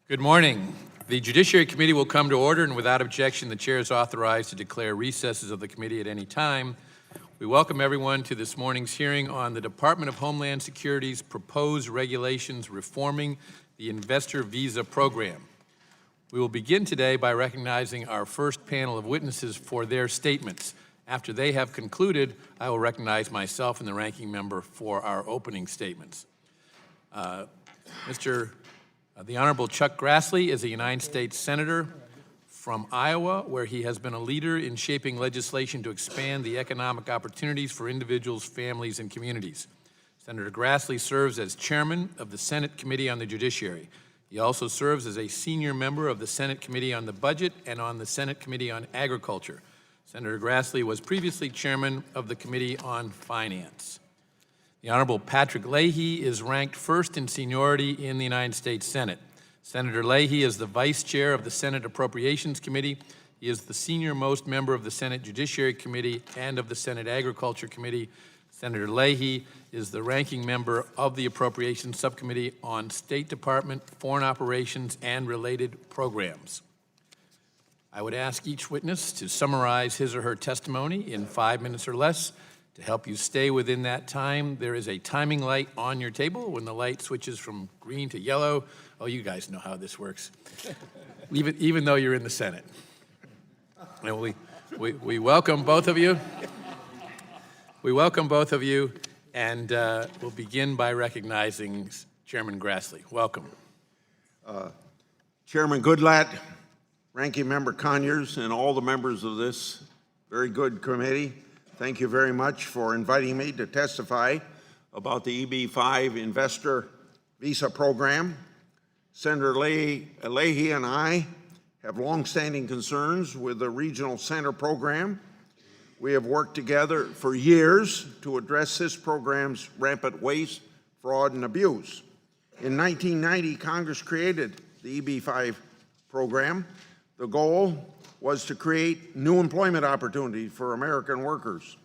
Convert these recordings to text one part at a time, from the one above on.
Good morning. The Judiciary Committee will come to order, and without objection, the chair is authorized to declare recesses of the committee at any time. We welcome everyone to this morning's hearing on the Department of Homeland Security's proposed regulations reforming the investor visa program. We will begin today by recognizing our first panel of witnesses for their statements. After they have concluded, I will recognize myself and the ranking member for our opening statements. The Honorable Chuck Grassley is a United States Senator from Iowa, where he has been a leader in shaping legislation to expand the economic opportunities for individuals, families, and communities. Senator Grassley serves as chairman of the Senate Committee on the Judiciary. He also serves as a senior member of the Senate Committee on the Budget and on the Senate Committee on Agriculture. Senator Grassley was previously chairman of the Committee on Finance. The Honorable Patrick Leahy is ranked first in seniority in the United States Senate. Senator Leahy is the vice chair of the Senate Appropriations Committee. He is the senior-most member of the Senate Judiciary Committee and of the Senate Agriculture Committee. Senator Leahy is the ranking member of the Appropriations Subcommittee on State Department, Foreign Operations, and related programs. I would ask each witness to summarize his or her testimony in 5 minutes or less. To help you stay within that time, there is a timing light on your table. When the light switches from green to yellow, oh, you guys know how this works, even though you're in the Senate. And we welcome both of you. We welcome both of you, and we'll begin by recognizing Chairman Grassley. Welcome. Chairman Goodlatte, Ranking Member Conyers, and all the members of this very good committee, thank you very much for inviting me to testify about the EB-5 investor visa program. Senator Leahy and I have longstanding concerns with the regional center program. We have worked together for years to address this program's rampant waste, fraud, and abuse. In 1990, Congress created the EB-5 program. The goal was to create new employment opportunities for American workers.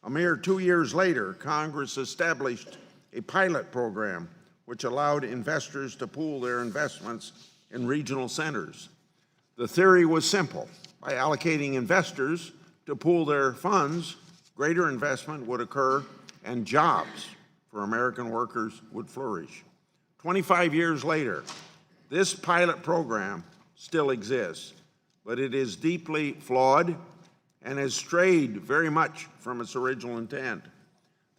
A mere 2 years later, Congress established a pilot program which allowed investors to pool their investments in regional centers. The theory was simple. By allocating investors to pool their funds, greater investment would occur and jobs for American workers would flourish. 25 years later, this pilot program still exists, but it is deeply flawed and has strayed very much from its original intent.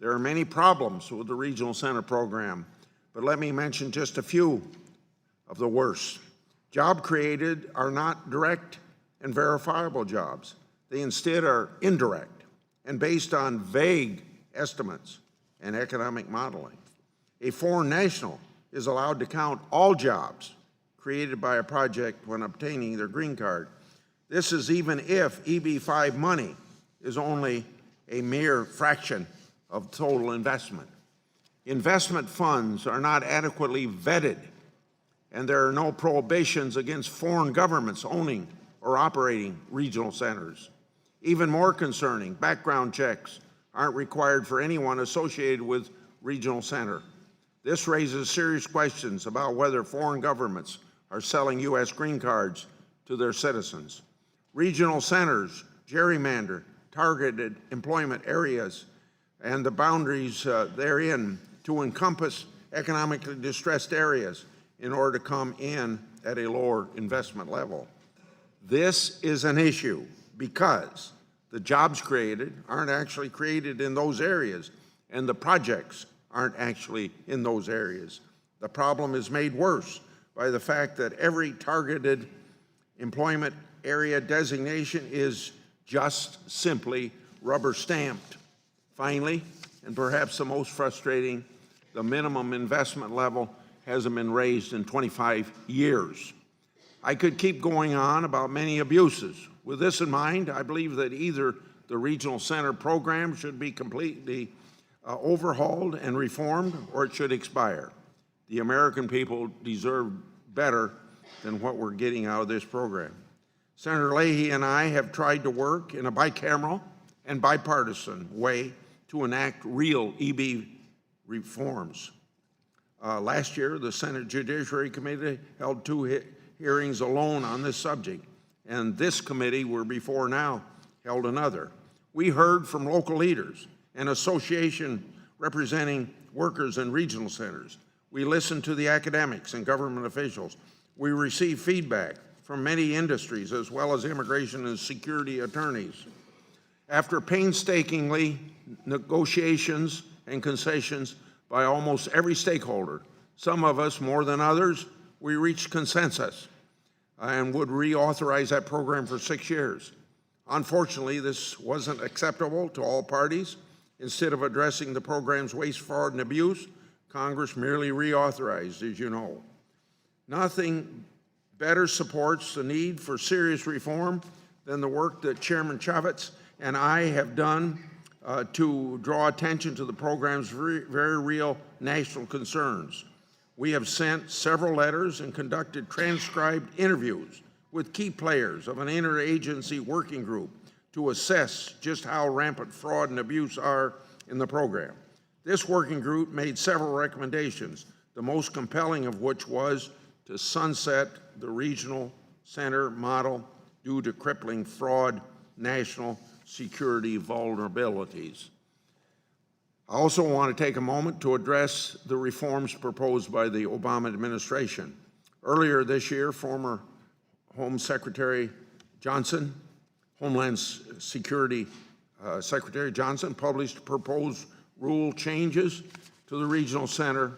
There are many problems with the Regional Center program, but let me mention just a few of the worst. Jobs created are not direct and verifiable jobs. They instead are indirect and based on vague estimates and economic modeling. A foreign national is allowed to count all jobs created by a project when obtaining their green card. This is even if EB-5 money is only a mere fraction of total investment. Investment funds are not adequately vetted, and there are no prohibitions against foreign governments owning or operating regional centers. Even more concerning, background checks aren't required for anyone associated with regional center. This raises serious questions about whether foreign governments are selling U.S. green cards to their citizens. Regional centers gerrymander targeted employment areas and the boundaries therein to encompass economically distressed areas in order to come in at a lower investment level. This is an issue because the jobs created aren't actually created in those areas and the projects aren't actually in those areas. The problem is made worse by the fact that every targeted employment area designation is just simply rubber stamped. Finally, and perhaps the most frustrating, the minimum investment level hasn't been raised in 25 years. I could keep going on about many abuses. With this in mind, I believe that either the Regional Center program should be completely overhauled and reformed, or it should expire. The American people deserve better than what we're getting out of this program. Senator Leahy and I have tried to work in a bicameral and bipartisan way to enact real EB reforms. Last year, the Senate Judiciary Committee held two hearings alone on this subject, and this committee, where before now, held another. We heard from local leaders, an association representing workers in regional centers. We listened to the academics and government officials. We received feedback from many industries as well as immigration and security attorneys. After painstakingly negotiations and concessions by almost every stakeholder, some of us more than others, we reached consensus and would reauthorize that program for 6 years. Unfortunately, this wasn't acceptable to all parties. Instead of addressing the program's waste, fraud, and abuse, Congress merely reauthorized, as you know. Nothing better supports the need for serious reform than the work that Chairman Chavez and I have done to draw attention to the program's very real national concerns. We have sent several letters and conducted transcribed interviews with key players of an interagency working group to assess just how rampant fraud and abuse are in the program. This working group made several recommendations, the most compelling of which was to sunset the regional center model due to crippling fraud, national security vulnerabilities. I also want to take a moment to address the reforms proposed by the Obama administration. Earlier this year, former Home Secretary Johnson, Homeland Security Secretary Johnson, published proposed rule changes to the regional center,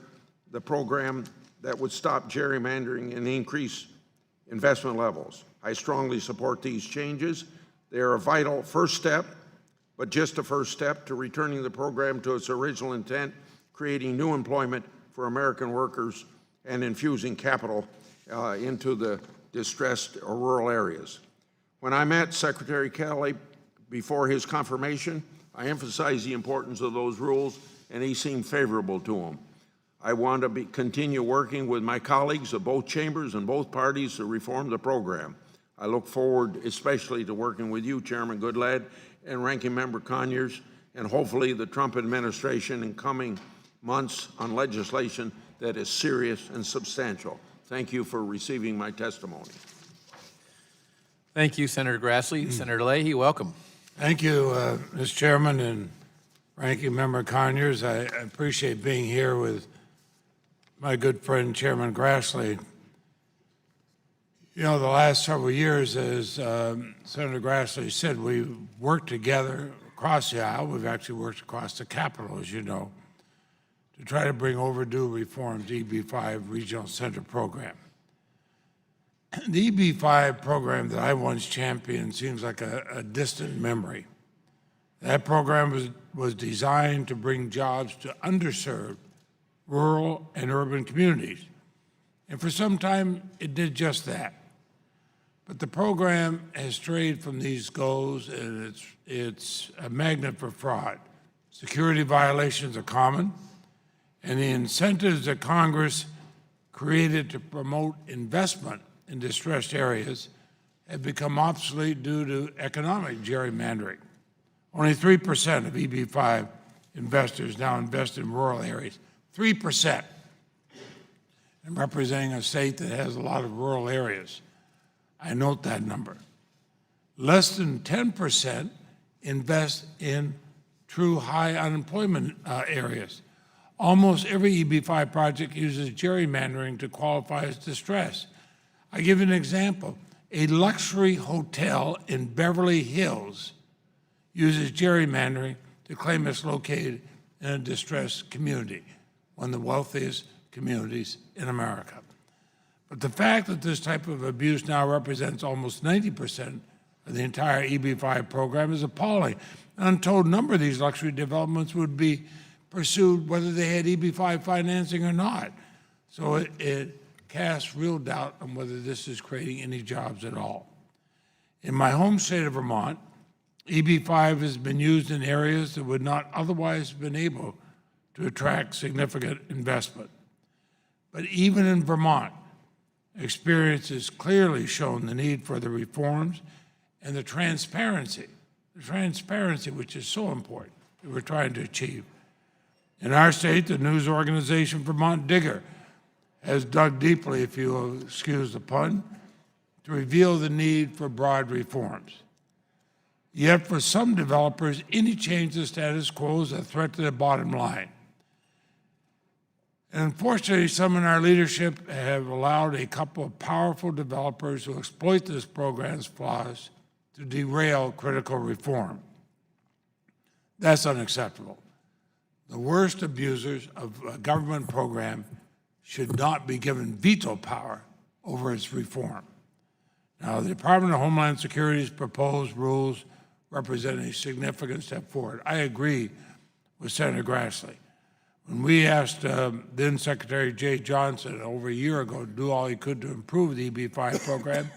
the program that would stop gerrymandering and increase investment levels. I strongly support these changes. They are a vital first step, but just a first step to returning the program to its original intent, creating new employment for American workers and infusing capital into the distressed or rural areas. When I met Secretary Kelly before his confirmation, I emphasized the importance of those rules, and he seemed favorable to them. I want to continue working with my colleagues of both chambers and both parties to reform the program. I look forward especially to working with you, Chairman Goodlatte, and Ranking Member Conyers, and hopefully the Trump administration in coming months on legislation that is serious and substantial. Thank you for receiving my testimony. Thank you, Senator Grassley. Senator Leahy, welcome. Thank you, Mr. Chairman and Ranking Member Conyers. I appreciate being here with my good friend, Chairman Grassley. You know, the last several years, as Senator Grassley said, we've worked together across the aisle. We've actually worked across the Capitol, as you know, to try to bring overdue reforms to EB-5 Regional Center Program. The EB-5 program that I once championed seems like a distant memory. That program was designed to bring jobs to underserved rural and urban communities. And for some time, it did just that. But the program has strayed from these goals, and it's a magnet for fraud. Security violations are common, and the incentives that Congress created to promote investment in distressed areas have become obsolete due to economic gerrymandering. Only 3% of EB-5 investors now invest in rural areas. 3%. And representing a state that has a lot of rural areas, I note that number. Less than 10% invest in true high unemployment areas. Almost every EB-5 project uses gerrymandering to qualify as distress. I give you an example. A luxury hotel in Beverly Hills uses gerrymandering to claim it's located in a distressed community, one of the wealthiest communities in America. But the fact that this type of abuse now represents almost 90% of the entire EB-5 program is appalling. An untold number of these luxury developments would be pursued whether they had EB-5 financing or not. So it casts real doubt on whether this is creating any jobs at all. In my home state of Vermont, EB-5 has been used in areas that would not otherwise have been able to attract significant investment. But even in Vermont, experience has clearly shown the need for the reforms and the transparency which is so important that we're trying to achieve. In our state, the news organization Vermont Digger has dug deeply, if you will excuse the pun, to reveal the need for broad reforms. Yet for some developers, any change to the status quo is a threat to their bottom line. And unfortunately, some in our leadership have allowed a couple of powerful developers who exploit this program's flaws to derail critical reform. That's unacceptable. The worst abusers of a government program should not be given veto power over its reform. Now, the Department of Homeland Security's proposed rules represent a significant step forward. I agree with Senator Grassley. When we asked then Secretary Jay Johnson over a year ago to do all he could to improve the EB-5 program,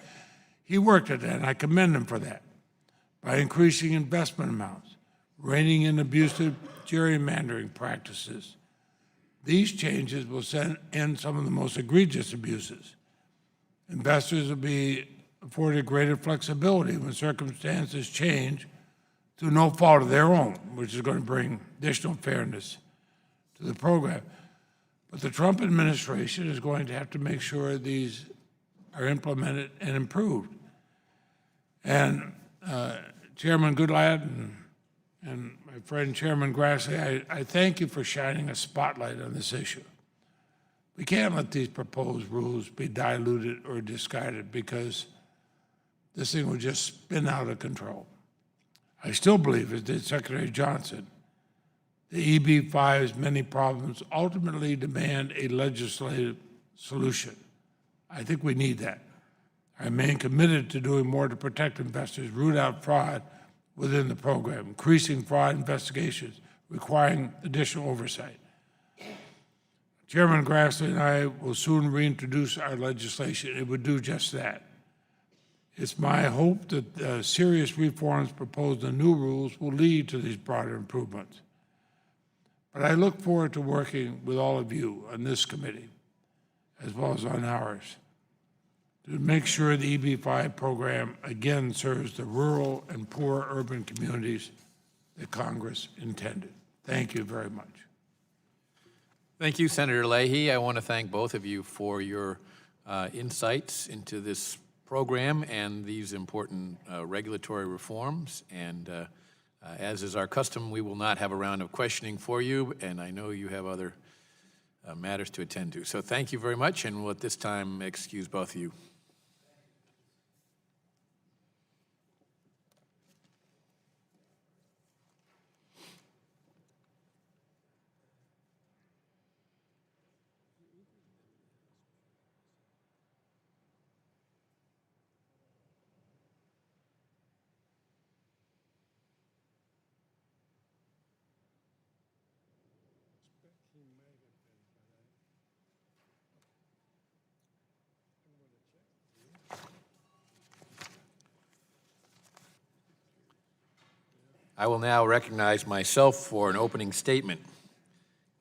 he worked at that, and I commend him for that, by increasing investment amounts, reining in abusive gerrymandering practices. These changes will end some of the most egregious abuses. Investors will be afforded greater flexibility when circumstances change through no fault of their own, which is going to bring additional fairness to the program. But the Trump administration is going to have to make sure these are implemented and improved. And Chairman Goodlatte and my friend Chairman Grassley, I thank you for shining a spotlight on this issue. We can't let these proposed rules be diluted or discarded because this thing will just spin out of control. I still believe, as did Secretary Johnson, the EB-5's many problems ultimately demand a legislative solution. I think we need that. I remain committed to doing more to protect investors, root out fraud within the program, increasing fraud investigations, requiring additional oversight. Chairman Grassley and I will soon reintroduce our legislation. It would do just that. It's my hope that serious reforms proposed in new rules will lead to these broader improvements. But I look forward to working with all of you on this committee, as well as on ours, to make sure the EB-5 program again serves the rural and poor urban communities that Congress intended. Thank you very much. Thank you, Senator Leahy. I want to thank both of you for your insights into this program and these important regulatory reforms. And as is our custom, we will not have a round of questioning for you, and I know you have other matters to attend to. So thank you very much, and we'll at this time excuse both of you. I will now recognize myself for an opening statement.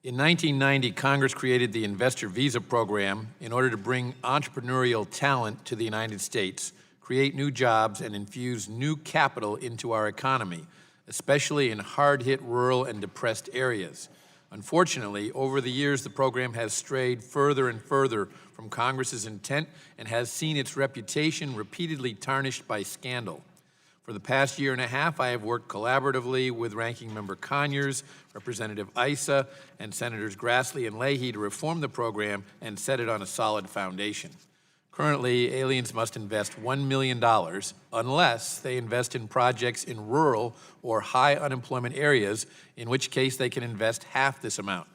In 1990, Congress created the Investor Visa Program in order to bring entrepreneurial talent to the United States, create new jobs, and infuse new capital into our economy, especially in hard-hit rural and depressed areas. Unfortunately, over the years, the program has strayed further and further from Congress's intent and has seen its reputation repeatedly tarnished by scandal. For the past year and a half, I have worked collaboratively with Ranking Member Conyers, Representative Issa, and Senators Grassley and Leahy to reform the program and set it on a solid foundation. Currently, aliens must invest $1 million unless they invest in projects in rural or high unemployment areas, in which case they can invest half this amount.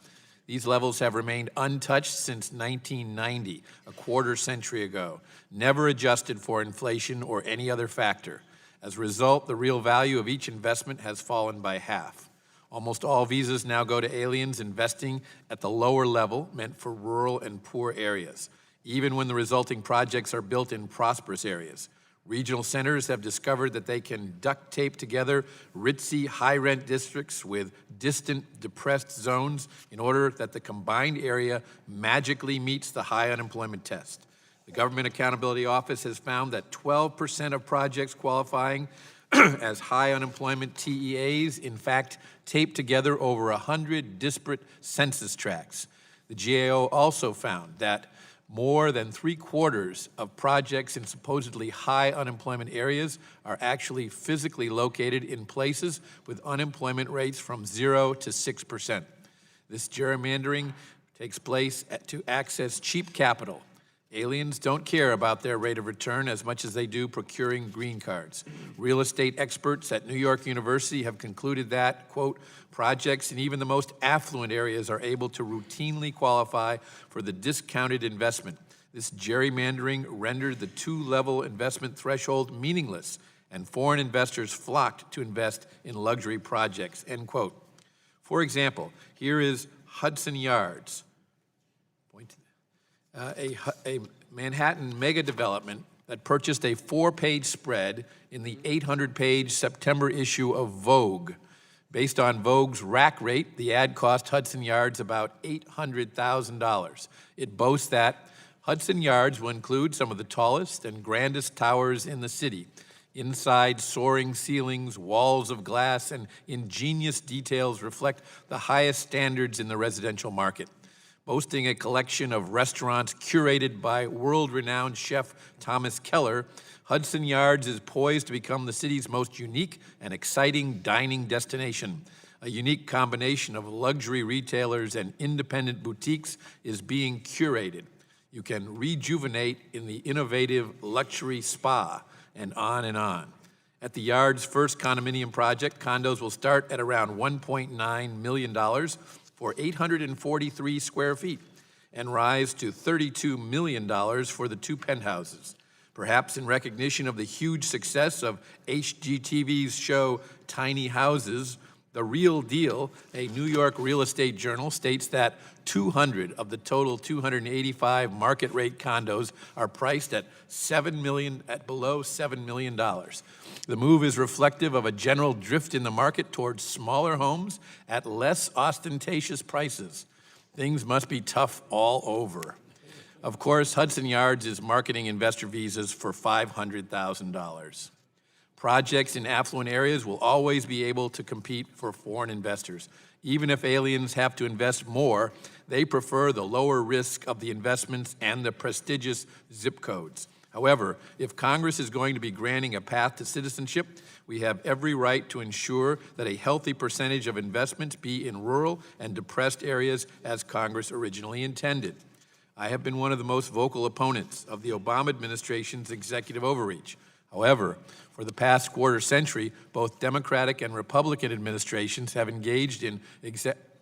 These levels have remained untouched since 1990, a quarter century ago, never adjusted for inflation or any other factor. As a result, the real value of each investment has fallen by half. Almost all visas now go to aliens investing at the lower level meant for rural and poor areas, even when the resulting projects are built in prosperous areas. Regional centers have discovered that they can duct tape together ritzy, high-rent districts with distant, depressed zones in order that the combined area magically meets the high unemployment test. The Government Accountability Office has found that 12% of projects qualifying as high unemployment TEAs, in fact, tape together over 100 disparate census tracts. The GAO also found that more than 3/4 of projects in supposedly high unemployment areas are actually physically located in places with unemployment rates from 0 to 6%. This gerrymandering takes place to access cheap capital. Aliens don't care about their rate of return as much as they do procuring green cards. Real estate experts at New York University have concluded that, quote, projects in even the most affluent areas are able to routinely qualify for the discounted investment. This gerrymandering rendered the two-level investment threshold meaningless, and foreign investors flocked to invest in luxury projects, end quote. For example, here is Hudson Yards, a Manhattan mega development that purchased a 4-page spread in the 800-page September issue of Vogue. Based on Vogue's rack rate, the ad cost Hudson Yards about $800,000. It boasts that Hudson Yards will include some of the tallest and grandest towers in the city. Inside, soaring ceilings, walls of glass, and ingenious details reflect the highest standards in the residential market. Boasting a collection of restaurants curated by world-renowned chef Thomas Keller, Hudson Yards is poised to become the city's most unique and exciting dining destination. A unique combination of luxury retailers and independent boutiques is being curated. You can rejuvenate in the innovative luxury spa, and on and on. At the Yard's first condominium project, condos will start at around $1.9 million for 843 square feet and rise to $32 million for the 2 penthouses. Perhaps in recognition of the huge success of HGTV's show Tiny Houses, The Real Deal, a New York real estate journal, states that 200 of the total 285 market rate condos are priced at below $7 million. The move is reflective of a general drift in the market towards smaller homes at less ostentatious prices. Things must be tough all over. Of course, Hudson Yards is marketing investor visas for $500,000. Projects in affluent areas will always be able to compete for foreign investors. Even if aliens have to invest more, they prefer the lower risk of the investments and the prestigious zip codes. However, if Congress is going to be granting a path to citizenship, we have every right to ensure that a healthy percentage of investments be in rural and depressed areas as Congress originally intended. I have been one of the most vocal opponents of the Obama administration's executive overreach. However, for the past quarter century, both Democratic and Republican administrations have engaged in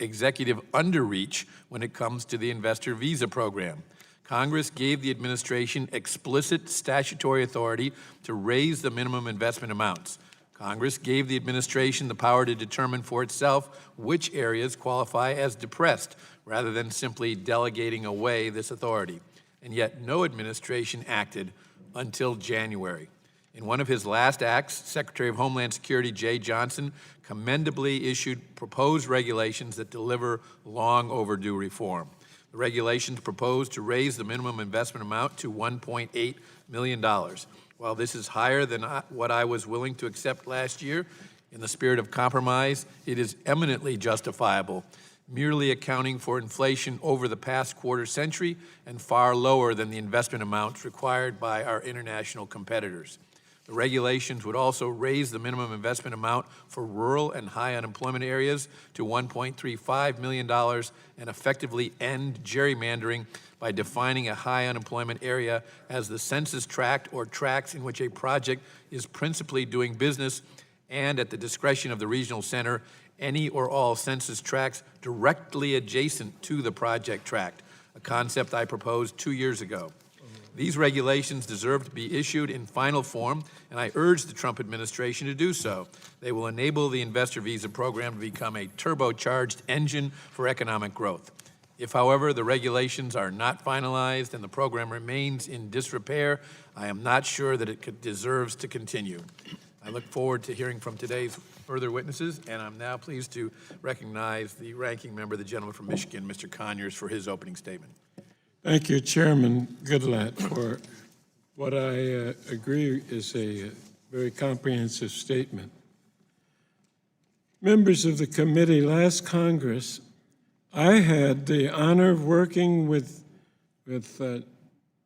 executive underreach when it comes to the investor visa program. Congress gave the administration explicit statutory authority to raise the minimum investment amounts. Congress gave the administration the power to determine for itself which areas qualify as depressed, rather than simply delegating away this authority. And yet no administration acted until January. In one of his last acts, Secretary of Homeland Security Jay Johnson commendably issued proposed regulations that deliver long overdue reform. The regulations propose to raise the minimum investment amount to $1.8 million. While this is higher than what I was willing to accept last year, in the spirit of compromise, it is eminently justifiable, merely accounting for inflation over the past quarter century and far lower than the investment amounts required by our international competitors. The regulations would also raise the minimum investment amount for rural and high unemployment areas to $1.35 million and effectively end gerrymandering by defining a high unemployment area as the census tract or tracts in which a project is principally doing business, and at the discretion of the regional center, any or all census tracts directly adjacent to the project tract, a concept I proposed 2 years ago. These regulations deserve to be issued in final form, and I urge the Trump administration to do so. They will enable the investor visa program to become a turbocharged engine for economic growth. If, however, the regulations are not finalized and the program remains in disrepair, I am not sure that it deserves to continue. I look forward to hearing from today's further witnesses, and I'm now pleased to recognize the ranking member, the gentleman from Michigan, Mr. Conyers, for his opening statement. Thank you, Chairman Goodlatte, for what I agree is a very comprehensive statement. Members of the committee, last Congress, I had the honor of working with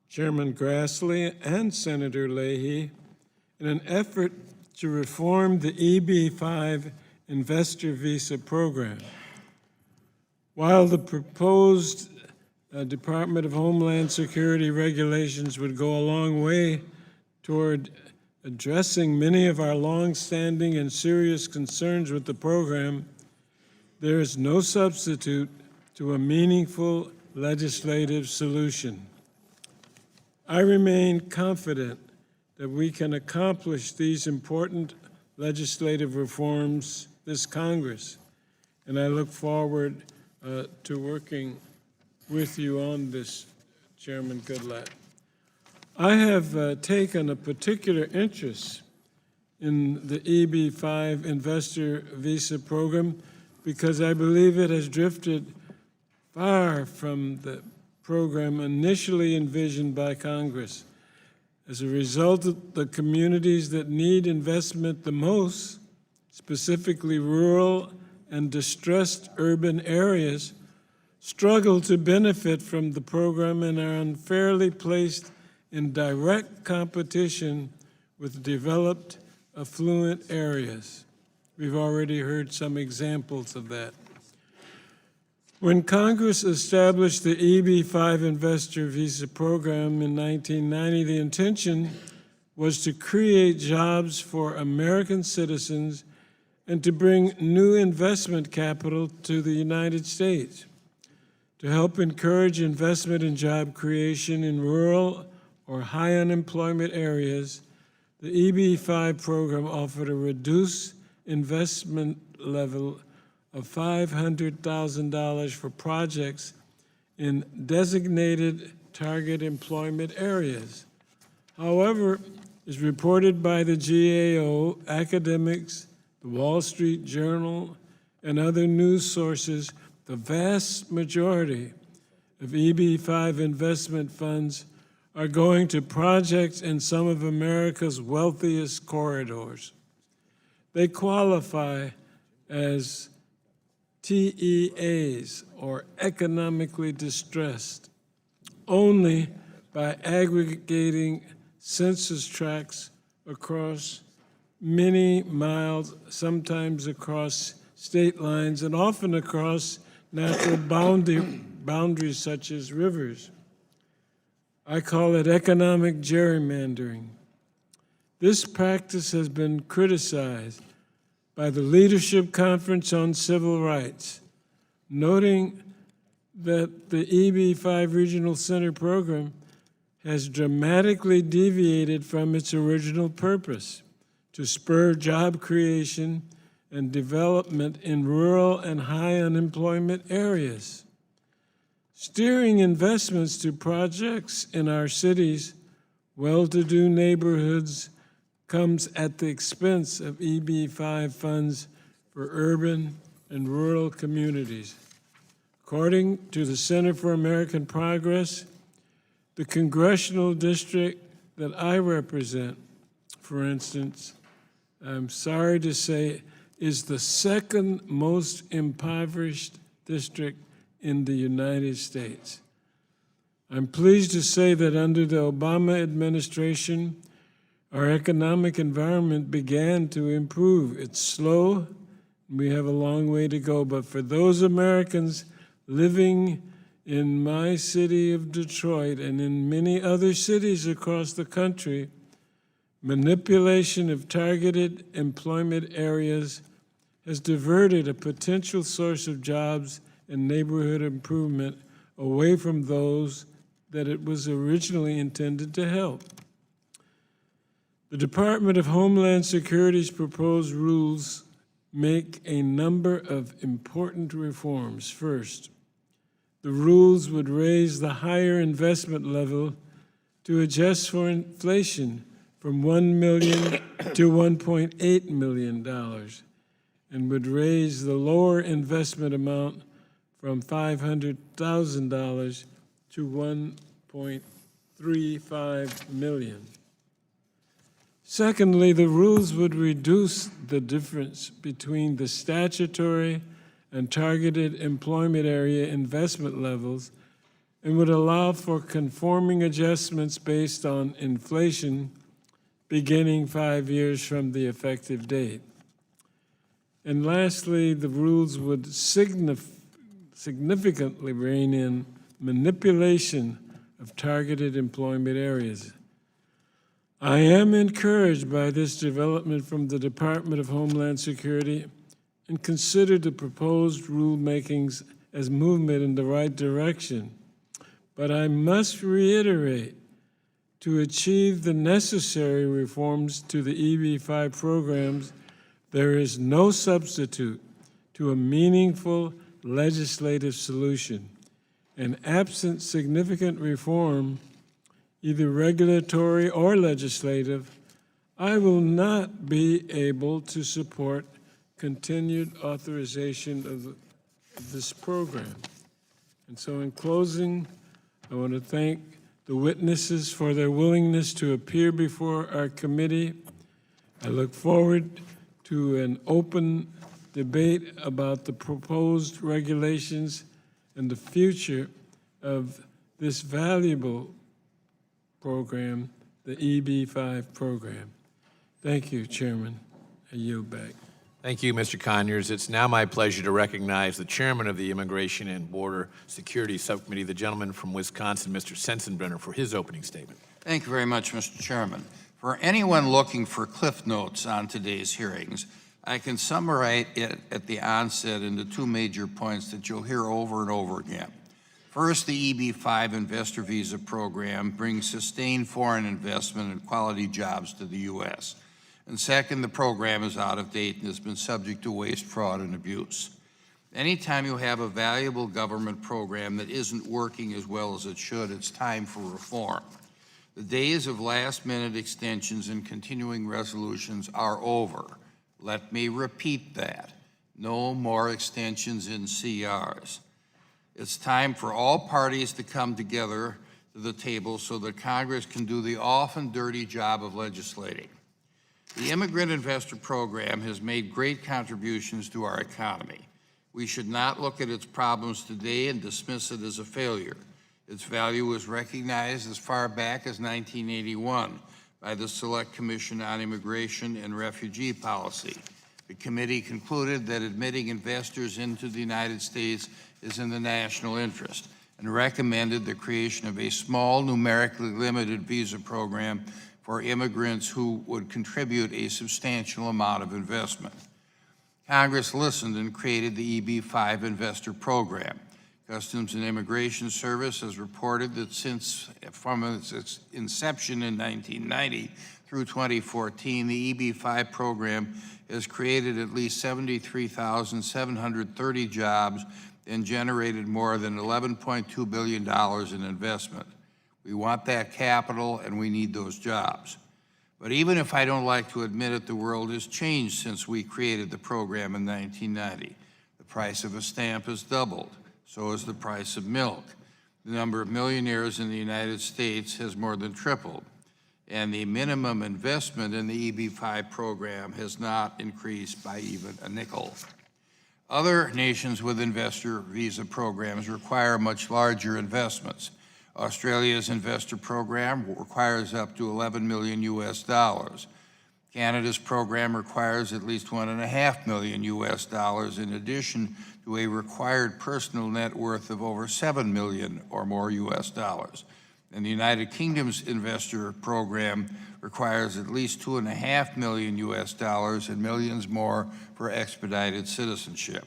Chairman Grassley and Senator Leahy in an effort to reform the EB-5 investor visa program. While the proposed Department of Homeland Security regulations would go a long way toward addressing many of our long-standing and serious concerns with the program, there is no substitute to a meaningful legislative solution. I remain confident that we can accomplish these important legislative reforms this Congress, and I look forward to working with you on this, Chairman Goodlatte. I have taken a particular interest in the EB-5 investor visa program because I believe it has drifted far from the program initially envisioned by Congress. As a result, the communities that need investment the most, specifically rural and distressed urban areas, struggle to benefit from the program and are unfairly placed in direct competition with developed, affluent areas. We've already heard some examples of that. When Congress established the EB-5 investor visa program in 1990, the intention was to create jobs for American citizens and to bring new investment capital to the United States. To help encourage investment and job creation in rural or high unemployment areas, the EB-5 program offered a reduced investment level of $500,000 for projects in designated target employment areas. However, as reported by the GAO, academics, the Wall Street Journal, and other news sources, the vast majority of EB-5 investment funds are going to projects in some of America's wealthiest corridors. They qualify as TEAs, or economically distressed, only by aggregating census tracts across many miles, sometimes across state lines, and often across natural boundaries such as rivers. I call it economic gerrymandering. This practice has been criticized by the Leadership Conference on Civil Rights, noting that the EB-5 Regional Center program has dramatically deviated from its original purpose to spur job creation and development in rural and high unemployment areas. Steering investments to projects in our cities, well-to-do neighborhoods, comes at the expense of EB-5 funds for urban and rural communities. According to the Center for American Progress, the congressional district that I represent, for instance, I'm sorry to say, is the second most impoverished district in the United States. I'm pleased to say that under the Obama administration, our economic environment began to improve. It's slow, and we have a long way to go, but for those Americans living in my city of Detroit and in many other cities across the country, manipulation of targeted employment areas has diverted a potential source of jobs and neighborhood improvement away from those that it was originally intended to help. The Department of Homeland Security's proposed rules make a number of important reforms. First, the rules would raise the higher investment level to adjust for inflation from $1 million to $1.8 million, and would raise the lower investment amount from $500,000 to $1.35 million. Secondly, the rules would reduce the difference between the statutory and targeted employment area investment levels and would allow for conforming adjustments based on inflation beginning 5 years from the effective date. And lastly, the rules would significantly rein in manipulation of targeted employment areas. I am encouraged by this development from the Department of Homeland Security and consider the proposed rulemakings as movement in the right direction. But I must reiterate, to achieve the necessary reforms to the EB-5 programs, there is no substitute to a meaningful legislative solution. And absent significant reform, either regulatory or legislative, I will not be able to support continued authorization of this program. And so in closing, I want to thank the witnesses for their willingness to appear before our committee. I look forward to an open debate about the proposed regulations and the future of this valuable program, the EB-5 program. Thank you, Chairman. I yield back. Thank you, Mr. Conyers. It's now my pleasure to recognize the chairman of the Immigration and Border Security Subcommittee, the gentleman from Wisconsin, Mr. Sensenbrenner, for his opening statement. Thank you very much, Mr. Chairman. For anyone looking for cliff notes on today's hearings, I can summarize it at the onset into two major points that you'll hear over and over again. First, the EB-5 investor visa program brings sustained foreign investment and quality jobs to the U.S. And second, the program is out of date and has been subject to waste, fraud, and abuse. Anytime you have a valuable government program that isn't working as well as it should, it's time for reform. The days of last-minute extensions and continuing resolutions are over. Let me repeat that. No more extensions in CRs. It's time for all parties to come together to the table so that Congress can do the often dirty job of legislating. The Immigrant Investor Program has made great contributions to our economy. We should not look at its problems today and dismiss it as a failure. Its value was recognized as far back as 1981 by the Select Commission on Immigration and Refugee Policy. The committee concluded that admitting investors into the United States is in the national interest and recommended the creation of a small, numerically limited visa program for immigrants who would contribute a substantial amount of investment. Congress listened and created the EB-5 investor program. Customs and Immigration Service has reported that from its inception in 1990 through 2014, the EB-5 program has created at least 73,730 jobs and generated more than $11.2 billion in investment. We want that capital and we need those jobs. But even if I don't like to admit it, the world has changed since we created the program in 1990. The price of a stamp has doubled. So has the price of milk. The number of millionaires in the United States has more than tripled. And the minimum investment in the EB-5 program has not increased by even a nickel. Other nations with investor visa programs require much larger investments. Australia's investor program requires up to $11 million US. Canada's program requires at least $1.5 million US in addition to a required personal net worth of over $7 million or more US dollars. And the United Kingdom's investor program requires at least $2.5 million US and millions more for expedited citizenship.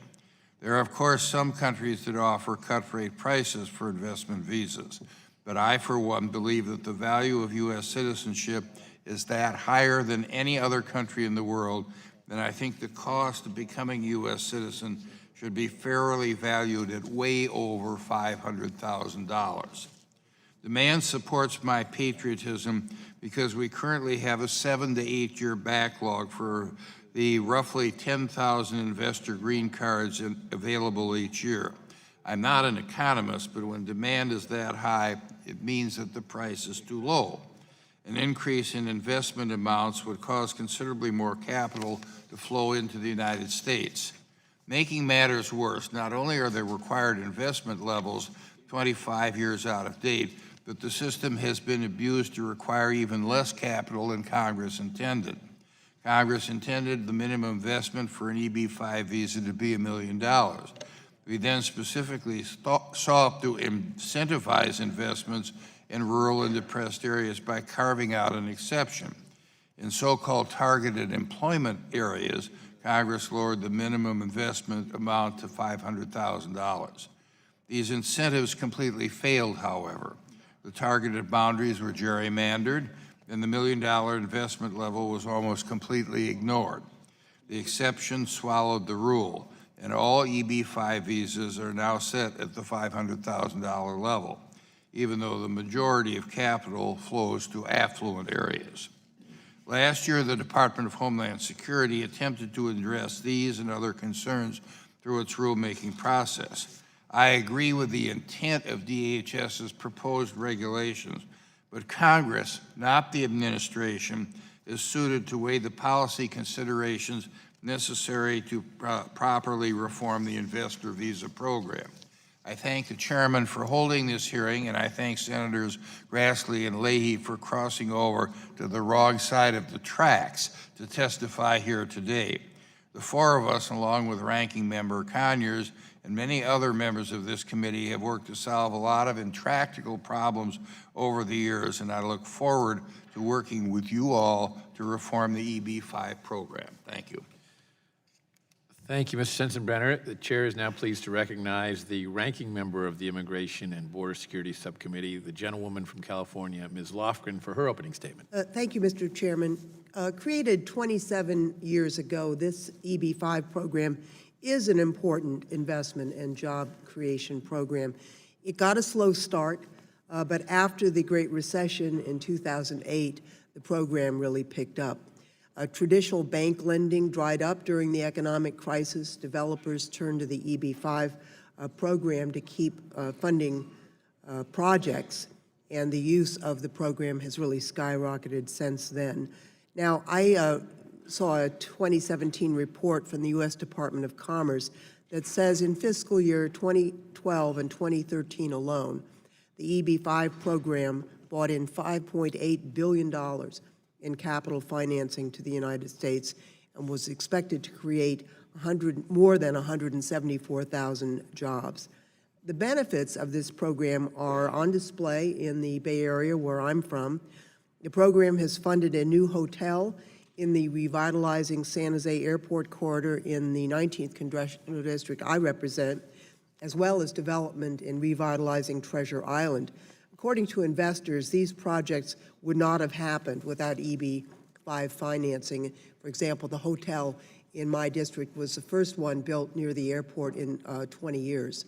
There are, of course, some countries that offer cut-rate prices for investment visas, but I, for one, believe that the value of U.S. citizenship is that higher than any other country in the world, and I think the cost of becoming a U.S. citizen should be fairly valued at way over $500,000. The man supports my patriotism because we currently have a 7 to 8 year backlog for the roughly 10,000 investor green cards available each year. I'm not an economist, but when demand is that high, it means that the price is too low. An increase in investment amounts would cause considerably more capital to flow into the United States. Making matters worse, not only are the required investment levels 25 years out of date, but the system has been abused to require even less capital than Congress intended. Congress intended the minimum investment for an EB-5 visa to be $1 million. We then specifically sought to incentivize investments in rural and depressed areas by carving out an exception. In so-called targeted employment areas, Congress lowered the minimum investment amount to $500,000. These incentives completely failed, however. The targeted boundaries were gerrymandered, and the $1 million investment level was almost completely ignored. The exception swallowed the rule, and all EB-5 visas are now set at the $500,000 level, even though the majority of capital flows to affluent areas. Last year, the Department of Homeland Security attempted to address these and other concerns through its rulemaking process. I agree with the intent of DHS's proposed regulations, but Congress, not the administration, is suited to weigh the policy considerations necessary to properly reform the investor visa program. I thank the chairman for holding this hearing, and I thank Senators Grassley and Leahy for crossing over to the wrong side of the tracks to testify here today. The four of us, along with Ranking Member Conyers and many other members of this committee, have worked to solve a lot of intractable problems over the years, and I look forward to working with you all to reform the EB-5 program. Thank you. Thank you, Mr. Sensenbrenner. The chair is now pleased to recognize the ranking member of the Immigration and Border Security Subcommittee, the gentlewoman from California, Ms. Lofgren, for her opening statement. Thank you, Mr. Chairman. Created 27 years ago, this EB-5 program is an important investment and job creation program. It got a slow start, but after the Great Recession in 2008, the program really picked up. Traditional bank lending dried up during the economic crisis. Developers turned to the EB-5 program to keep funding projects, and the use of the program has really skyrocketed since then. Now, I saw a 2017 report from the U.S. Department of Commerce that says in fiscal year 2012 and 2013 alone, the EB-5 program brought in $5.8 billion in capital financing to the United States and was expected to create more than 174,000 jobs. The benefits of this program are on display in the Bay Area, where I'm from. The program has funded a new hotel in the revitalizing San Jose Airport corridor in the 19th Congressional District I represent, as well as development in revitalizing Treasure Island. According to investors, these projects would not have happened without EB-5 financing. For example, the hotel in my district was the first one built near the airport in 20 years.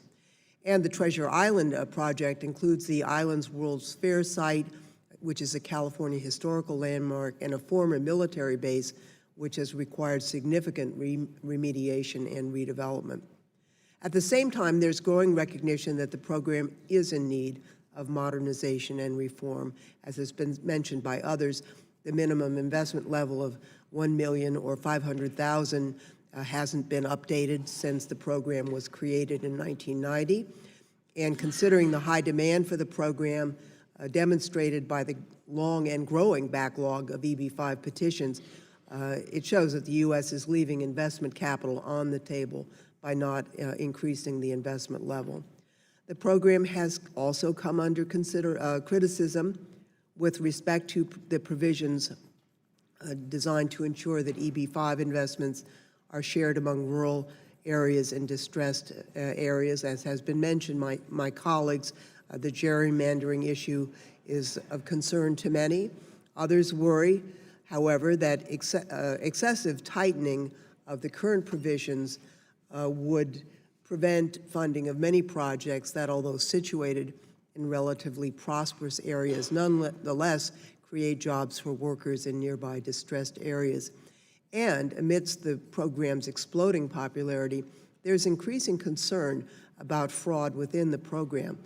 And the Treasure Island project includes the island's World's Fair site, which is a California historical landmark, and a former military base, which has required significant remediation and redevelopment. At the same time, there's growing recognition that the program is in need of modernization and reform. As has been mentioned by others, the minimum investment level of $1 million or $500,000 hasn't been updated since the program was created in 1990. And considering the high demand for the program demonstrated by the long and growing backlog of EB-5 petitions, it shows that the U.S. is leaving investment capital on the table by not increasing the investment level. The program has also come under criticism with respect to the provisions designed to ensure that EB-5 investments are shared among rural areas and distressed areas. As has been mentioned, my colleagues, the gerrymandering issue is of concern to many. Others worry, however, that excessive tightening of the current provisions would prevent funding of many projects that, although situated in relatively prosperous areas, nonetheless create jobs for workers in nearby distressed areas. And amidst the program's exploding popularity, there's increasing concern about fraud within the program.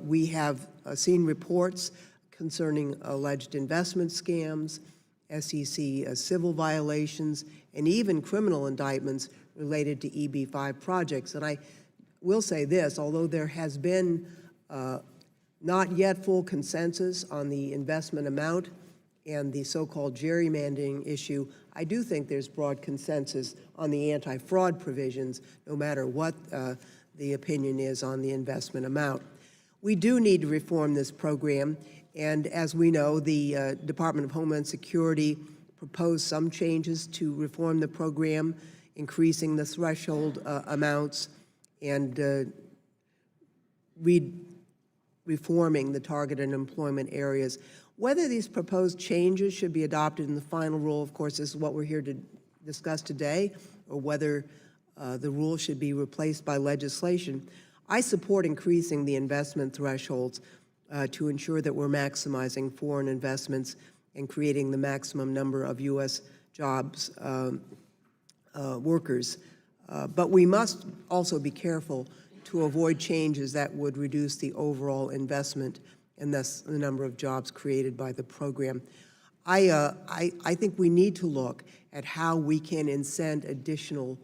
We have seen reports concerning alleged investment scams SEC civil violations, and even criminal indictments related to EB-5 projects. And I will say this, although there has been not yet full consensus on the investment amount and the so-called gerrymandering issue, I do think there's broad consensus on the anti-fraud provisions, no matter what the opinion is on the investment amount. We do need to reform this program, and as we know, the Department of Homeland Security proposed some changes to reform the program, increasing the threshold amounts and reforming the targeted employment areas. Whether these proposed changes should be adopted in the final rule, of course, is what we're here to discuss today, or whether the rule should be replaced by legislation. I support increasing the investment thresholds to ensure that we're maximizing foreign investments and creating the maximum number of U.S. jobs workers. But we must also be careful to avoid changes that would reduce the overall investment and thus the number of jobs created by the program. I think we need to look at how we can incent additional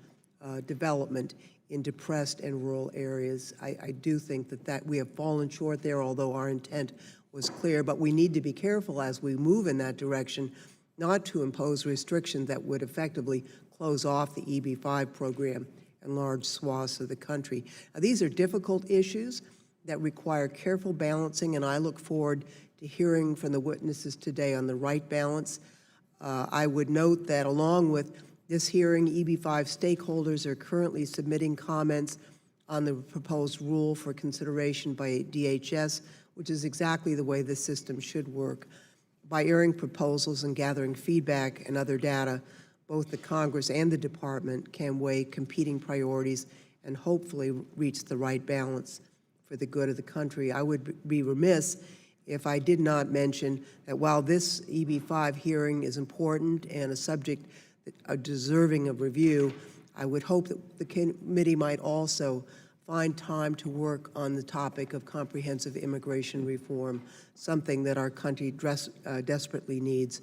development in depressed and rural areas. I do think that we have fallen short there, although our intent was clear, but we need to be careful as we move in that direction not to impose restrictions that would effectively close off the EB-5 program in large swaths of the country. Now, these are difficult issues that require careful balancing, and I look forward to hearing from the witnesses today on the right balance. I would note that along with this hearing, EB-5 stakeholders are currently submitting comments on the proposed rule for consideration by DHS, which is exactly the way the system should work. By airing proposals and gathering feedback and other data, both the Congress and the Department can weigh competing priorities and hopefully reach the right balance for the good of the country. I would be remiss if I did not mention that while this EB-5 hearing is important and a subject deserving of review, I would hope that the committee might also find time to work on the topic of comprehensive immigration reform, something that our country desperately needs.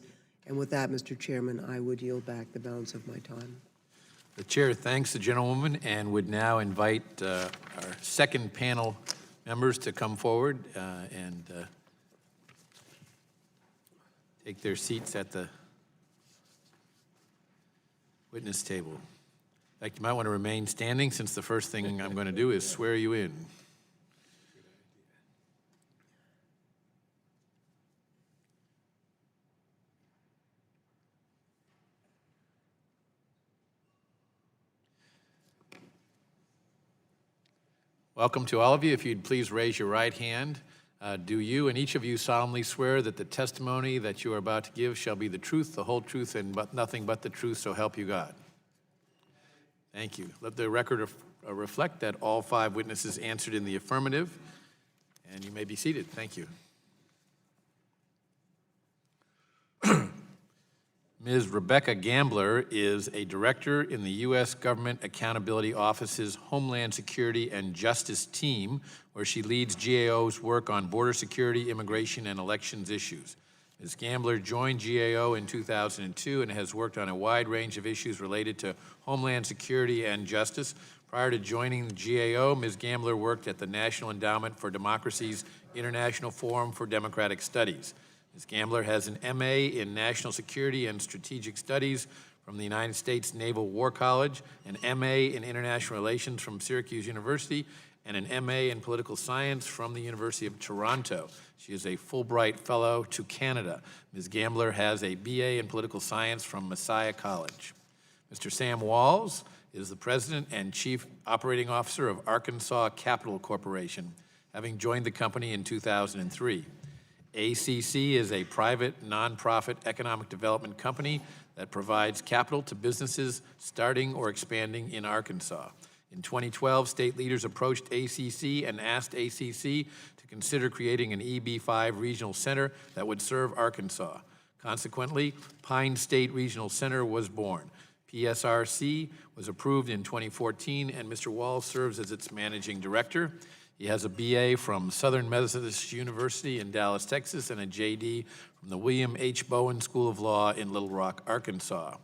And with that, Mr. Chairman, I would yield back the balance of my time. The chair thanks the gentlewoman and would now invite our second panel members to come forward and take their seats at the witness table. In fact, you might want to remain standing since the first thing I'm going to do is swear you in. Welcome to all of you. If you'd please raise your right hand. Do you and each of you solemnly swear that the testimony that you are about to give shall be the truth, the whole truth, and nothing but the truth, so help you God? Thank you. Let the record reflect that all 5 witnesses answered in the affirmative, and you may be seated. Thank you. Ms. Rebecca Gambler is a director in the U.S. Government Accountability Office's Homeland Security and Justice team, where she leads GAO's work on border security, immigration, and elections issues. Ms. Gambler joined GAO in 2002 and has worked on a wide range of issues related to Homeland Security and justice. Prior to joining GAO, Ms. Gambler worked at the National Endowment for Democracy's International Forum for Democratic Studies. Ms. Gambler has an MA in National Security and Strategic Studies from the United States Naval War College, an MA in International Relations from Syracuse University, and an MA in Political Science from the University of Toronto. She is a Fulbright Fellow to Canada. Ms. Gambler has a BA in Political Science from Messiah College. Mr. Sam Walls is the President and Chief Operating Officer of Arkansas Capital Corporation, having joined the company in 2003. ACC is a private, nonprofit economic development company that provides capital to businesses starting or expanding in Arkansas. In 2012, state leaders approached ACC and asked ACC to consider creating an EB-5 regional center that would serve Arkansas. Consequently, Pine State Regional Center was born. PSRC was approved in 2014, and Mr. Walls serves as its managing director. He has a BA from Southern Methodist University in Dallas, Texas, and a JD from the William H. Bowen School of Law in Little Rock, Arkansas.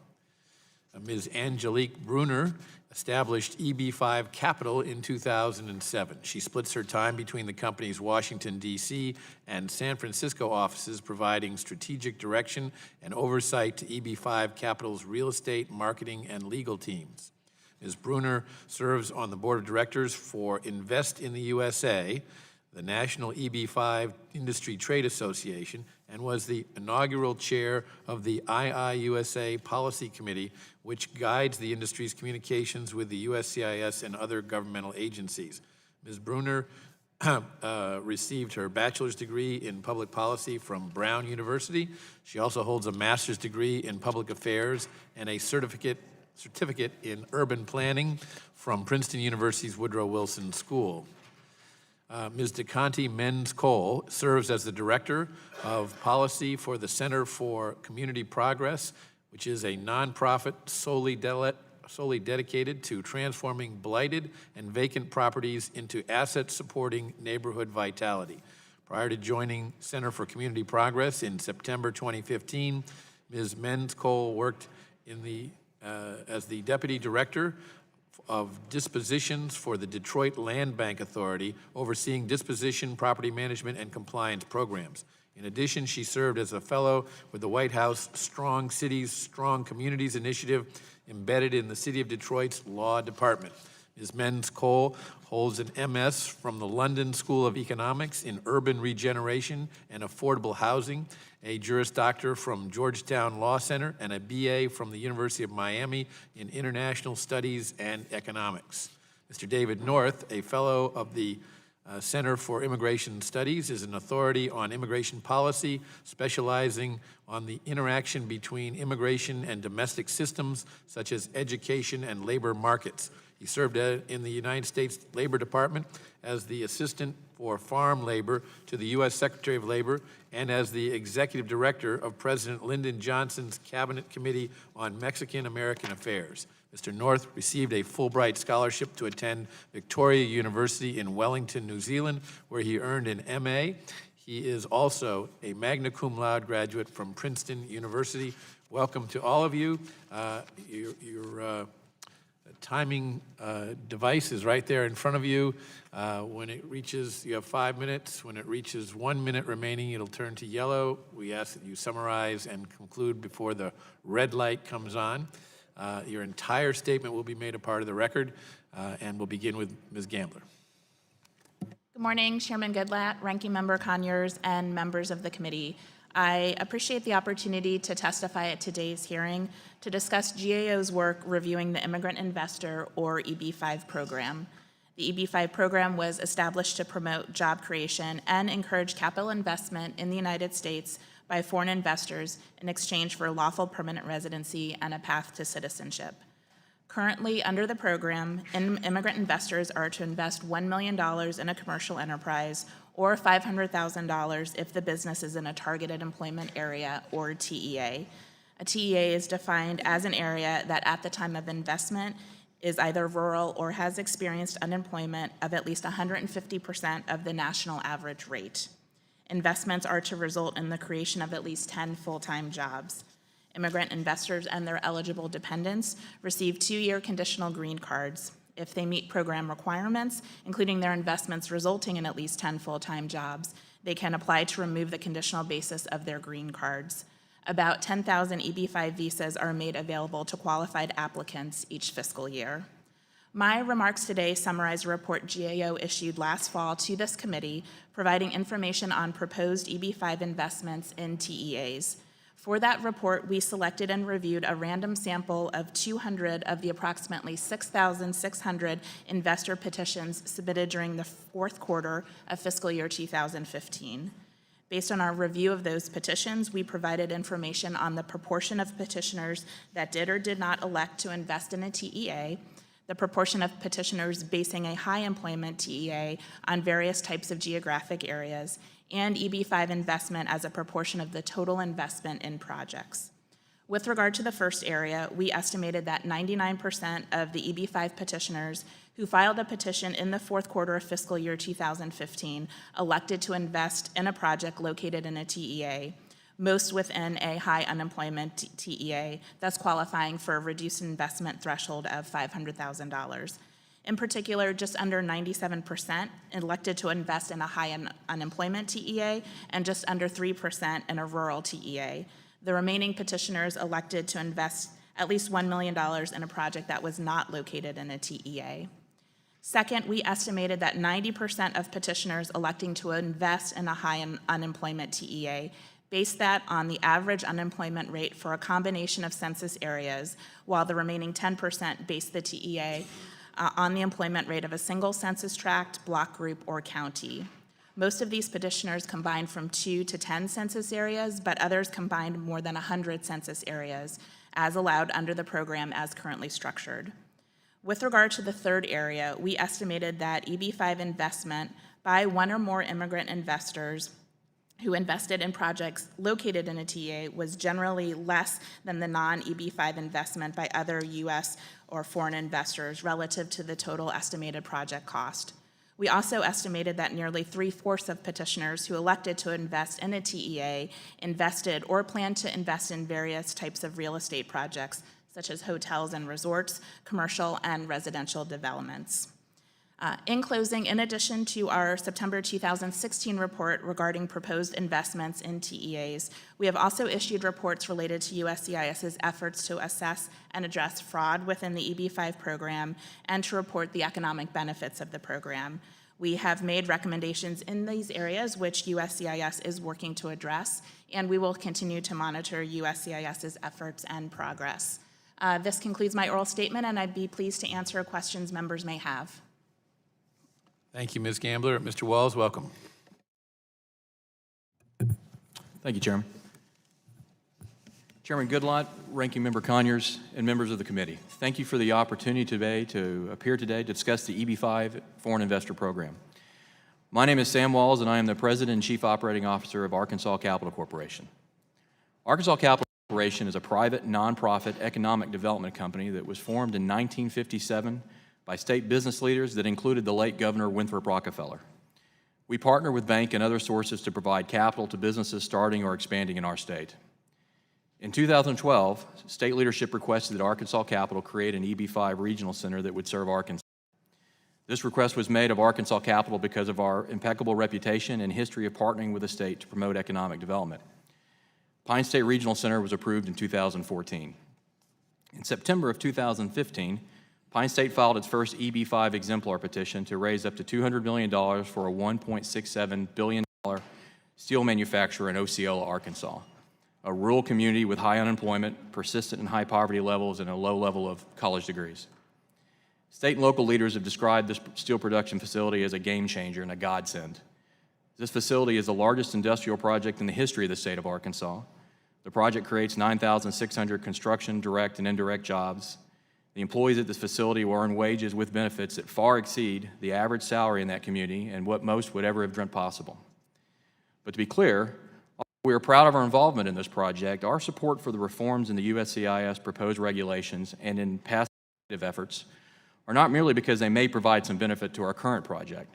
Ms. Angelique Bruner established EB5 Capital in 2007. She splits her time between the company's Washington, D.C. and San Francisco offices, providing strategic direction and oversight to EB5 Capital's real estate, marketing, and legal teams. Ms. Bruner serves on the board of directors for Invest in the USA, the National EB5 Industry Trade Association, and was the inaugural chair of the IIUSA Policy Committee, which guides the industry's communications with the USCIS and other governmental agencies. Ms. Bruner received her bachelor's degree in public policy from Brown University. She also holds a master's degree in public affairs and a certificate in urban planning from Princeton University's Woodrow Wilson School. Ms. DeConti Menz-Cole serves as the Director of Policy for the Center for Community Progress, which is a nonprofit solely dedicated to transforming blighted and vacant properties into asset-supporting neighborhood vitality. Prior to joining Center for Community Progress in September 2015, Ms. Menz-Cole worked as the Deputy Director of Dispositions for the Detroit Land Bank Authority, overseeing disposition, property management, and compliance programs. In addition, she served as a fellow with the White House Strong Cities, Strong Communities Initiative, embedded in the City of Detroit's Law Department. Ms. Menz-Cole holds an MS from the London School of Economics in Urban Regeneration and Affordable Housing, a Juris Doctor from Georgetown Law Center, and a BA from the University of Miami in International Studies and Economics. Mr. David North, a fellow of the Center for Immigration Studies, is an authority on immigration policy, specializing on the interaction between immigration and domestic systems, such as education and labor markets. He served in the United States Labor Department as the Assistant for Farm Labor to the U.S. Secretary of Labor and as the Executive Director of President Lyndon Johnson's Cabinet Committee on Mexican-American Affairs. Mr. North received a Fulbright scholarship to attend Victoria University in Wellington, New Zealand, where he earned an MA. He is also a magna cum laude graduate from Princeton University. Welcome to all of you. Your timing device is right there in front of you. When it reaches, you have 5 minutes. When it reaches 1 minute remaining, it'll turn to yellow. We ask that you summarize and conclude before the red light comes on. Your entire statement will be made a part of the record, and we'll begin with Ms. Gambler. Good morning, Chairman Goodlatte, Ranking Member Conyers, and members of the committee. I appreciate the opportunity to testify at today's hearing to discuss GAO's work reviewing the Immigrant Investor, or EB5 program. The EB5 program was established to promote job creation and encourage capital investment in the United States by foreign investors in exchange for lawful permanent residency and a path to citizenship. Currently, under the program, immigrant investors are to invest $1 million in a commercial enterprise or $500,000 if the business is in a targeted employment area, or TEA. A TEA is defined as an area that at the time of investment is either rural or has experienced unemployment of at least 150% of the national average rate. Investments are to result in the creation of at least 10 full-time jobs. Immigrant investors and their eligible dependents receive 2-year conditional green cards. If they meet program requirements, including their investments resulting in at least 10 full-time jobs, they can apply to remove the conditional basis of their green cards. About 10,000 EB5 visas are made available to qualified applicants each fiscal year. My remarks today summarize a report GAO issued last fall to this committee, providing information on proposed EB5 investments in TEAs. For that report, we selected and reviewed a random sample of 200 of the approximately 6,600 investor petitions submitted during the fourth quarter of fiscal year 2015. Based on our review of those petitions, we provided information on the proportion of petitioners that did or did not elect to invest in a TEA, the proportion of petitioners basing a high employment TEA on various types of geographic areas, and EB5 investment as a proportion of the total investment in projects. With regard to the first area, we estimated that 99% of the EB5 petitioners who filed a petition in the fourth quarter of fiscal year 2015 elected to invest in a project located in a TEA, most within a high unemployment TEA, thus qualifying for a reduced investment threshold of $500,000. In particular, just under 97% elected to invest in a high unemployment TEA and just under 3% in a rural TEA. The remaining petitioners elected to invest at least $1 million in a project that was not located in a TEA. Second, we estimated that 90% of petitioners electing to invest in a high unemployment TEA based that on the average unemployment rate for a combination of census areas, while the remaining 10% based the TEA on the employment rate of a single census tract, block group, or county. Most of these petitioners combined from 2 to 10 census areas, but others combined more than 100 census areas, as allowed under the program as currently structured. With regard to the third area, we estimated that EB5 investment by one or more immigrant investors who invested in projects located in a TA was generally less than the non-EB5 investment by other U.S. or foreign investors relative to the total estimated project cost. We also estimated that nearly 3/4 of petitioners who elected to invest in a TEA invested or planned to invest in various types of real estate projects, such as hotels and resorts, commercial and residential developments. In closing, in addition to our September 2016 report regarding proposed investments in TEAs, we have also issued reports related to USCIS's efforts to assess and address fraud within the EB5 program and to report the economic benefits of the program. We have made recommendations in these areas which USCIS is working to address, and we will continue to monitor USCIS's efforts and progress. This concludes my oral statement, and I'd be pleased to answer questions members may have. Thank you, Ms. Gambler. Mr. Walls, welcome. Thank you, Chairman. Chairman Goodlatte, Ranking Member Conyers, and members of the committee, thank you for the opportunity today to appear today to discuss the EB5 Foreign Investor Program. My name is Sam Walls, and I am the President and Chief Operating Officer of Arkansas Capital Corporation. Arkansas Capital Corporation is a private, nonprofit economic development company that was formed in 1957 by state business leaders that included the late Governor Winthrop Rockefeller. We partner with bank and other sources to provide capital to businesses starting or expanding in our state. In 2012, state leadership requested that Arkansas Capital create an EB5 regional center that would serve Arkansas. This request was made of Arkansas Capital because of our impeccable reputation and history of partnering with the state to promote economic development. Pine State Regional Center was approved in 2014. In September of 2015, Pine State filed its first EB5 exemplar petition to raise up to $200 million for a $1.67 billion steel manufacturer in Osceola, Arkansas, a rural community with high unemployment, persistent and high poverty levels, and a low level of college degrees. State and local leaders have described this steel production facility as a game changer and a godsend. This facility is the largest industrial project in the history of the state of Arkansas. The project creates 9,600 construction, direct and indirect jobs. The employees at this facility will earn wages with benefits that far exceed the average salary in that community and what most would ever have dreamt possible. But to be clear, we are proud of our involvement in this project. Our support for the reforms in the USCIS proposed regulations and in past efforts are not merely because they may provide some benefit to our current project.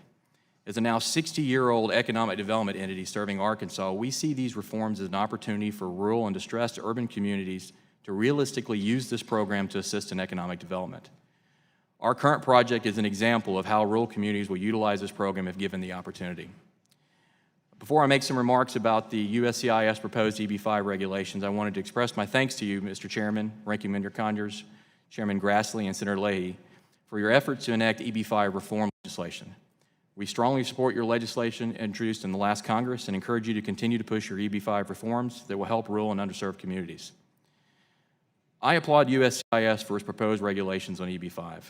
As a now 60-year-old economic development entity serving Arkansas, we see these reforms as an opportunity for rural and distressed urban communities to realistically use this program to assist in economic development. Our current project is an example of how rural communities will utilize this program if given the opportunity. Before I make some remarks about the USCIS proposed EB5 regulations, I wanted to express my thanks to you, Mr. Chairman, Ranking Member Conyers, Chairman Grassley, and Senator Leahy, for your efforts to enact EB5 reform legislation. We strongly support your legislation introduced in the last Congress and encourage you to continue to push your EB5 reforms that will help rural and underserved communities. I applaud USCIS for its proposed regulations on EB5.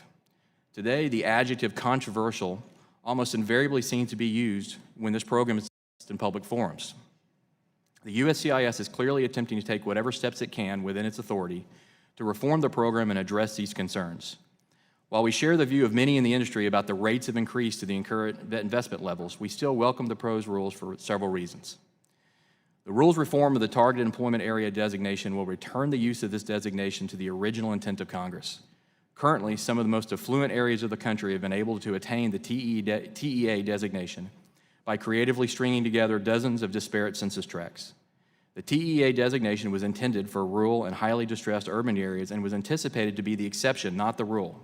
Today, the adjective controversial almost invariably seems to be used when this program is discussed in public forums. The USCIS is clearly attempting to take whatever steps it can within its authority to reform the program and address these concerns. While we share the view of many in the industry about the rates of increase to the incurred investment levels, we still welcome the proposed rules for several reasons. The rules reform of the targeted employment area designation will return the use of this designation to the original intent of Congress. Currently, some of the most affluent areas of the country have been able to attain the TEA designation by creatively stringing together dozens of disparate census tracts. The TEA designation was intended for rural and highly distressed urban areas and was anticipated to be the exception, not the rule.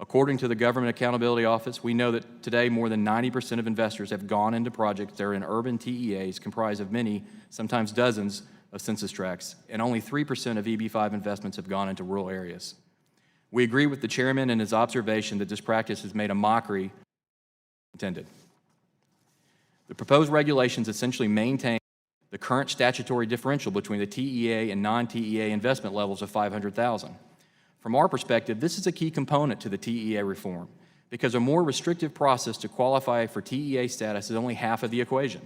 According to the Government Accountability Office, we know that today more than 90% of investors have gone into projects that are in urban TEAs comprised of many, sometimes dozens, of census tracts, and only 3% of EB5 investments have gone into rural areas. We agree with the chairman in his observation that this practice has made a mockery intended. The proposed regulations essentially maintain the current statutory differential between the TEA and non-TEA investment levels of $500,000. From our perspective, this is a key component to the TEA reform because a more restrictive process to qualify for TEA status is only half of the equation.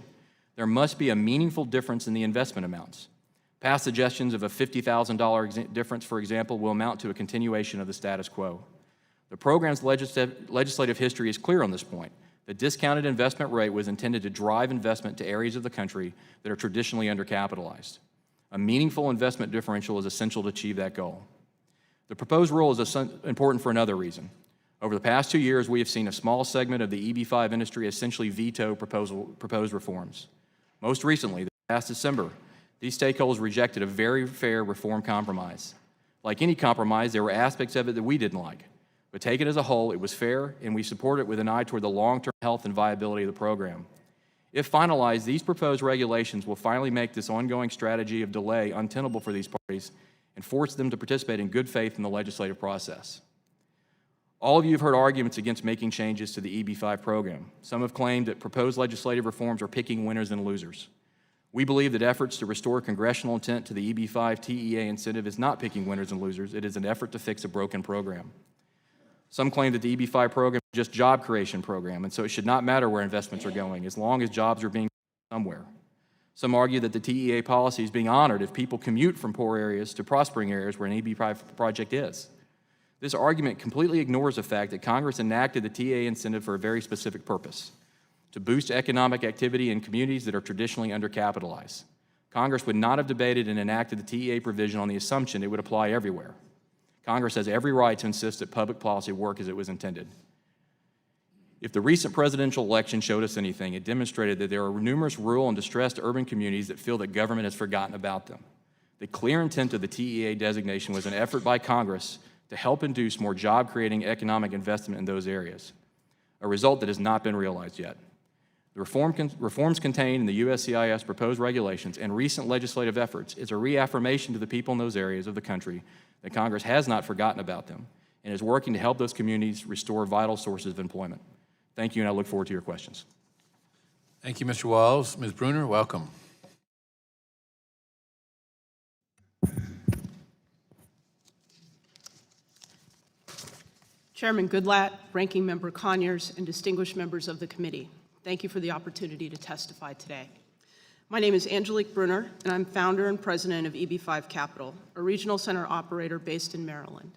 There must be a meaningful difference in the investment amounts. Past suggestions of a $50,000 difference, for example, will amount to a continuation of the status quo. The program's legislative history is clear on this point. The discounted investment rate was intended to drive investment to areas of the country that are traditionally undercapitalized. A meaningful investment differential is essential to achieve that goal. The proposed rule is important for another reason. Over the past 2 years, we have seen a small segment of the EB5 industry essentially veto proposed reforms. Most recently, this past December, these stakeholders rejected a very fair reform compromise. Like any compromise, there were aspects of it that we didn't like. But taken as a whole, it was fair, and we support it with an eye toward the long-term health and viability of the program. If finalized, these proposed regulations will finally make this ongoing strategy of delay untenable for these parties and force them to participate in good faith in the legislative process. All of you have heard arguments against making changes to the EB5 program. Some have claimed that proposed legislative reforms are picking winners and losers. We believe that efforts to restore congressional intent to the EB5 TEA incentive is not picking winners and losers. It is an effort to fix a broken program. Some claim that the EB5 program is just a job creation program, and so it should not matter where investments are going as long as jobs are being created somewhere. Some argue that the TEA policy is being honored if people commute from poor areas to prospering areas where an EB5 project is. This argument completely ignores the fact that Congress enacted the TEA incentive for a very specific purpose: to boost economic activity in communities that are traditionally undercapitalized. Congress would not have debated and enacted the TEA provision on the assumption it would apply everywhere. Congress has every right to insist that public policy work as it was intended. If the recent presidential election showed us anything, it demonstrated that there are numerous rural and distressed urban communities that feel that government has forgotten about them. The clear intent of the TEA designation was an effort by Congress to help induce more job-creating economic investment in those areas, a result that has not been realized yet. The reforms contained in the USCIS proposed regulations and recent legislative efforts is a reaffirmation to the people in those areas of the country that Congress has not forgotten about them and is working to help those communities restore vital sources of employment. Thank you, and I look forward to your questions. Thank you, Mr. Walls. Ms. Bruner, welcome. Chairman Goodlatte, Ranking Member Conyers, and distinguished members of the committee, thank you for the opportunity to testify today. My name is Angelique Bruner, and I'm founder and president of EB5 Capital, a regional center operator based in Maryland.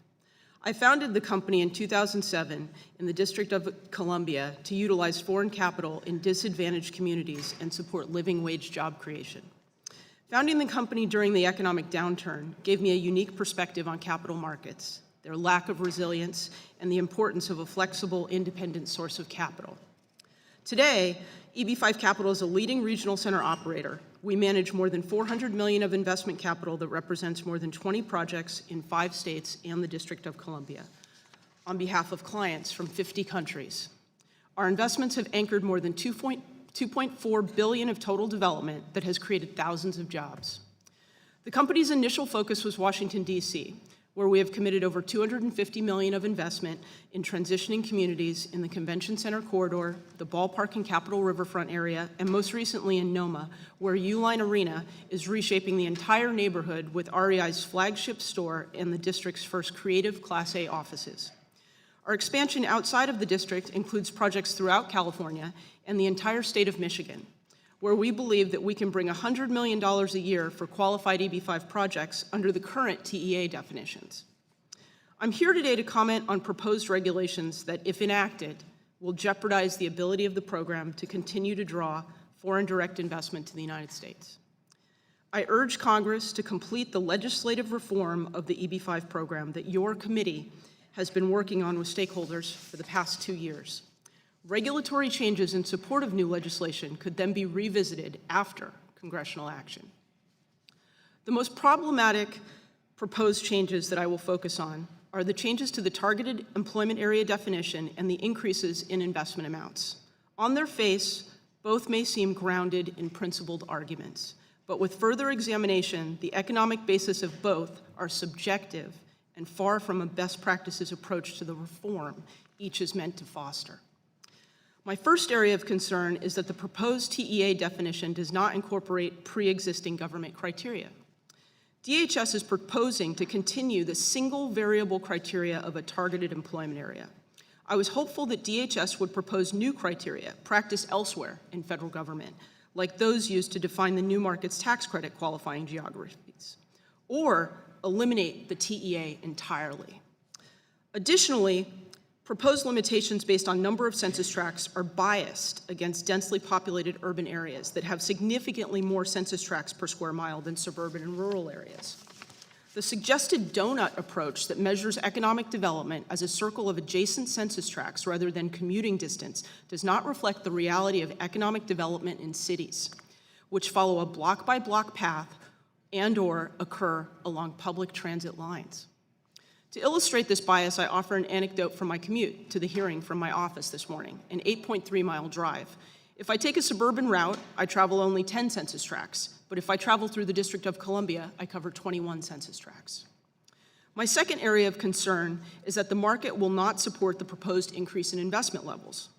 I founded the company in 2007 in the District of Columbia to utilize foreign capital in disadvantaged communities and support living wage job creation. Founding the company during the economic downturn gave me a unique perspective on capital markets, their lack of resilience, and the importance of a flexible, independent source of capital. Today, EB5 Capital is a leading regional center operator. We manage more than $400 million of investment capital that represents more than 20 projects in 5 states and the District of Columbia on behalf of clients from 50 countries. Our investments have anchored more than $2.4 billion of total development that has created thousands of jobs. The company's initial focus was Washington, D.C., where we have committed over $250 million of investment in transitioning communities in the Convention Center corridor, the Ballpark and Capitol Riverfront area, and most recently in Noma, where Uline Arena is reshaping the entire neighborhood with REI's flagship store and the district's first creative Class A offices. Our expansion outside of the district includes projects throughout California and the entire state of Michigan, where we believe that we can bring $100 million a year for qualified EB5 projects under the current TEA definitions. I'm here today to comment on proposed regulations that, if enacted, will jeopardize the ability of the program to continue to draw foreign direct investment to the United States. I urge Congress to complete the legislative reform of the EB5 program that your committee has been working on with stakeholders for the past 2 years. Regulatory changes in support of new legislation could then be revisited after congressional action. The most problematic proposed changes that I will focus on are the changes to the targeted employment area definition and the increases in investment amounts. On their face, both may seem grounded in principled arguments, but with further examination, the economic basis of both are subjective and far from a best practices approach to the reform each is meant to foster. My first area of concern is that the proposed TEA definition does not incorporate pre-existing government criteria. DHS is proposing to continue the single variable criteria of a targeted employment area. I was hopeful that DHS would propose new criteria practiced elsewhere in federal government, like those used to define the new markets tax credit qualifying geographies, or eliminate the TEA entirely. Additionally, proposed limitations based on number of census tracts are biased against densely populated urban areas that have significantly more census tracts per square mile than suburban and rural areas. The suggested donut approach that measures economic development as a circle of adjacent census tracts rather than commuting distance does not reflect the reality of economic development in cities, which follow a block-by-block path and/or occur along public transit lines. To illustrate this bias, I offer an anecdote from my commute to the hearing from my office this morning, an 8.3-mile drive. If I take a suburban route, I travel only 10 census tracts, but if I travel through the District of Columbia, I cover 21 census tracts. My second area of concern is that the market will not support the proposed increase in investment levels.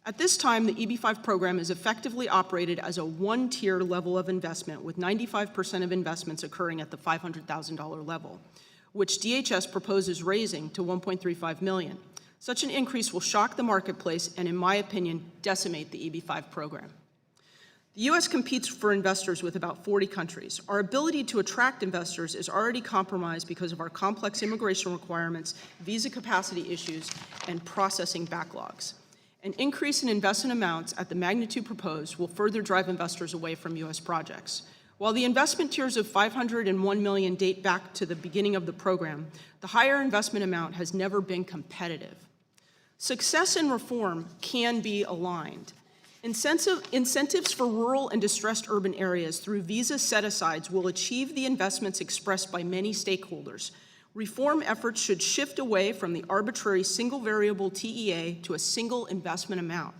At this time, the EB5 program is effectively operated as a one-tier level of investment, with 95% of investments occurring at the $500,000 level, which DHS proposes raising to $1.35 million. Such an increase will shock the marketplace and, in my opinion, decimate the EB5 program. The U.S. competes for investors with about 40 countries. Our ability to attract investors is already compromised because of our complex immigration requirements, visa capacity issues, and processing backlogs. An increase in investment amounts at the magnitude proposed will further drive investors away from U.S. projects. While the investment tiers of $500 and $1 million date back to the beginning of the program, the higher investment amount has never been competitive. Success and reform can be aligned. Incentives for rural and distressed urban areas through visa set-asides will achieve the investments expressed by many stakeholders. Reform efforts should shift away from the arbitrary single variable TEA to a single investment amount.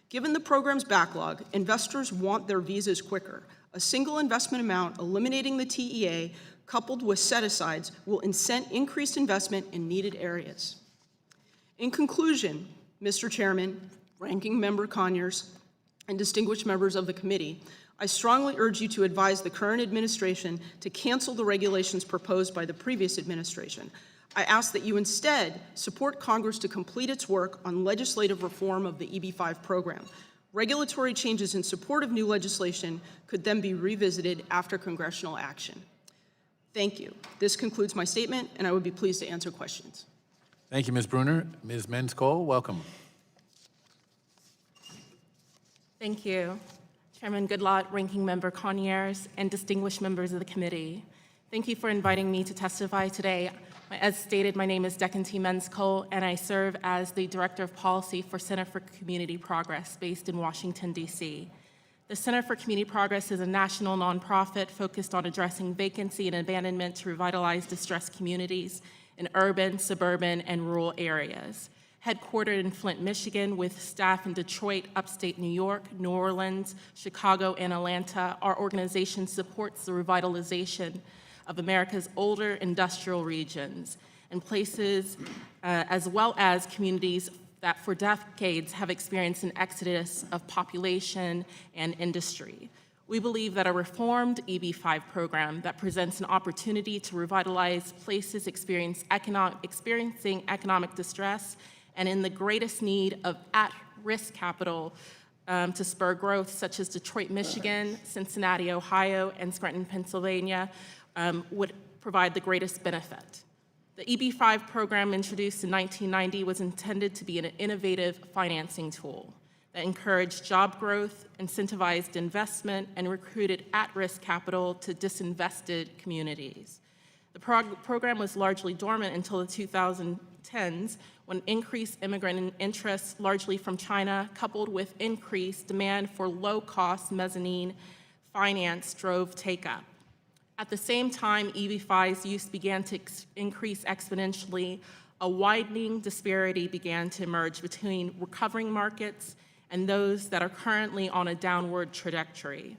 Given the program's backlog, investors want their visas quicker. A single investment amount eliminating the TEA coupled with set-asides will incent increased investment in needed areas. In conclusion, Mr. Chairman, Ranking Member Conyers, and distinguished members of the committee, I strongly urge you to advise the current administration to cancel the regulations proposed by the previous administration. I ask that you instead support Congress to complete its work on legislative reform of the EB5 program. Regulatory changes in support of new legislation could then be revisited after congressional action. Thank you. This concludes my statement, and I would be pleased to answer questions. Thank you, Ms. Bruner. Ms. Menz-Cole, welcome. Thank you, Chairman Goodlatte, Ranking Member Conyers, and distinguished members of the committee. Thank you for inviting me to testify today. As stated, my name is Deccan T. Menz-Cole, and I serve as the Director of Policy for Center for Community Progress, based in Washington, D.C. The Center for Community Progress is a national nonprofit focused on addressing vacancy and abandonment to revitalize distressed communities in urban, suburban, and rural areas. Headquartered in Flint, Michigan, with staff in Detroit, upstate New York, New Orleans, Chicago, and Atlanta, our organization supports the revitalization of America's older industrial regions and places, as well as communities that for decades have experienced an exodus of population and industry. We believe that a reformed EB5 program that presents an opportunity to revitalize places experiencing economic distress and in the greatest need of at-risk capital to spur growth, such as Detroit, Michigan, Cincinnati, Ohio, and Scranton, Pennsylvania, would provide the greatest benefit. The EB5 program, introduced in 1990, was intended to be an innovative financing tool. that encouraged job growth, incentivized investment, and recruited at-risk capital to disinvested communities. The program was largely dormant until the 2010s, when increased immigrant interest, largely from China, coupled with increased demand for low-cost mezzanine finance, drove take-up. At the same time, EB-5's use began to increase exponentially. A widening disparity began to emerge between recovering markets and those that are currently on a downward trajectory.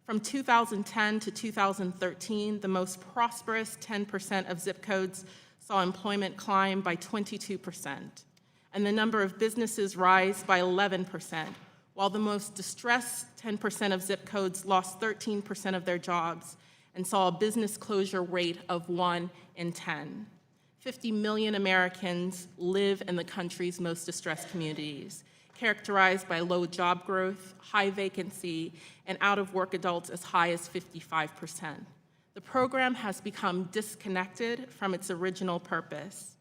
From 2010 to 2013, the most prosperous 10% of zip codes saw employment climb by 22%, and the number of businesses rise by 11%, while the most distressed 10% of zip codes lost 13% of their jobs and saw a business closure rate of 1 in 10. 50 million Americans live in the country's most distressed communities, characterized by low job growth, high vacancy, and out-of-work adults as high as 55%. The program has become disconnected from its original purpose.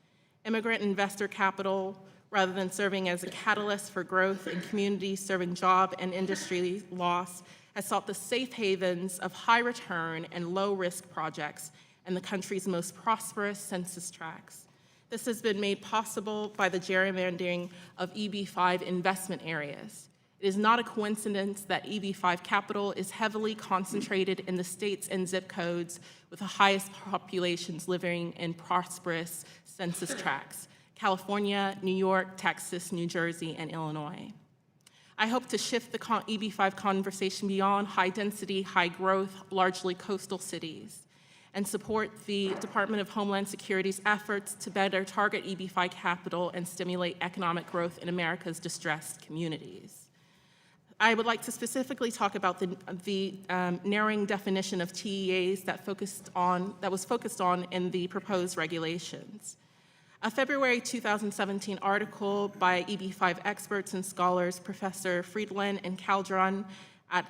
Immigrant investor capital, rather than serving as a catalyst for growth in communities serving job and industry loss, has sought the safe havens of high return and low risk projects in the country's most prosperous census tracts. This has been made possible by the gerrymandering of EB-5 investment areas. It is not a coincidence that EB-5 capital is heavily concentrated in the states and zip codes with the highest populations living in prosperous census tracts: California, New York, Texas, New Jersey, and Illinois. I hope to shift the EB-5 conversation beyond high-density, high-growth, largely coastal cities, and support the Department of Homeland Security's efforts to better target EB-5 capital and stimulate economic growth in America's distressed communities. I would like to specifically talk about the narrowing definition of TEAs that was focused on in the proposed regulations. A February 2017 article by EB-5 experts and scholars, Professor Friedland and Calderon at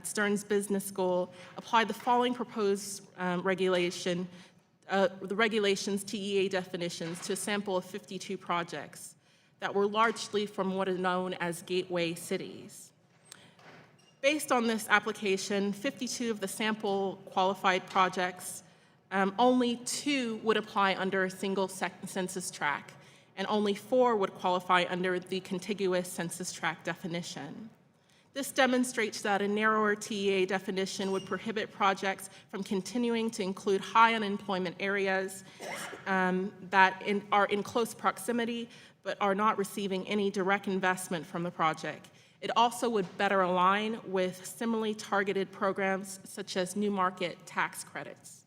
Stern's Business School, applied the following proposed the regulations TEA definitions to a sample of 52 projects that were largely from what is known as gateway cities. Based on this application, 52 of the sample qualified projects, only 2 would apply under a single census tract, and only 4 would qualify under the contiguous census tract definition. This demonstrates that a narrower TEA definition would prohibit projects from continuing to include high unemployment areas that are in close proximity but are not receiving any direct investment from the project. It also would better align with similarly targeted programs such as new market tax credits.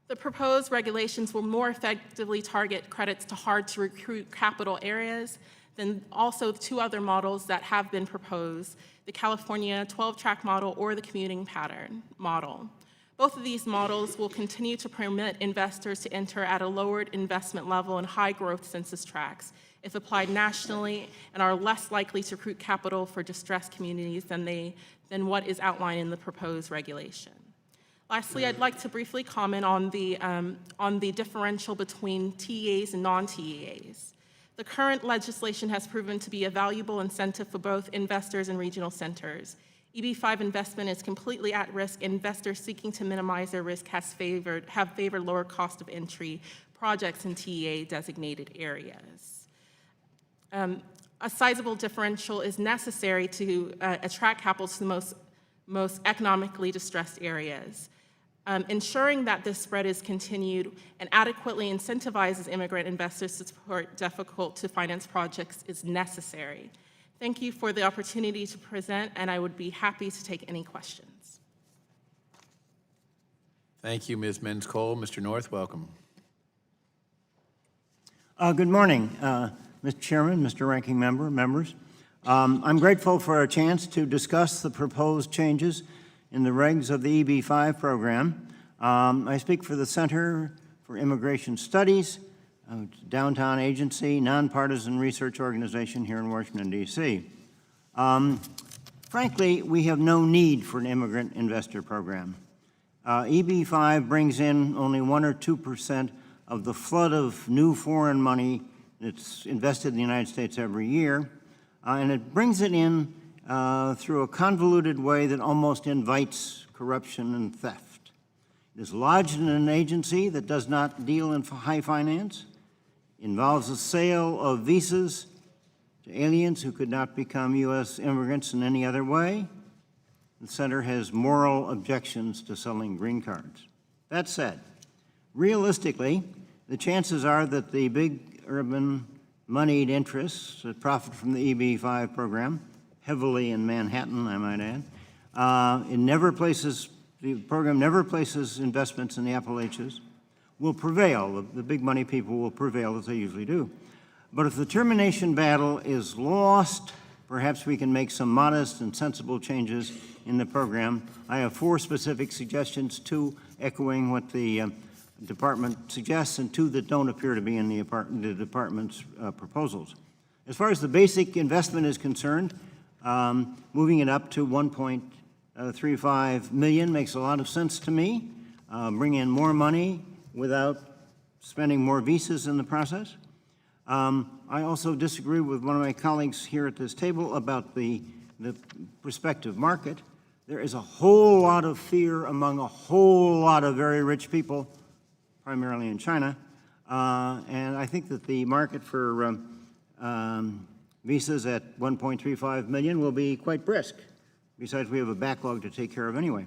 The proposed regulations will more effectively target credits to hard-to-recruit capital areas than also 2 other models that have been proposed, the California 12-track model or the commuting pattern model. Both of these models will continue to permit investors to enter at a lowered investment level in high-growth census tracts if applied nationally, and are less likely to recruit capital for distressed communities than what is outlined in the proposed regulation. Lastly, I'd like to briefly comment on the differential between TEAs and non-TEAs. The current legislation has proven to be a valuable incentive for both investors and regional centers. EB-5 investment is completely at risk. Investors seeking to minimize their risk have favored lower cost of entry projects in TEA designated areas. A sizable differential is necessary to attract capital to the most economically distressed areas. Ensuring that this spread is continued and adequately incentivizes immigrant investors to support difficult-to-finance projects is necessary. Thank you for the opportunity to present, and I would be happy to take any questions. Thank you, Ms. Menz-Cole. Mr. North, welcome. Good morning, Mr. Chairman, Mr. Ranking Member, members. I'm grateful for a chance to discuss the proposed changes in the regs of the EB-5 program. I speak for the Center for Immigration Studies, a downtown agency, nonpartisan research organization here in Washington, D.C. Frankly, we have no need for an immigrant investor program. EB-5 brings in only 1 or 2% of the flood of new foreign money It's invested in the United States every year, and it brings it in through a convoluted way that almost invites corruption and theft. It is lodged in an agency that does not deal in high finance, involves the sale of visas to aliens who could not become U.S. immigrants in any other way. The center has moral objections to selling green cards. That said, realistically, the chances are that the big urban moneyed interests that profit from the EB-5 program, heavily in Manhattan, I might add, the program never places investments in the Appalachians, will prevail. The big money people will prevail as they usually do. But if the termination battle is lost, perhaps we can make some modest and sensible changes in the program. I have 4 specific suggestions, 2 echoing what the department suggests and 2 that don't appear to be in the department's proposals. As far as the basic investment is concerned, moving it up to $1.35 million makes a lot of sense to me. Bring in more money without spending more visas in the process. I also disagree with one of my colleagues here at this table about the prospective market. There is a whole lot of fear among a whole lot of very rich people, primarily in China, and I think that the market for visas at 1.35 million will be quite brisk. Besides, we have a backlog to take care of anyway.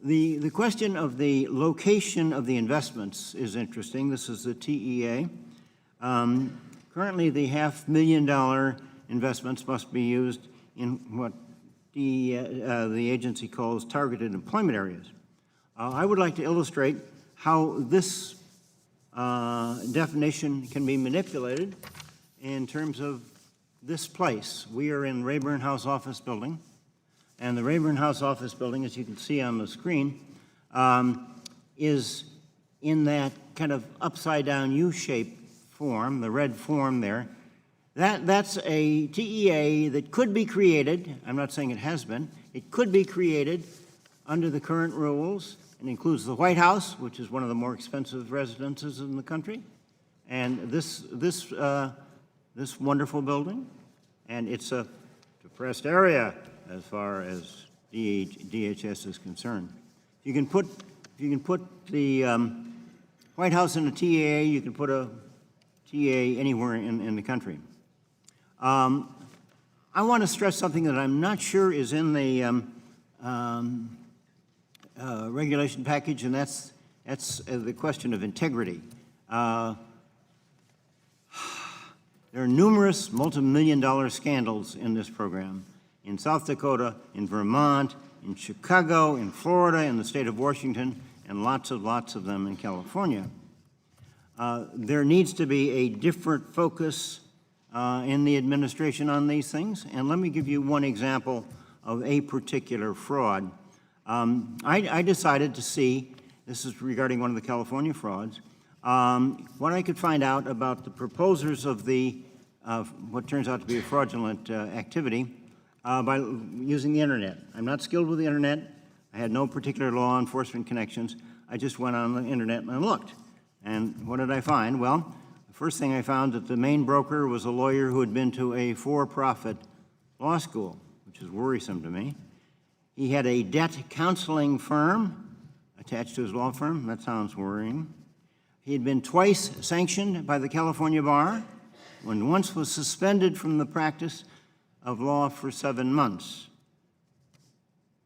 The question of the location of the investments is interesting. This is the TEA. Currently, the $500,000 investments must be used in what the agency calls targeted employment areas. I would like to illustrate how this definition can be manipulated in terms of this place. We are in Rayburn House Office Building, and the Rayburn House Office Building, as you can see on the screen, is in that kind of upside-down U-shaped form, the red form there. That's a TEA that could be created. I'm not saying it has been. It could be created under the current rules. It includes the White House, which is one of the more expensive residences in the country, and this wonderful building, and it's a depressed area as far as DHS is concerned. If you can put the White House in a TEA, you can put a TEA anywhere in the country. I want to stress something that I'm not sure is in the regulation package, and that's the question of integrity. There are numerous multi-million-dollar scandals in this program, in South Dakota, in Vermont, in Chicago, in Florida, in the state of Washington, and lots of them in California. There needs to be a different focus in the administration on these things, and let me give you one example of a particular fraud. I decided to see, this is regarding one of the California frauds, what I could find out about the proposers of what turns out to be a fraudulent activity by using the internet. I'm not skilled with the internet. I had no particular law enforcement connections. I just went on the internet and looked. And what did I find? Well, the first thing I found that the main broker was a lawyer who had been to a for-profit law school, which is worrisome to me. He had a debt counseling firm attached to his law firm. That sounds worrying. He had been twice sanctioned by the California Bar, and once was suspended from the practice of law for 7 months.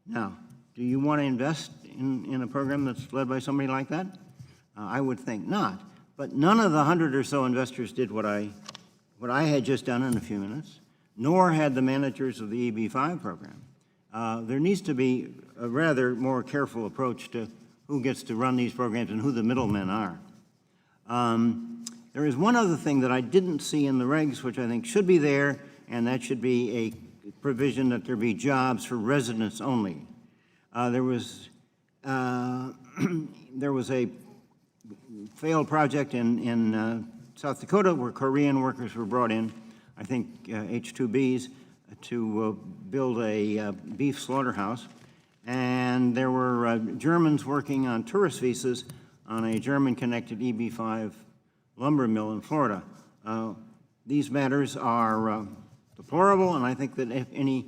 Now, do you want to invest in a program that's led by somebody like that? I would think not. But none of the 100 or so investors did what I had just done in a few minutes, nor had the managers of the EB-5 program. There needs to be a rather more careful approach to who gets to run these programs and who the middlemen are. There is one other thing that I didn't see in the regs, which I think should be there, and that should be a provision that there be jobs for residents only. There was a failed project in South Dakota where Korean workers were brought in, I think H-2Bs, to build a beef slaughterhouse. And there were Germans working on tourist visas on a German-connected EB-5 lumber mill in Florida. These matters are deplorable, and I think that if any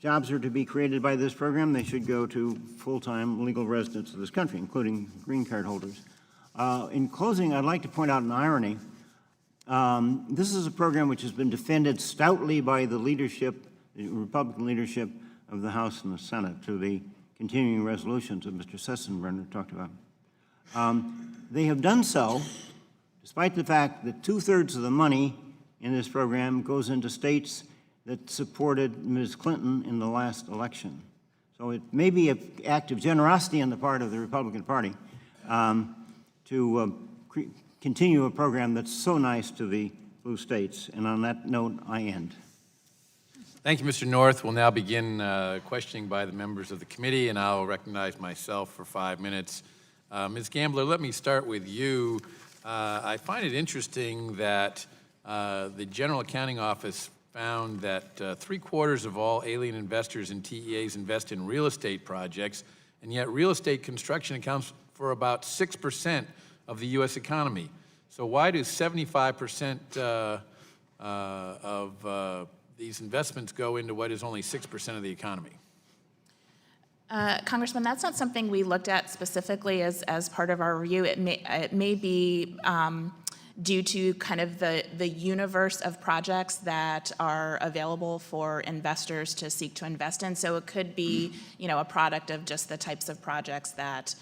jobs are to be created by this program, they should go to full-time legal residents of this country, including green card holders. In closing, I'd like to point out an irony. This is a program which has been defended stoutly by the leadership, the Republican leadership of the House and the Senate, to the continuing resolutions that Mr. Sessenbrenner talked about. They have done so despite the fact that 2/3 of the money in this program goes into states that supported Ms. Clinton in the last election. So it may be an act of generosity on the part of the Republican Party to continue a program that's so nice to the blue states. And on that note, I end. Thank you, Mr. North. We'll now begin questioning by the members of the committee, and I'll recognize myself for 5 minutes. Ms. Gambler, let me start with you. I find it interesting that the General Accounting Office found that 3/4 of all alien investors in TEAs invest in real estate projects, and yet real estate construction accounts for about 6% of the U.S. economy. So why do 75% of these investments go into what is only 6% of the economy? Congressman, that's not something we looked at specifically as part of our review. It may be due to kind of the universe of projects that are available for investors to seek to invest in. So it could be, a product of just the types of projects that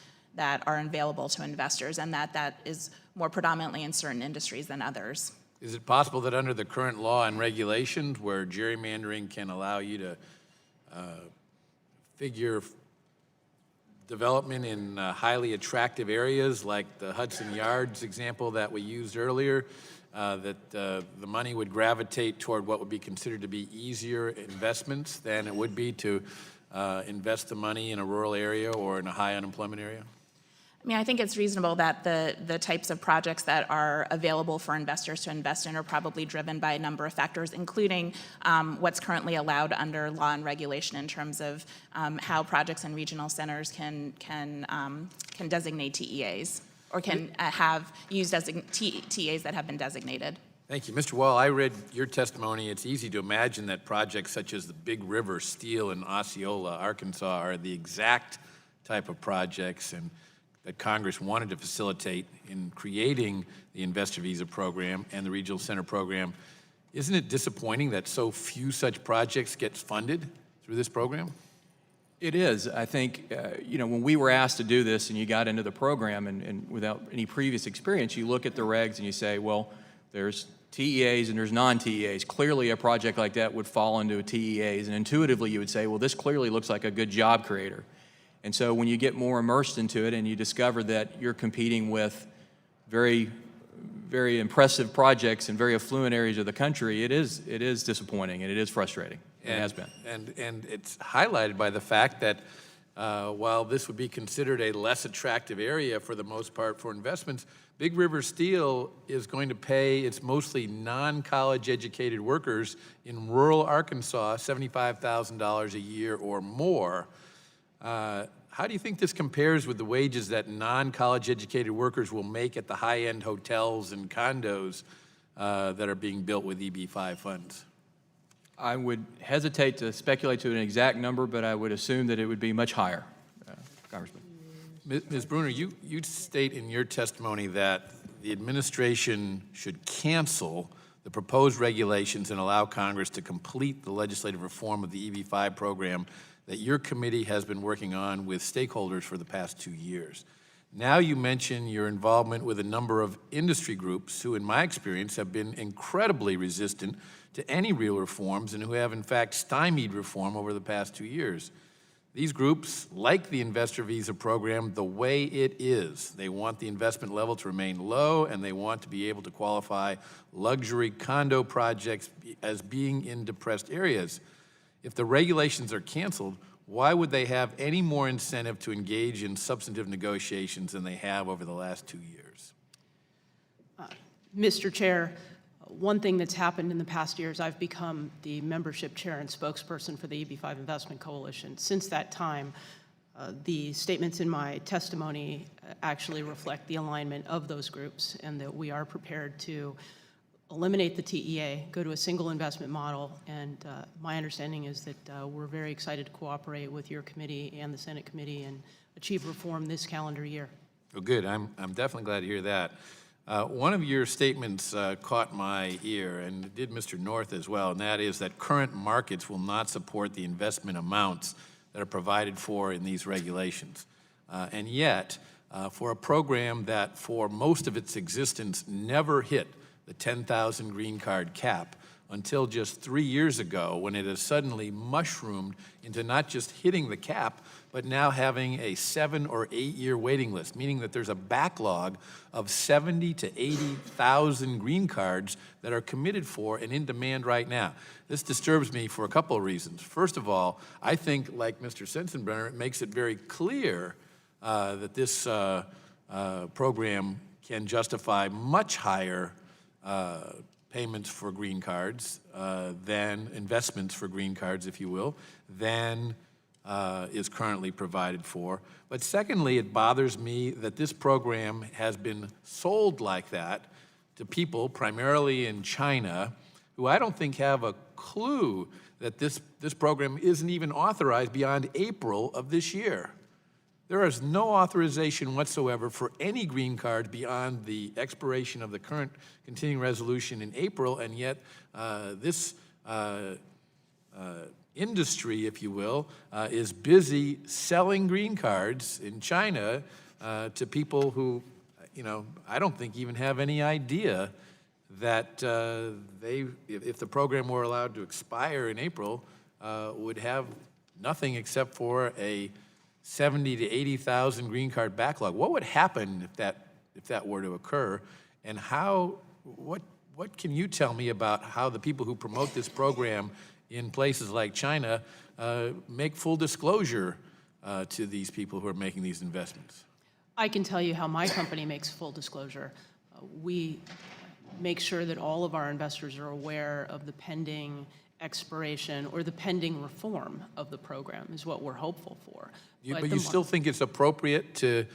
are available to investors, and that is more predominantly in certain industries than others. Is it possible that under the current law and regulations where gerrymandering can allow you to figure development in highly attractive areas like the Hudson Yards example that we used earlier, that the money would gravitate toward what would be considered to be easier investments than it would be to invest the money in a rural area or in a high unemployment area? I mean, I think it's reasonable that the types of projects that are available for investors to invest in are probably driven by a number of factors, including what's currently allowed under law and regulation in terms of how projects in regional centers can designate TEAs or can use TEAs that have been designated. Thank you. Mr. Wall, I read your testimony. It's easy to imagine that projects such as the Big River Steel in Osceola, Arkansas, are the exact type of projects and that Congress wanted to facilitate in creating the Investor Visa Program and the Regional Center Program. Isn't it disappointing that so few such projects get funded through this program? It is. I think, when we were asked to do this and you got into the program and without any previous experience, you look at the regs and you say, well, there's TEAs and there's non-TEAs. Clearly a project like that would fall into a TEAs, and intuitively you would say, well, this clearly looks like a good job creator. And so when you get more immersed into it and you discover that you're competing with very, very impressive projects in very affluent areas of the country, it is disappointing and it is frustrating. It has been. And it's highlighted by the fact that while this would be considered a less attractive area for the most part for investments, Big River Steel is going to pay its mostly non-college educated workers in rural Arkansas $75,000 a year or more. How do you think this compares with the wages that non-college educated workers will make at the high-end hotels and condos that are being built with EB-5 funds? I would hesitate to speculate to an exact number, but I would assume that it would be much higher, Congressman. Ms. Bruner, you state in your testimony that the administration should cancel the proposed regulations and allow Congress to complete the legislative reform of the EB-5 program that your committee has been working on with stakeholders for the past 2 years. Now you mention your involvement with a number of industry groups who, in my experience, have been incredibly resistant to any real reforms and who have, in fact, stymied reform over the past 2 years. These groups like the Investor Visa Program the way it is. They want the investment level to remain low, and they want to be able to qualify luxury condo projects as being in depressed areas. If the regulations are canceled, why would they have any more incentive to engage in substantive negotiations than they have over the last 2 years? Mr. Chair, one thing that's happened in the past years, I've become the membership chair and spokesperson for the EB-5 Investment Coalition. Since that time, The statements in my testimony actually reflect the alignment of those groups, and that we are prepared to eliminate the TEA, go to a single investment model, and my understanding is that we're very excited to cooperate with your committee and the Senate committee and achieve reform this calendar year. Well, good. I'm definitely glad to hear that. One of your statements caught my ear, and it did Mr. North as well, and that is that current markets will not support the investment amounts that are provided for in these regulations. And yet, for a program that for most of its existence never hit the 10,000 green card cap until just 3 years ago, when it has suddenly mushroomed into not just hitting the cap, but now having a 7 or 8 year waiting list, meaning that there's a backlog of 70 to 80,000 green cards that are committed for and in demand right now. This disturbs me for a couple of reasons. First of all, I think, like Mr. Sensenbrenner, it makes it very clear that this program can justify much higher payments for green cards than investments for green cards, if you will, than is currently provided for. But secondly, it bothers me that this program has been sold like that to people, primarily in China, who I don't think have a clue that this program isn't even authorized beyond April of this year. There is no authorization whatsoever for any green card beyond the expiration of the current continuing resolution in April, and yet this industry, if you will, is busy selling green cards in China to people who, I don't think even have any idea that if the program were allowed to expire in April, would have nothing except for a 70 to 80,000 green card backlog. What would happen if that were to occur, and what can you tell me about how the people who promote this program in places like China make full disclosure to these people who are making these investments? I can tell you how my company makes full disclosure. We make sure that all of our investors are aware of the pending expiration or the pending reform of the program is what we're hopeful for. But you still think it's appropriate to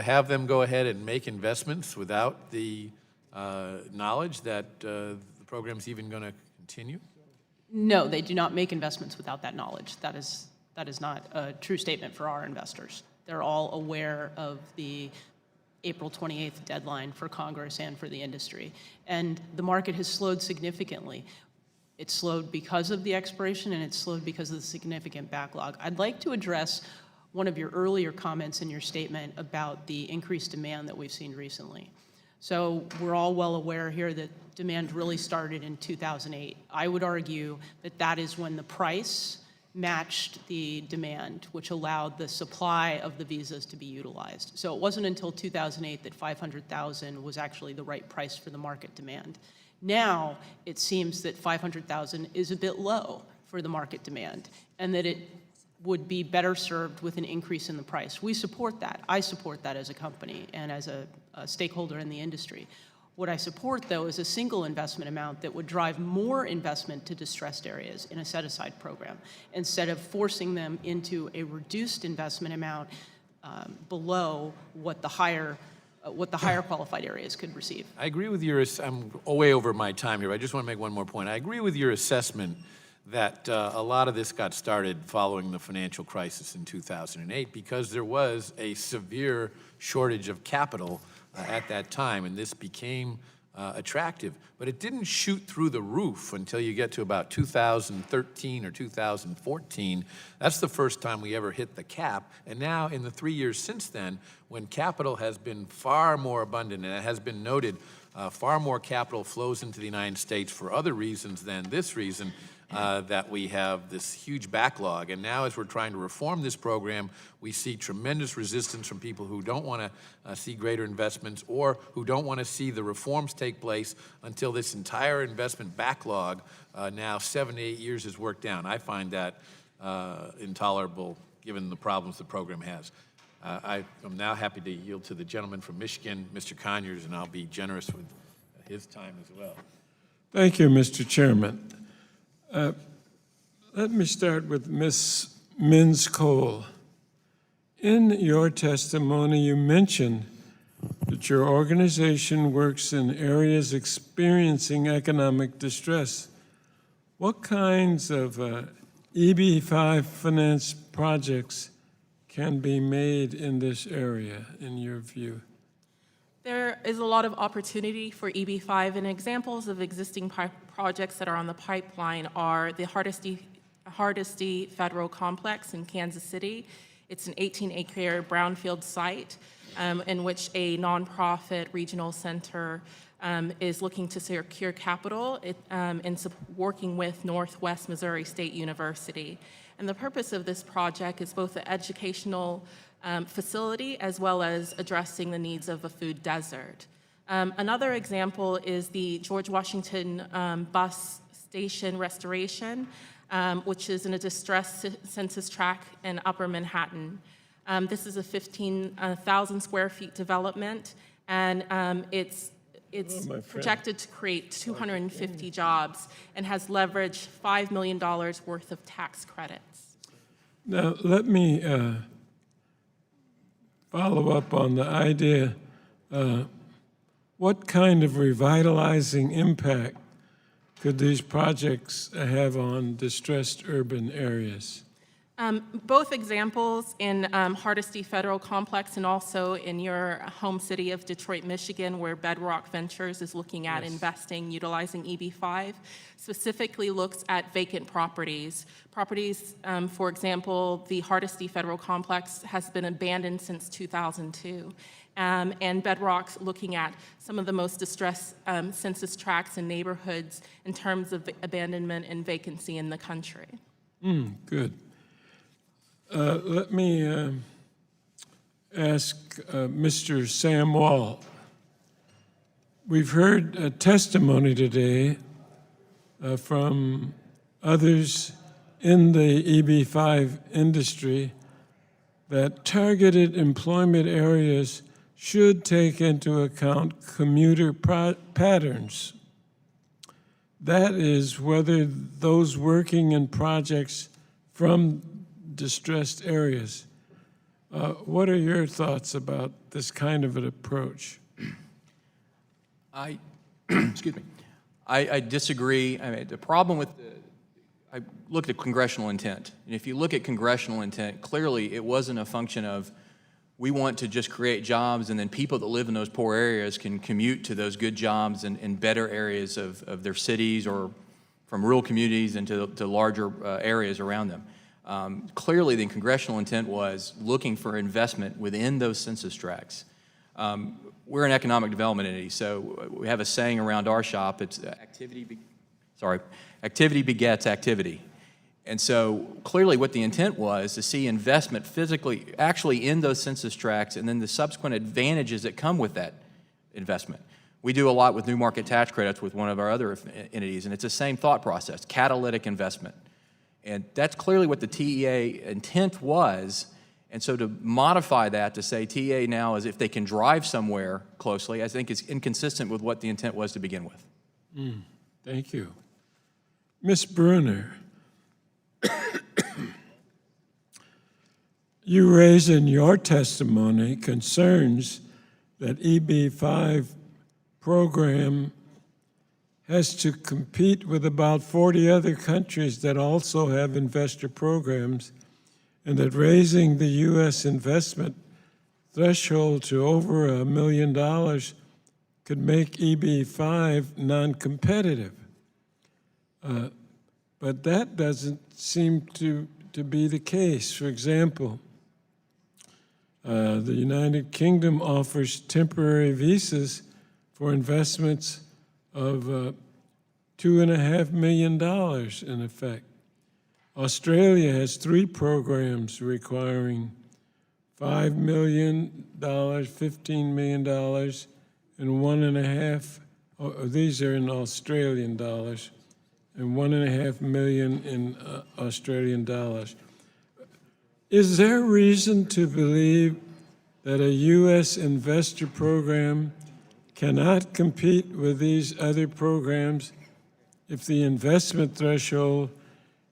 have them go ahead and make investments without the knowledge that the program's even going to continue? No, they do not make investments without that knowledge. That is not a true statement for our investors. They're all aware of the April 28th deadline for Congress and for the industry. And the market has slowed significantly. It slowed because of the expiration, and it slowed because of the significant backlog. I'd like to address one of your earlier comments in your statement about the increased demand that we've seen recently. So we're all well aware here that demand really started in 2008. I would argue that that is when the price matched the demand, which allowed the supply of the visas to be utilized. So it wasn't until 2008 that 500,000 was actually the right price for the market demand. Now, it seems that 500,000 is a bit low for the market demand, and that it would be better served with an increase in the price. We support that. I support that as a company and as a stakeholder in the industry. What I support, though, is a single investment amount that would drive more investment to distressed areas in a set-aside program, instead of forcing them into a reduced investment amount below what the higher qualified areas could receive. I agree with I'm way over my time here, but I just want to make one more point. I agree with your assessment that a lot of this got started following the financial crisis in 2008 because there was a severe shortage of capital at that time, and this became attractive. But it didn't shoot through the roof until you get to about 2013 or 2014. That's the first time we ever hit the cap. And now, in the 3 years since then, when capital has been far more abundant, and it has been noted, far more capital flows into the United States for other reasons than this reason, that we have this huge backlog. And now, as we're trying to reform this program, we see tremendous resistance from people who don't want to see greater investments or who don't want to see the reforms take place until this entire investment backlog, now 7 to 8 years, is worked down. I find that intolerable given the problems the program has. I am now happy to yield to the gentleman from Michigan, Mr. Conyers, and I'll be generous with his time as well. Thank you, Mr. Chairman. Let me start with Ms. Mins-Cole. In your testimony, you mentioned that your organization works in areas experiencing economic distress. What kinds of EB5 finance projects can be made in this area, in your view? There is a lot of opportunity for EB5, and examples of existing projects that are on the pipeline are the Hardesty Federal Complex in Kansas City. It's an 18-acre brownfield site in which a nonprofit regional center is looking to secure capital in working with Northwest Missouri State University. And the purpose of this project is both an educational facility as well as addressing the needs of a food desert. Another example is the George Washington bus station restoration, which is in a distressed census tract in Upper Manhattan. This is a 15,000 square feet development, and it's projected to create 250 jobs and has leveraged $5 million worth of tax credits. Now, let me follow up on the idea, what kind of revitalizing impact could these projects have on distressed urban areas? Both examples in Hardesty Federal Complex and also in your home city of Detroit, Michigan, where Bedrock Ventures is looking at investing, utilizing EB5, specifically looks at vacant properties. Properties, for example, the Hardesty Federal Complex has been abandoned since 2002. And Bedrock's looking at some of the most distressed census tracts and neighborhoods in terms of abandonment and vacancy in the country. Good. Let me ask Mr. Sam Wall. We've heard a testimony today from others in the EB5 industry that targeted employment areas should take into account commuter patterns. That is, whether those working in projects from distressed areas. What are your thoughts about this kind of an approach? Excuse me. I disagree. I mean, the problem with I looked at congressional intent. And if you look at congressional intent, clearly it wasn't a function of we want to just create jobs and then people that live in those poor areas can commute to those good jobs in better areas of their cities or from rural communities into larger areas around them. Clearly, the congressional intent was looking for investment within those census tracts. We're an economic development entity, so we have a saying around our shop, it's activity begets activity. And so clearly what the intent was to see investment physically, actually in those census tracts, and then the subsequent advantages that come with that investment. We do a lot with new market tax credits with one of our other entities, and it's the same thought process, catalytic investment. And that's clearly what the TEA intent was. And so to modify that to say TEA now is if they can drive somewhere closely, I think is inconsistent with what the intent was to begin with. Thank you. Ms. Bruner, you raise in your testimony concerns that EB5 program has to compete with about 40 other countries that also have investor programs, and that raising the U.S. investment threshold to over $1 million could make EB5 non-competitive. But that doesn't seem to be the case. For example, the United Kingdom offers temporary visas for investments of $2.5 million in effect. Australia has 3 programs requiring $5 million, $15 million, and $1.5, these are in Australian dollars, and $1.5 million in Australian dollars. Is there reason to believe that a U.S. investor program cannot compete with these other programs if the investment threshold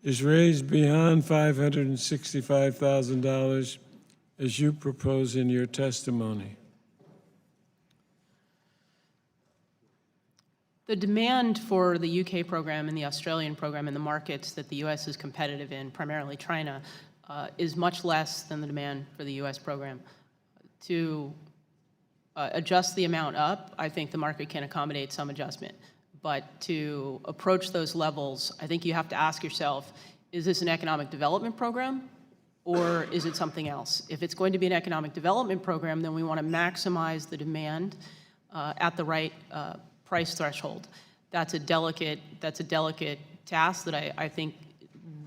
is raised beyond $565,000 as you propose in your testimony? The demand for the UK program and the Australian program in the markets that the US is competitive in, primarily China, is much less than the demand for the US program. To adjust the amount up, I think the market can accommodate some adjustment. But to approach those levels, I think you have to ask yourself, is this an economic development program or is it something else? If it's going to be an economic development program, then we want to maximize the demand at the right price threshold. That's a delicate task that I think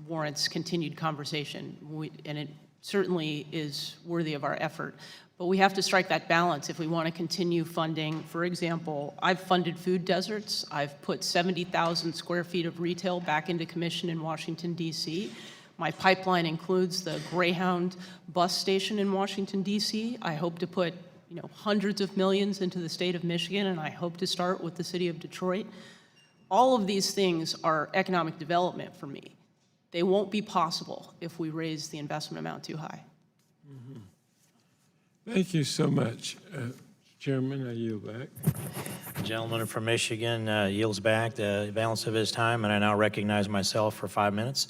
warrants continued conversation, and it certainly is worthy of our effort. But we have to strike that balance if we want to continue funding. For example, I've funded food deserts. I've put 70,000 square feet of retail back into commission in Washington, D.C. My pipeline includes the Greyhound bus station in Washington, D.C. I hope to put hundreds of millions into the state of Michigan, and I hope to start with the city of Detroit. All of these things are economic development for me. They won't be possible if we raise the investment amount too high. Thank you so much. Chairman, I yield back. The gentleman from Michigan yields back the balance of his time, and I now recognize myself for 5 minutes.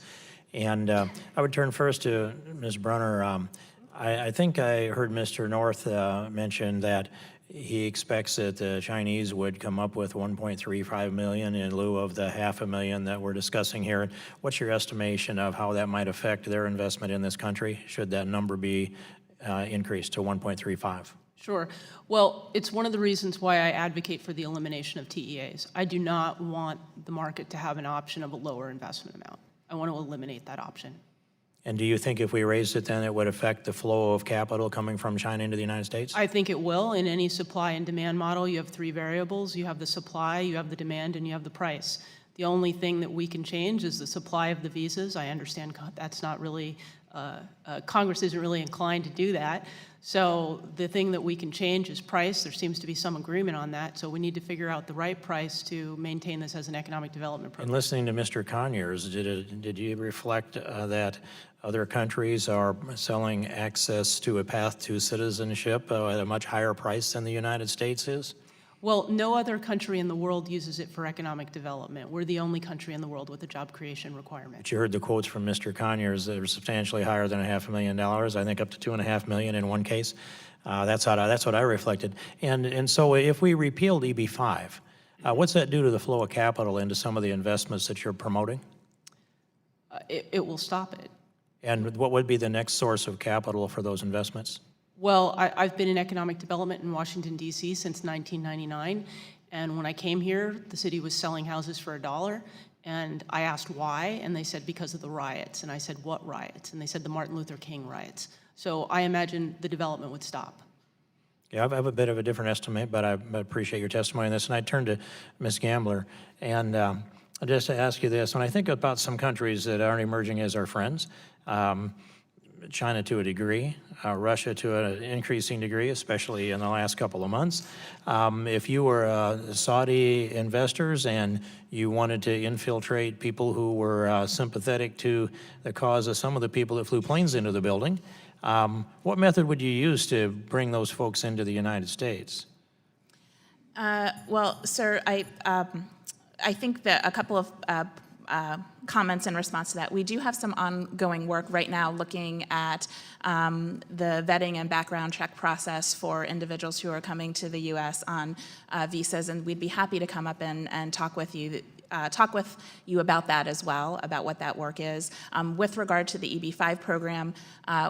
And I would turn first to Ms. Brunner. I think I heard Mr. North mention that he expects that the Chinese would come up with 1.35 million in lieu of the $500,000 that we're discussing here. What's your estimation of how that might affect their investment in this country, should that number be increased to 1.35? Sure. Well, it's one of the reasons why I advocate for the elimination of TEAs. I do not want the market to have an option of a lower investment amount. I want to eliminate that option. And do you think if we raised it, then it would affect the flow of capital coming from China into the United States? I think it will. In any supply and demand model, you have three variables. You have the supply, you have the demand, and you have the price. The only thing that we can change is the supply of the visas. I understand that's not really, Congress isn't really inclined to do that. So the thing that we can change is price. There seems to be some agreement on that. So we need to figure out the right price to maintain this as an economic development program. In listening to Mr. Conyers, did you reflect that other countries are selling access to a path to citizenship at a much higher price than the United States is? Well, no other country in the world uses it for economic development. We're the only country in the world with a job creation requirement. But you heard the quotes from Mr. Conyers that are substantially higher than $500,000, I think up to $2.5 million in one case. That's what I reflected. And so if we repealed EB-5, what's that do to the flow of capital into some of the investments that you're promoting? It will stop it. And what would be the next source of capital for those investments? Well, I've been in economic development in Washington, D.C. since 1999, and when I came here, the city was selling houses for $1, and I asked why, and they said because of the riots, and I said, what riots? And they said the Martin Luther King riots. So I imagine the development would stop. Yeah, I have a bit of a different estimate, but I appreciate your testimony on this. And I turn to Ms. Gambler, and just to ask you this, when I think about some countries that aren't emerging as our friends, China to a degree, Russia to an increasing degree, especially in the last couple of months. If you were Saudi investors and you wanted to infiltrate people who were sympathetic to the cause of some of the people that flew planes into the building, what method would you use to bring those folks into the United States? Well, sir, I think that a couple of comments in response to that. We do have some ongoing work right now looking at the vetting and background check process for individuals who are coming to the U.S. on visas, and we'd be happy to come up and talk with you about that as well, about what that work is. With regard to the EB-5 program,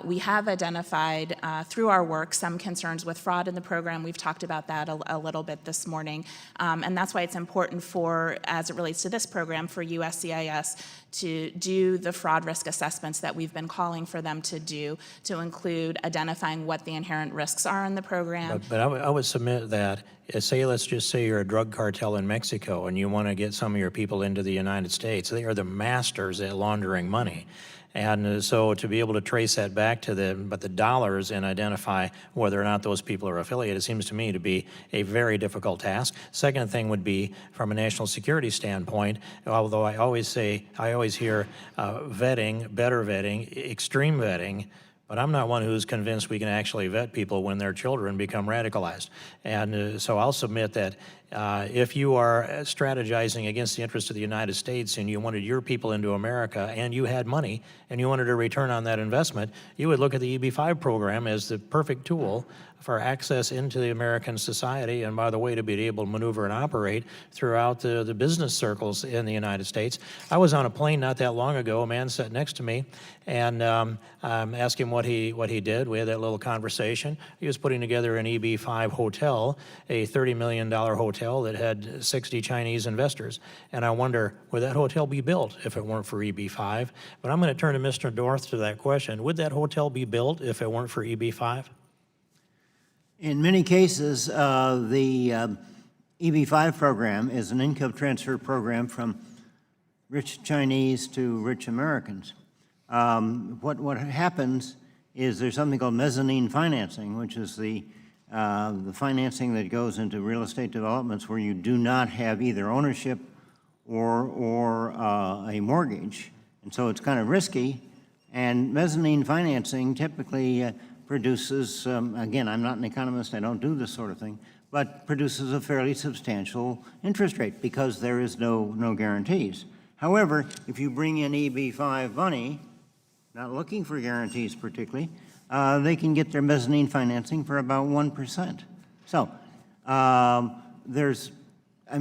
we have identified through our work some concerns with fraud in the program. We've talked about that a little bit this morning. And that's why it's important for, as it relates to this program, for USCIS to do the fraud risk assessments that we've been calling for them to do, to include identifying what the inherent risks are in the program. But I would submit that, let's just say you're a drug cartel in Mexico and you want to get some of your people into the United States. They are the masters at laundering money. And so to be able to trace that back to the dollars and identify whether or not those people are affiliated seems to me to be a very difficult task. Second thing would be from a national security standpoint, although I always hear vetting, better vetting, extreme vetting, but I'm not one who's convinced we can actually vet people when their children become radicalized. And so I'll submit that if you are strategizing against the interests of the United States and you wanted your people into America and you had money and you wanted a return on that investment, you would look at the EB-5 program as the perfect tool for access into the American society, and by the way, to be able to maneuver and operate throughout the business circles in the United States. I was on a plane not that long ago. A man sat next to me, and asked him what he did. We had that little conversation. He was putting together an EB-5 hotel, a $30 million hotel that had 60 Chinese investors. And I wonder, would that hotel be built if it weren't for EB-5? But I'm going to turn to Mr. North to that question. Would that hotel be built if it weren't for EB-5? In many cases, the EB-5 program is an income transfer program from rich Chinese to rich Americans. What happens is there's something called mezzanine financing, which is the financing that goes into real estate developments where you do not have either ownership or a mortgage. And so it's kind of risky. And mezzanine financing typically produces, again, I'm not an economist, I don't do this sort of thing, but produces a fairly substantial interest rate because there is no guarantees. However, if you bring in EB-5 money, not looking for guarantees particularly, they can get their mezzanine financing for about 1%. So I'm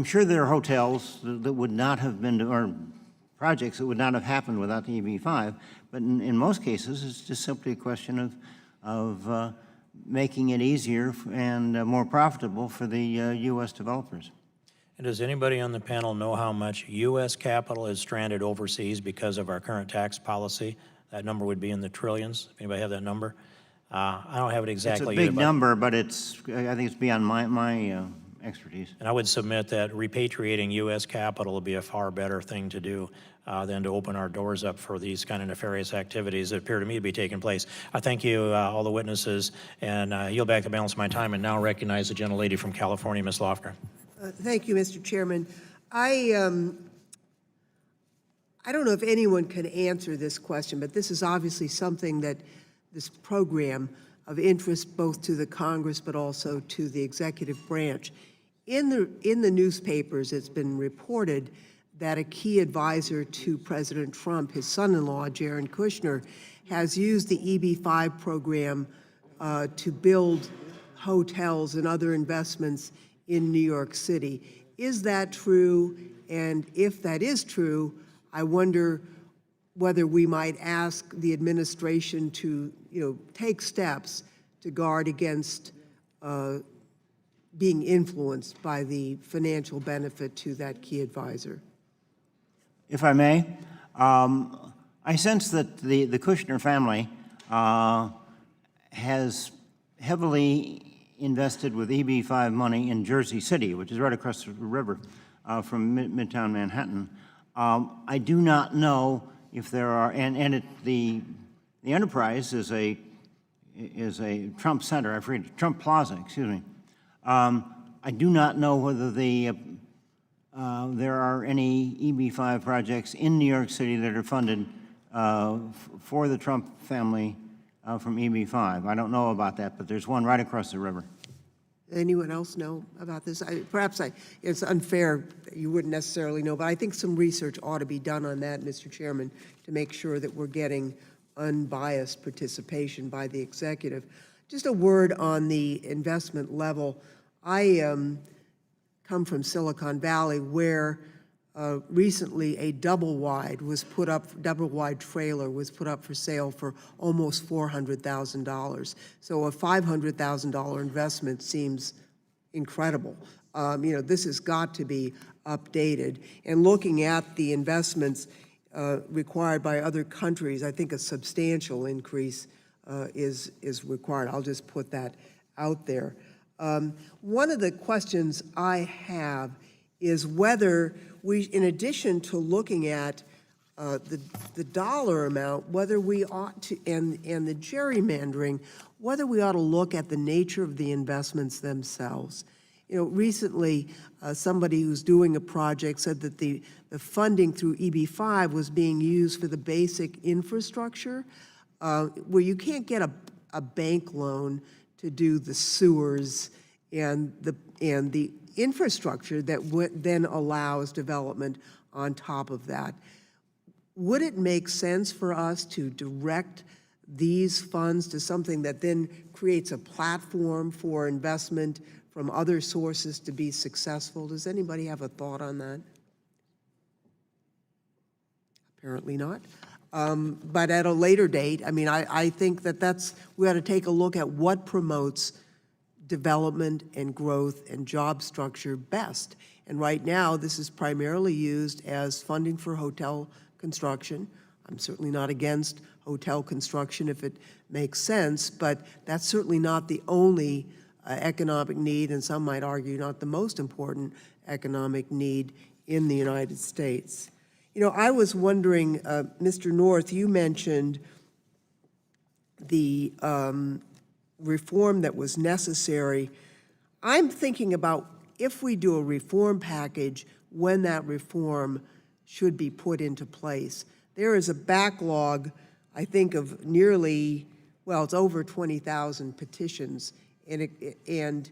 sure there are hotels that would not have been, or projects that would not have happened without the EB-5, but in most cases, it's just simply a question of making it easier and more profitable for the U.S. developers. And does anybody on the panel know how much U.S. capital is stranded overseas because of our current tax policy? That number would be in the trillions. Anybody have that number? I don't have it exactly. It's a big number, but I think it's beyond my expertise. And I would submit that repatriating U.S. capital would be a far better thing to do than to open our doors up for these kind of nefarious activities that appear to me to be taking place. I thank you, all the witnesses, and yield back the balance of my time and now recognize the gentlelady from California, Ms. Lofgren. Thank you, Mr. Chairman. I don't know if anyone can answer this question, but this is obviously something that this program of interest both to the Congress but also to the executive branch. In the newspapers, it's been reported that a key advisor to President Trump, his son-in-law, Jared Kushner, has used the EB-5 program to build hotels and other investments in New York City. Is that true? And if that is true, I wonder whether we might ask the administration to, take steps to guard against being influenced by the financial benefit to that key advisor. If I may, I sense that the Kushner family has heavily invested with EB-5 money in Jersey City, which is right across the river from Midtown Manhattan. I do not know if there are, the enterprise is a Trump Center, I forget, Trump Plaza, excuse me. I do not know whether there are any EB-5 projects in New York City that are funded for the Trump family from EB-5. I don't know about that, but there's one right across the river. Anyone else know about this? It's unfair that you wouldn't necessarily know, but I think some research ought to be done on that, Mr. Chairman, to make sure that we're getting unbiased participation by the executive. Just a word on the investment level. I come from Silicon Valley, where recently a double-wide trailer was put up for sale for almost $400,000. So a $500,000 investment seems incredible. This has got to be updated. And looking at the investments required by other countries, I think a substantial increase is required. I'll just put that out there. One of the questions I have is whether we, in addition to looking at the dollar amount, whether we ought to, and the gerrymandering, whether we ought to look at the nature of the investments themselves. Recently, somebody who's doing a project said that the funding through EB-5 was being used for the basic infrastructure. where you can't get a bank loan to do the sewers and the infrastructure that then allows development on top of that. Would it make sense for us to direct these funds to something that then creates a platform for investment from other sources to be successful? Does anybody have a thought on that? Apparently not. But at a later date, I mean, I think that we ought to take a look at what promotes development and growth and job structure best. And right now, this is primarily used as funding for hotel construction. I'm certainly not against hotel construction if it makes sense, but that's certainly not the only economic need, and some might argue not the most important economic need in the United States. You know, I was wondering, Mr. North, you mentioned the reform that was necessary. I'm thinking about if we do a reform package, when that reform should be put into place. There is a backlog, I think, of nearly, well, it's over 20,000 petitions, and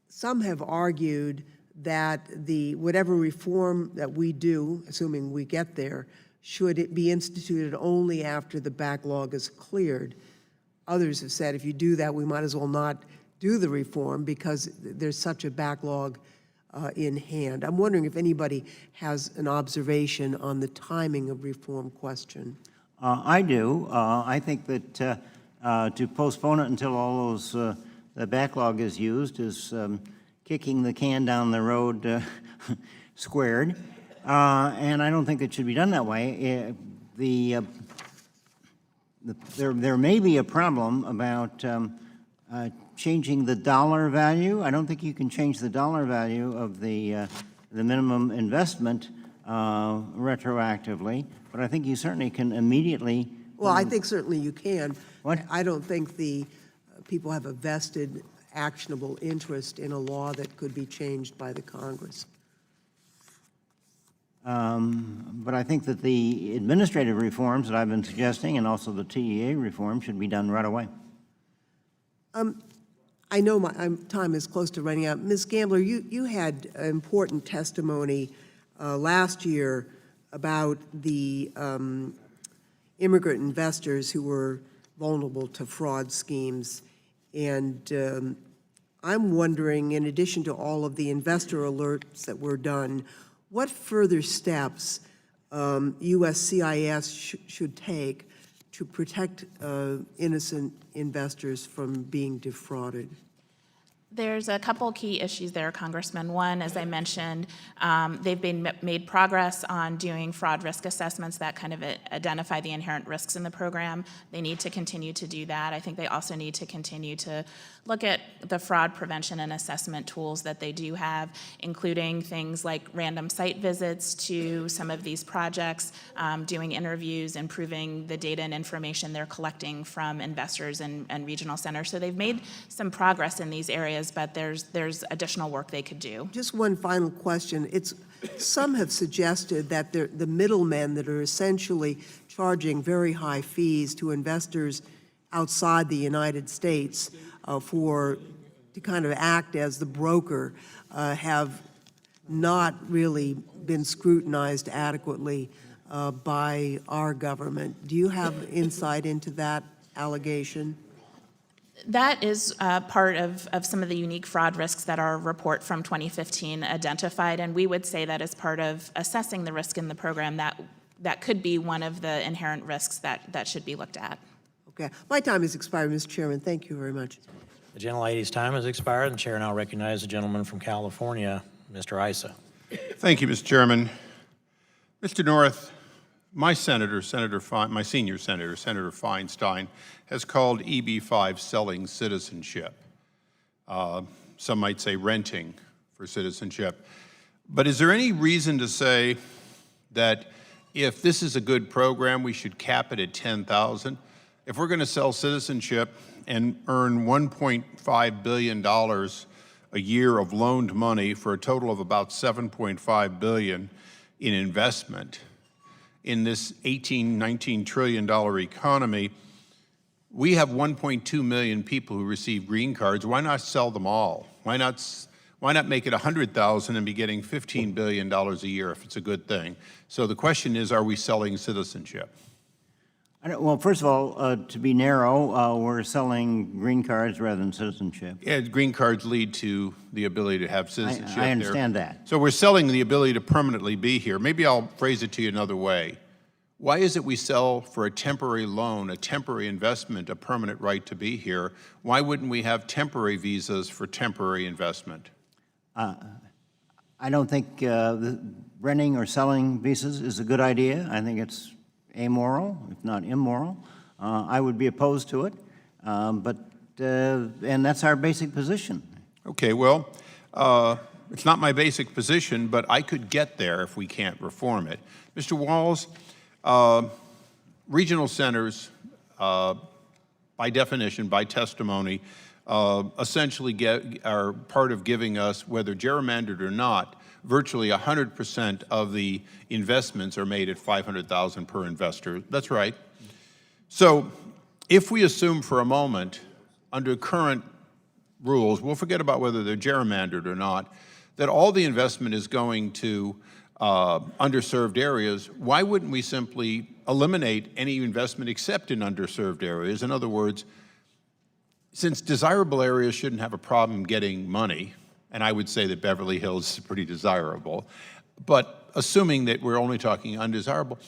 some have argued that whatever reform that we do, assuming we get there, should it be instituted only after the backlog is cleared. Others have said if you do that, we might as well not do the reform because there's such a backlog in hand. I'm wondering if anybody has an observation on the timing of reform question. I do. I think that to postpone it until all those the backlog is used is kicking the can down the road squared, and I don't think it should be done that way. There may be a problem about changing the dollar value. I don't think you can change the dollar value of the minimum investment retroactively, but I think you certainly can immediately. Well, I think certainly you can. What? I don't think the people have a vested, actionable interest in a law that could be changed by the Congress. But I think that the administrative reforms that I've been suggesting and also the TEA reform should be done right away. I know my time is close to running out. Ms. Gambler, you had important testimony last year about the immigrant investors who were vulnerable to fraud schemes. And I'm wondering, in addition to all of the investor alerts that were done, what further steps USCIS should take to protect innocent investors from being defrauded? There's a couple key issues there, Congressman. One, as I mentioned, they've made progress on doing fraud risk assessments that kind of identify the inherent risks in the program. They need to continue to do that. I think they also need to continue to look at the fraud prevention and assessment tools that they do have, including things like random site visits to some of these projects, doing interviews, improving the data and information they're collecting from investors and regional centers. So they've made some progress in these areas, but there's additional work they could do. Just one final question. Some have suggested that the middlemen that are essentially charging very high fees to investors outside the United States to kind of act as the broker have not really been scrutinized adequately by our government. Do you have insight into that allegation? That is part of some of the unique fraud risks that our report from 2015 identified, and we would say that as part of assessing the risk in the program, that could be one of the inherent risks that should be looked at. Okay. My time has expired, Mr. Chairman. Thank you very much. The gentlelady's time has expired, and the chair now recognizes the gentleman from California, Mr. Issa. Thank you, Mr. Chairman. Mr. North, my senior senator, Senator Feinstein, has called EB-5 selling citizenship. Some might say renting for citizenship. But is there any reason to say that if this is a good program, we should cap it at $10,000? If we're going to sell citizenship and earn $1.5 billion a year of loaned money for a total of about $7.5 billion in investment, in this $18, $19 trillion economy. We have 1.2 million people who receive green cards. Why not sell them all? Why not make it 100,000 and be getting $15 billion a year if it's a good thing? So the question is, are we selling citizenship? Well, first of all, to be narrow, we're selling green cards rather than citizenship. Yeah, green cards lead to the ability to have citizenship. I understand that. So we're selling the ability to permanently be here. Maybe I'll phrase it to you another way. Why is it we sell for a temporary loan, a temporary investment, a permanent right to be here? Why wouldn't we have temporary visas for temporary investment? I don't think renting or selling visas is a good idea. I think it's amoral, if not immoral. I would be opposed to it, and that's our basic position. Okay, well, it's not my basic position, but I could get there if we can't reform it. Mr. Walz, regional centers, by definition, by testimony, essentially are part of giving us, whether gerrymandered or not, virtually 100% of the investments are made at $500,000 per investor. That's right. So if we assume for a moment, under current rules, we'll forget about whether they're gerrymandered or not, that all the investment is going to underserved areas, why wouldn't we simply eliminate any investment except in underserved areas? In other words, since desirable areas shouldn't have a problem getting money, and I would say that Beverly Hills is pretty desirable, but assuming that we're only talking undesirable,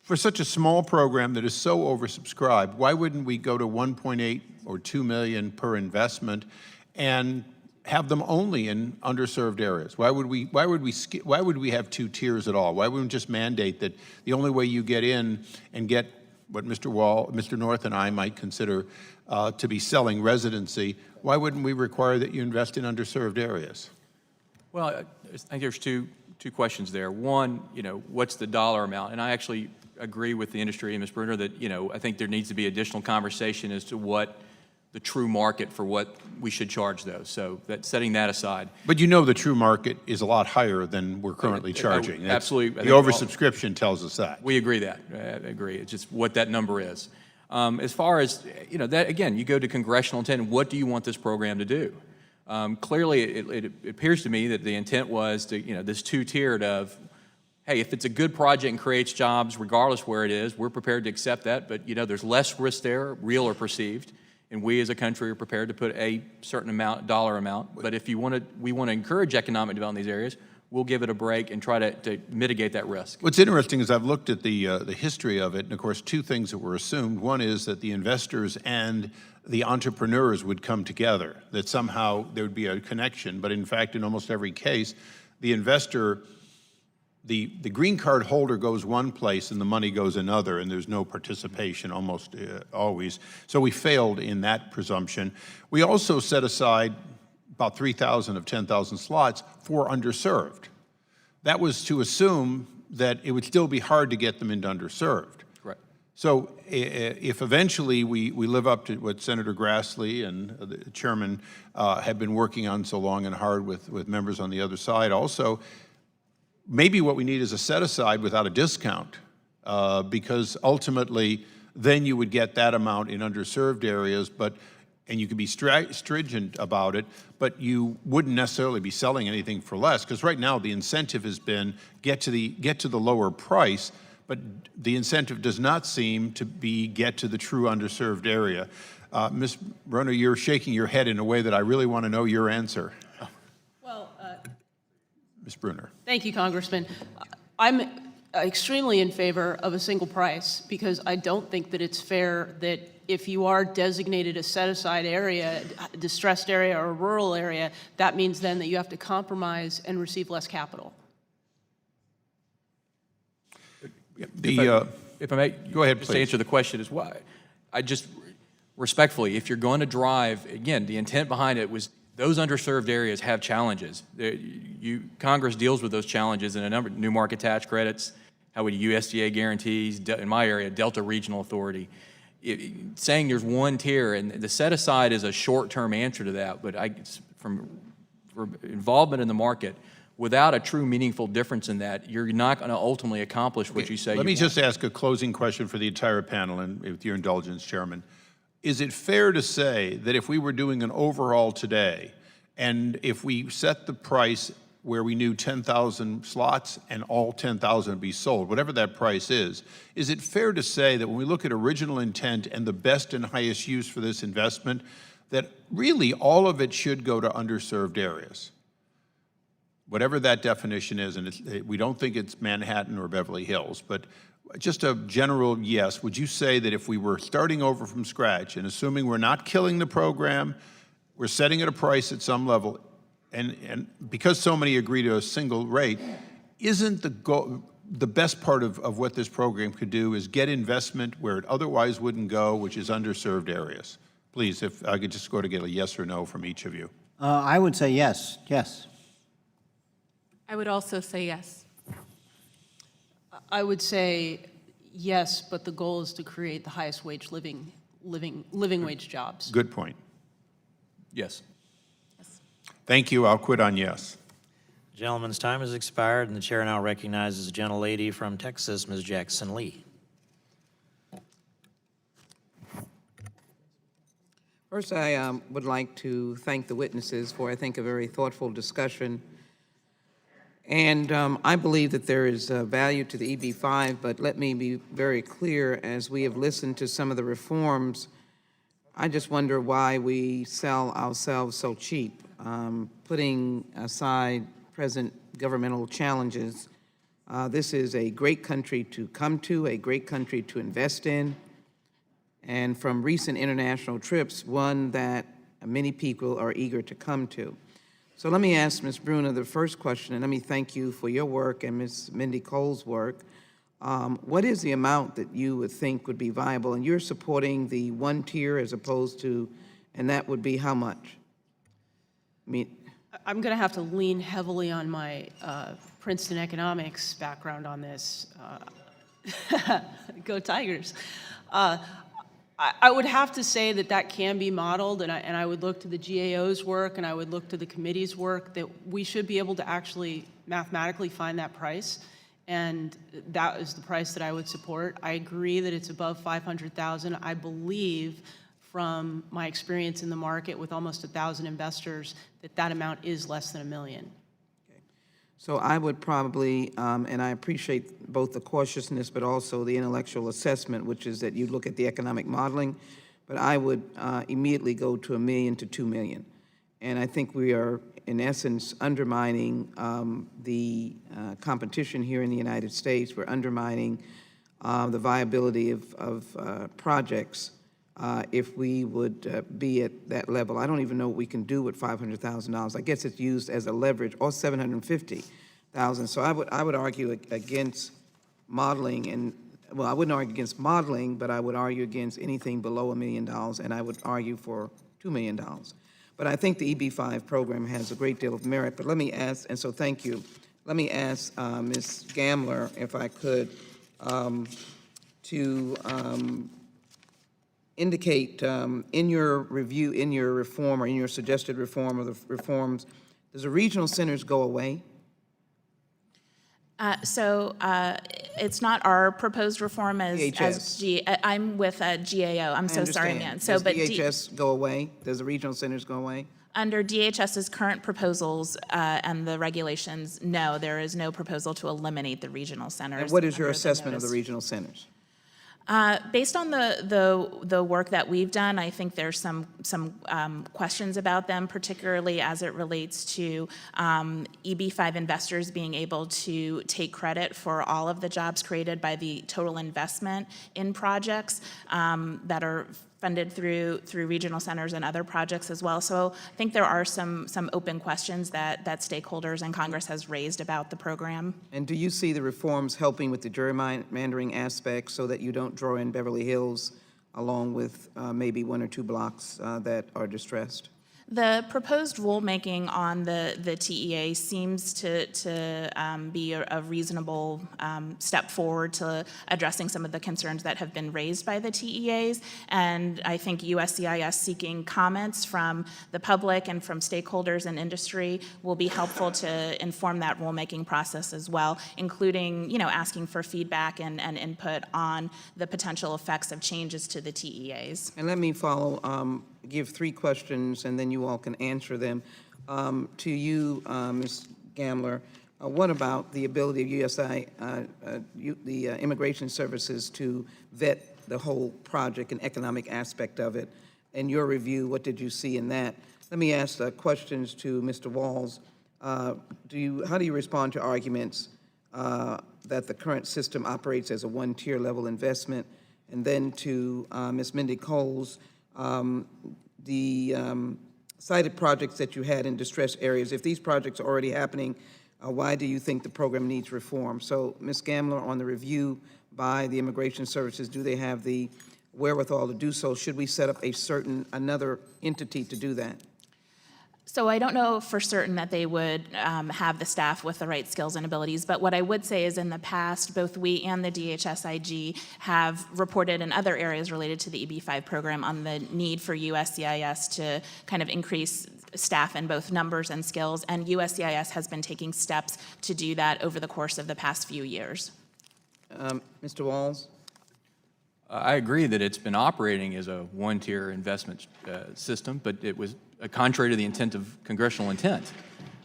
for such a small program that is so oversubscribed, why wouldn't we go to 1.8 or 2 million per investment and have them only in underserved areas? Why would we have two tiers at all? Why wouldn't we just mandate that the only way you get in and get what Mr. North and I might consider to be selling residency, why wouldn't we require that you invest in underserved areas? Well, I think there's two questions there. One, what's the dollar amount? And I actually agree with the industry and Ms. Bruner that, I think there needs to be additional conversation as to what the true market for what we should charge those. So setting that aside. But the true market is a lot higher than we're currently charging. Absolutely. The oversubscription tells us that. We agree that. I agree. It's just what that number is. As far as, that again, you go to congressional intent, what do you want this program to do? Clearly, it appears to me that the intent was to, this two-tiered of, hey, if it's a good project and creates jobs, regardless where it is, we're prepared to accept that, but, there's less risk there, real or perceived, and we as a country are prepared to put a certain dollar amount. But if we want to encourage economic development in these areas, we'll give it a break and try to mitigate that risk. What's interesting is I've looked at the history of it, and of course, two things that were assumed. One is that the investors and the entrepreneurs would come together, that somehow there would be a connection. But in fact, in almost every case, the investor, the green card holder goes one place and the money goes another, and there's no participation almost always. So we failed in that presumption. We also set aside about 3,000 of 10,000 slots for underserved. That was to assume that it would still be hard to get them into underserved. Right. So if eventually we live up to what Senator Grassley and the chairman have been working on so long and hard with members on the other side also, maybe what we need is a set-aside without a discount, because ultimately then you would get that amount in underserved areas, and you could be stringent about it, but you wouldn't necessarily be selling anything for less, because right now the incentive has been get to the lower price, but the incentive does not seem to be get to the true underserved area. Ms. Brunner, you're shaking your head in a way that I really want to know your answer. Well, Ms. Brunner. thank you, Congressman. I'm extremely in favor of a single price because I don't think that it's fair that if you are designated a set-aside area, distressed area or a rural area, that means then that you have to compromise and receive less capital. If I may, go ahead, just please. to answer the question is why. I just respectfully, if you're going to drive, again, the intent behind it was those underserved areas have challenges. Congress deals with those challenges in a number of new market tax credits, how would USDA guarantees, in my area, Delta Regional Authority. Saying there's one tier, and the set-aside is a short-term answer to that, but from involvement in the market, without a true meaningful difference in that, you're not going to ultimately accomplish what you say you Let me want. just ask a closing question for the entire panel, and with your indulgence, Chairman. Is it fair to say that if we were doing an overhaul today, and if we set the price where we knew 10,000 slots and all 10,000 would be sold, whatever that price is it fair to say that when we look at original intent and the best and highest use for this investment, that really all of it should go to underserved areas? Whatever that definition is, and we don't think it's Manhattan or Beverly Hills, but just a general yes, would you say that if we were starting over from scratch and assuming we're not killing the program, we're setting at a price at some level, and because so many agree to a single rate, isn't the best part of what this program could do is get investment where it otherwise wouldn't go, which is underserved areas? Please, if I could just go to get a yes or no from each of you. I would say yes, yes. I would also say yes. I would say yes, but the goal is to create the highest wage living wage jobs. Good point. Yes. Thank you. I'll quit on yes. Gentleman's time has expired, and the chair now recognizes the gentlelady from Texas, Ms. Jackson Lee. First, I would like to thank the witnesses for, I think, a very thoughtful discussion. And I believe that there is value to the EB-5, but let me be very clear, as we have listened to some of the reforms, I just wonder why we sell ourselves so cheap. Putting aside present governmental challenges, this is a great country to come to, a great country to invest in, and from recent international trips, one that many people are eager to come to. So let me ask Ms. Bruner the first question, and let me thank you for your work and Ms. Mindy Cole's work. What is the amount that you would think would be viable? And you're supporting the one tier as opposed to, and that would be how much? I mean, I'm going to have to lean heavily on my Princeton economics background on this. Go Tigers. I would have to say that that can be modeled, and I would look to the GAO's work, and I would look to the committee's work, that we should be able to actually mathematically find that price, and that is the price that I would support. I agree that it's above 500,000. I believe, from my experience in the market with almost 1,000 investors, that that amount is less than $1 million. so I would probably, and I appreciate both the cautiousness but also the intellectual assessment, which is that you look at the economic modeling, but I would immediately go to $1 million to $2 million. And I think we are, in essence, undermining the competition here in the United States. We're undermining the viability of projects if we would be at that level. I don't even know what we can do with $500,000. I guess it's used as a leverage, or $750,000. So I would argue against modeling, and well, I wouldn't argue against modeling, but I would argue against anything below $1 million, and I would argue for $2 million. But I think the EB-5 program has a great deal of merit. But let me ask, and so thank you. Let me ask Ms. Gambler, if I could, to indicate in your review, in your reform, or in your suggested reform of the reforms, does the regional centers go away? It's not our proposed reform as DHS. I'm with GAO. I'm so sorry, man. So, Does but DHS go away? Does the regional centers go away? under DHS's current proposals and the regulations, no, there is no proposal to eliminate the regional centers. And what is your under the assessment of the notice. regional centers? Based on the work that we've done, I think there's some questions about them, particularly as it relates to EB-5 investors being able to take credit for all of the jobs created by the total investment in projects that are funded through regional centers and other projects as well. So I think there are some open questions that stakeholders and Congress has raised about the program. And do you see the reforms helping with the gerrymandering aspect so that you don't draw in Beverly Hills along with maybe one or two blocks that are distressed? The proposed rulemaking on the TEA seems to be a reasonable step forward to addressing some of the concerns that have been raised by the TEAs. And I think USCIS seeking comments from the public and from stakeholders in industry will be helpful to inform that rulemaking process as well, including, you know, asking for feedback and input on the potential effects of changes to the TEAs. And let me follow, give 3 questions, and then you all can answer them. To you, Ms. Gambler, what about the ability of the Immigration Services to vet the whole project and economic aspect of it? In your review, what did you see in that? Let me ask questions to Mr. Walls. How do you respond to arguments that the current system operates as a one-tier level investment? And then to Ms. Mindy Coles, the cited projects that you had in distressed areas, if these projects are already happening, why do you think the program needs reform? So, Ms. Gambler, on the review by the Immigration Services, do they have the wherewithal to do so? Should we set up another entity to do that? So I don't know for certain that they would have the staff with the right skills and abilities, but what I would say is in the past, both we and the DHSIG have reported in other areas related to the EB-5 program on the need for USCIS to kind of increase staff in both numbers and skills, and USCIS has been taking steps to do that over the course of the past few years. Mr. Walls? I agree that it's been operating as a one-tier investment system, but it was contrary to the intent of congressional intent.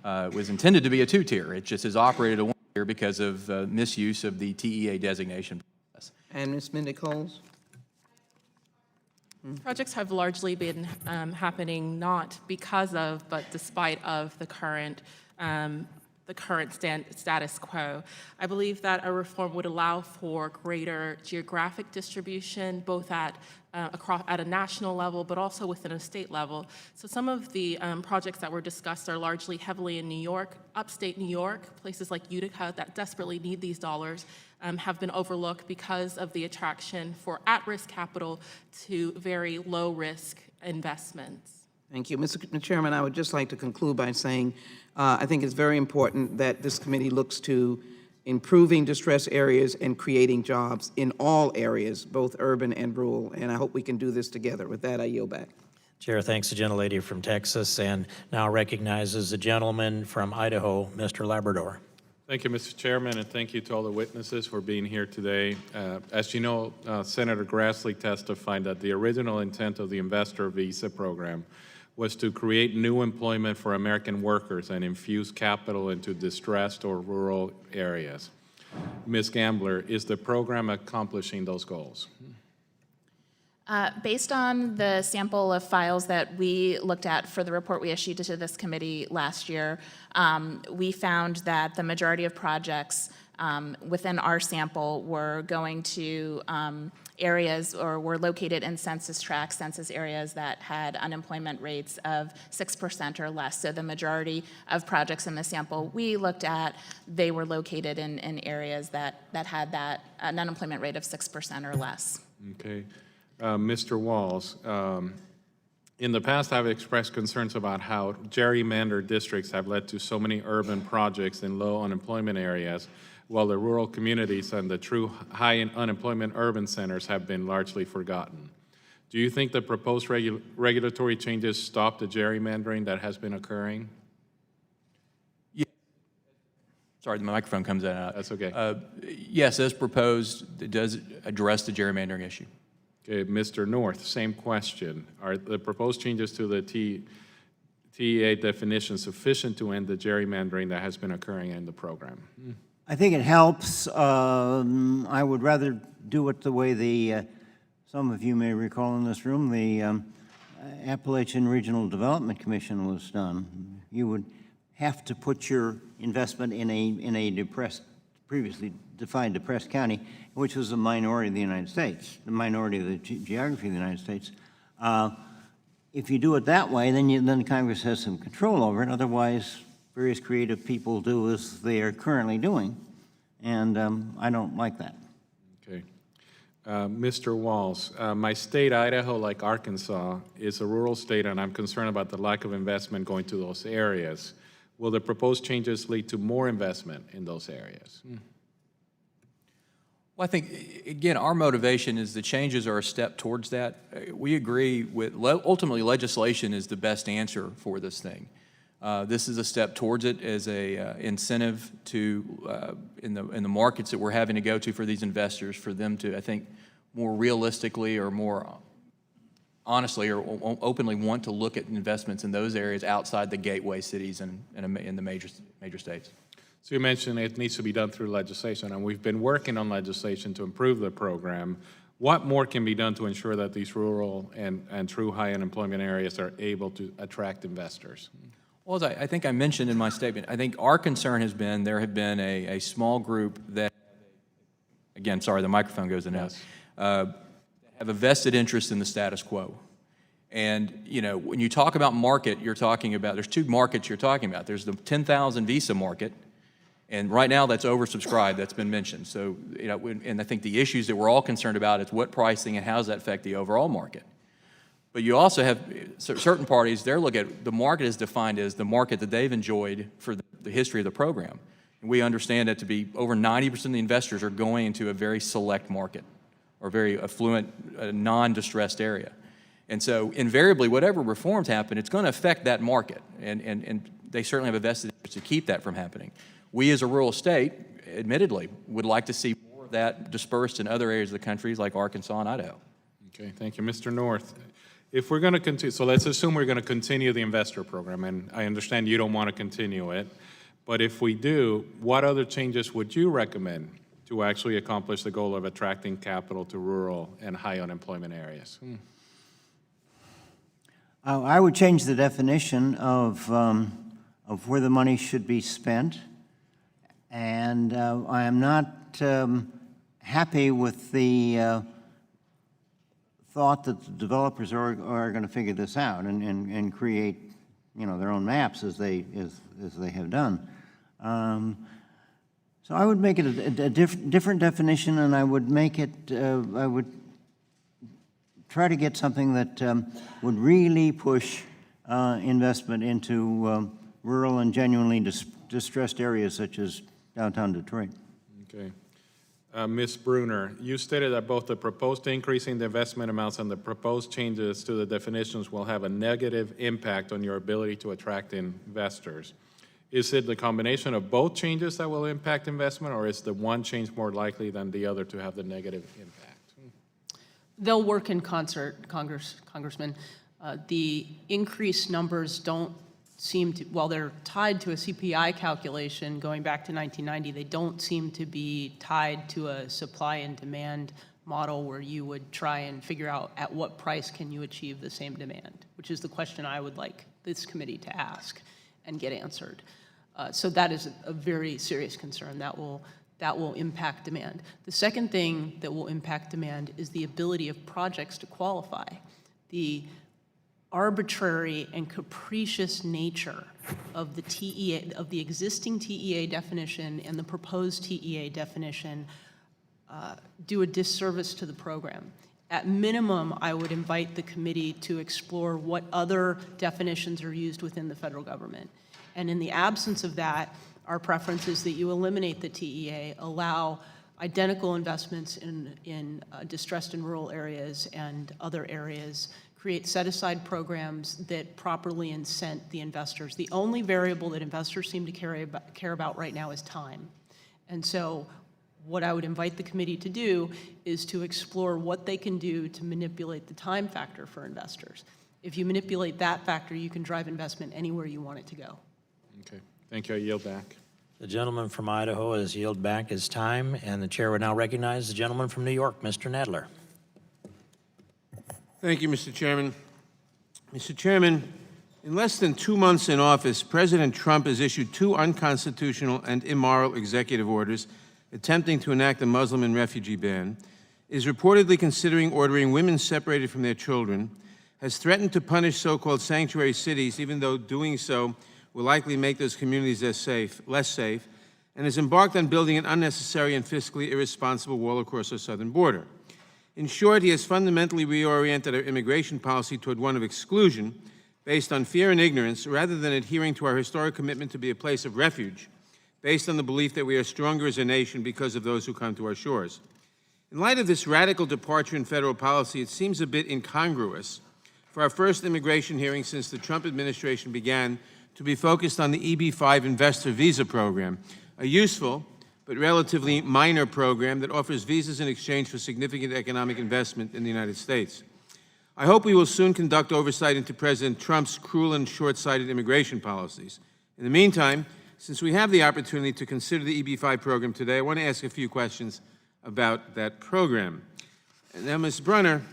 It was intended to be a two-tier. It just has operated a one-tier because of misuse of the TEA designation process. And Ms. Mindy Coles? Projects have largely been happening not because of, but despite of the current status quo. I believe that a reform would allow for greater geographic distribution, both at a national level, but also within a state level. So some of the projects that were discussed are largely heavily in New York, upstate New York, places like Utica that desperately need these dollars have been overlooked because of the attraction for at-risk capital to very low-risk investments. Thank you. Mr. Chairman, I would just like to conclude by saying I think it's very important that this committee looks to improving distressed areas and creating jobs in all areas, both urban and rural, and I hope we can do this together. With that, I yield back. Chair thanks the gentlelady from Texas and now recognizes the gentleman from Idaho, Mr. Labrador. Thank you, Mr. Chairman, and thank you to all the witnesses for being here today. As you know, Senator Grassley testified that the original intent of the investor visa program was to create new employment for American workers and infuse capital into distressed or rural areas. Ms. Gambler, is the program accomplishing those goals? Based on the sample of files that we looked at for the report we issued to this committee last year, we found that the majority of projects within our sample were going to areas or were located in census tracts, census areas that had unemployment rates of 6% or less. So the majority of projects in the sample we looked at, they were located in areas that had an unemployment rate of 6% or less. Okay. Mr. Walls, in the past I've expressed concerns about how gerrymandered districts have led to so many urban projects in low unemployment areas, while the rural communities and the true high unemployment urban centers have been largely forgotten. Do you think the proposed regulatory changes stop the gerrymandering that has been occurring? Yeah. Sorry, the microphone comes out. That's okay. Yes, as proposed, it does address the gerrymandering issue. Okay, Mr. North, same question. Are the proposed changes to the TEA definition sufficient to end the gerrymandering that has been occurring in the program? I think it helps. I would rather do it the way some of you may recall in this room, the Appalachian Regional Development Commission was done. You would have to put your investment in a previously defined depressed county, which was a minority of the United States, the minority of the geography of the United States. If you do it that way, then Congress has some control over it. Otherwise, various creative people do as they are currently doing, and I don't like that. Okay. Mr. Walls, my state, Idaho, like Arkansas, is a rural state, and I'm concerned about the lack of investment going to those areas. Will the proposed changes lead to more investment in those areas? Well, I think, again, our motivation is the changes are a step towards that. We agree with, ultimately, legislation is the best answer for this thing. This is a step towards it as a incentive to, in the markets that we're having to go to for these investors, for them to, I think, more realistically or more honestly or openly want to look at investments in those areas outside the gateway cities and in the major states. So you mentioned it needs to be done through legislation, and we've been working on legislation to improve the program. What more can be done to ensure that these rural and true high unemployment areas are able to attract investors? Well, as I think I mentioned in my statement, I think our concern has been there have been a small group that, again, sorry, the microphone goes in and out, have a vested interest in the status quo. And, you know, when you talk about market, you're talking about, there's two markets you're talking about. There's the 10,000 visa market, and right now that's oversubscribed, that's been mentioned. So, you know, and I think the issues that we're all concerned about is what pricing and how does that affect the overall market. But you also have certain parties, they're looking at, the market is defined as the market that they've enjoyed for the history of the program. And we understand that to be over 90% of the investors are going into a very select market or very affluent, non-distressed area. And so invariably, whatever reforms happen, it's going to affect that market. And they certainly have a vested interest to keep that from happening. We as a rural state, admittedly, would like to see more of that dispersed in other areas of the country like Arkansas and Idaho. Okay, thank you. Mr. North, if we're going to continue, so let's assume we're going to continue the investor program, and I understand you don't want to continue it, but if we do, what other changes would you recommend to actually accomplish the goal of attracting capital to rural and high unemployment areas? I would change the definition of where the money should be spent, and I am not happy with the thought that the developers are going to figure this out and create, you know, their own maps as they have done. So I would make it a different definition, and I would make it, I would try to get something that would really push investment into rural and genuinely distressed areas such as downtown Detroit. Okay. Ms. Bruner, you stated that both the proposed increase in the investment amounts and the proposed changes to the definitions will have a negative impact on your ability to attract investors. Is it the combination of both changes that will impact investment, or is the one change more likely than the other to have the negative impact? They'll work in concert, Congressman. The increased numbers don't seem to, while they're tied to a CPI calculation going back to 1990, they don't seem to be tied to a supply and demand model where you would try and figure out at what price can you achieve the same demand, which is the question I would like this committee to ask and get answered. So that is a very serious concern. That will impact demand. The second thing that will impact demand is the ability of projects to qualify. The arbitrary and capricious nature of the TEA, of the existing TEA definition and the proposed TEA definition do a disservice to the program. At minimum, I would invite the committee to explore what other definitions are used within the federal government. And in the absence of that, our preference is that you eliminate the TEA, allow identical investments in distressed and rural areas and other areas, create set-aside programs that properly incent the investors. The only variable that investors seem to care about right now is time. And so what I would invite the committee to do is to explore what they can do to manipulate the time factor for investors. If you manipulate that factor, you can drive investment anywhere you want it to go. Okay, thank you. I yield back. The gentleman from Idaho has yielded back his time, and the chair would now recognize the gentleman from New York, Mr. Nadler. Thank you, Mr. Chairman. Mr. Chairman, in less than 2 months in office, President Trump has issued 2 unconstitutional and immoral executive orders attempting to enact a Muslim and refugee ban, is reportedly considering ordering women separated from their children, has threatened to punish so-called sanctuary cities, even though doing so will likely make those communities less safe, and has embarked on building an unnecessary and fiscally irresponsible wall across our southern border. In short, he has fundamentally reoriented our immigration policy toward one of exclusion based on fear and ignorance, rather than adhering to our historic commitment to be a place of refuge, based on the belief that we are stronger as a nation because of those who come to our shores. In light of this radical departure in federal policy, it seems a bit incongruous for our first immigration hearing since the Trump administration began to be focused on the EB-5 investor visa program, a useful but relatively minor program that offers visas in exchange for significant economic investment in the United States. I hope we will soon conduct oversight into President Trump's cruel and short-sighted immigration policies. In the meantime, since we have the opportunity to consider the EB-5 program today, I want to ask a few questions about that program. Now, Ms. Brunner,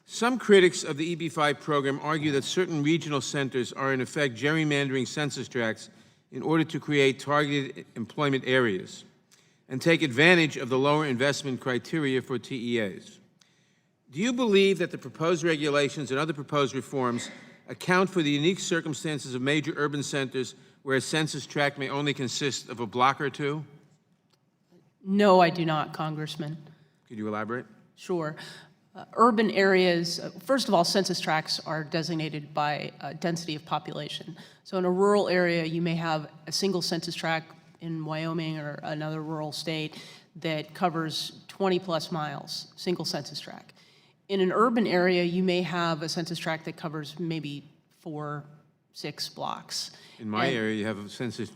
some critics of the EB-5 program argue that certain regional centers are in effect gerrymandering census tracts in order to create targeted employment areas and take advantage of the lower investment criteria for TEAs. Do you believe that the proposed regulations and other proposed reforms account for the unique circumstances of major urban centers where a census tract may only consist of a block or two? No, I do not, Congressman. Could you elaborate? Sure. Urban areas, first of all, census tracts are designated by density of population. So in a rural area, you may have a single census tract in Wyoming or another rural state that covers 20-plus miles, single census tract. In an urban area, you may have a census tract that covers maybe 4, 6 blocks. In my area, you have a census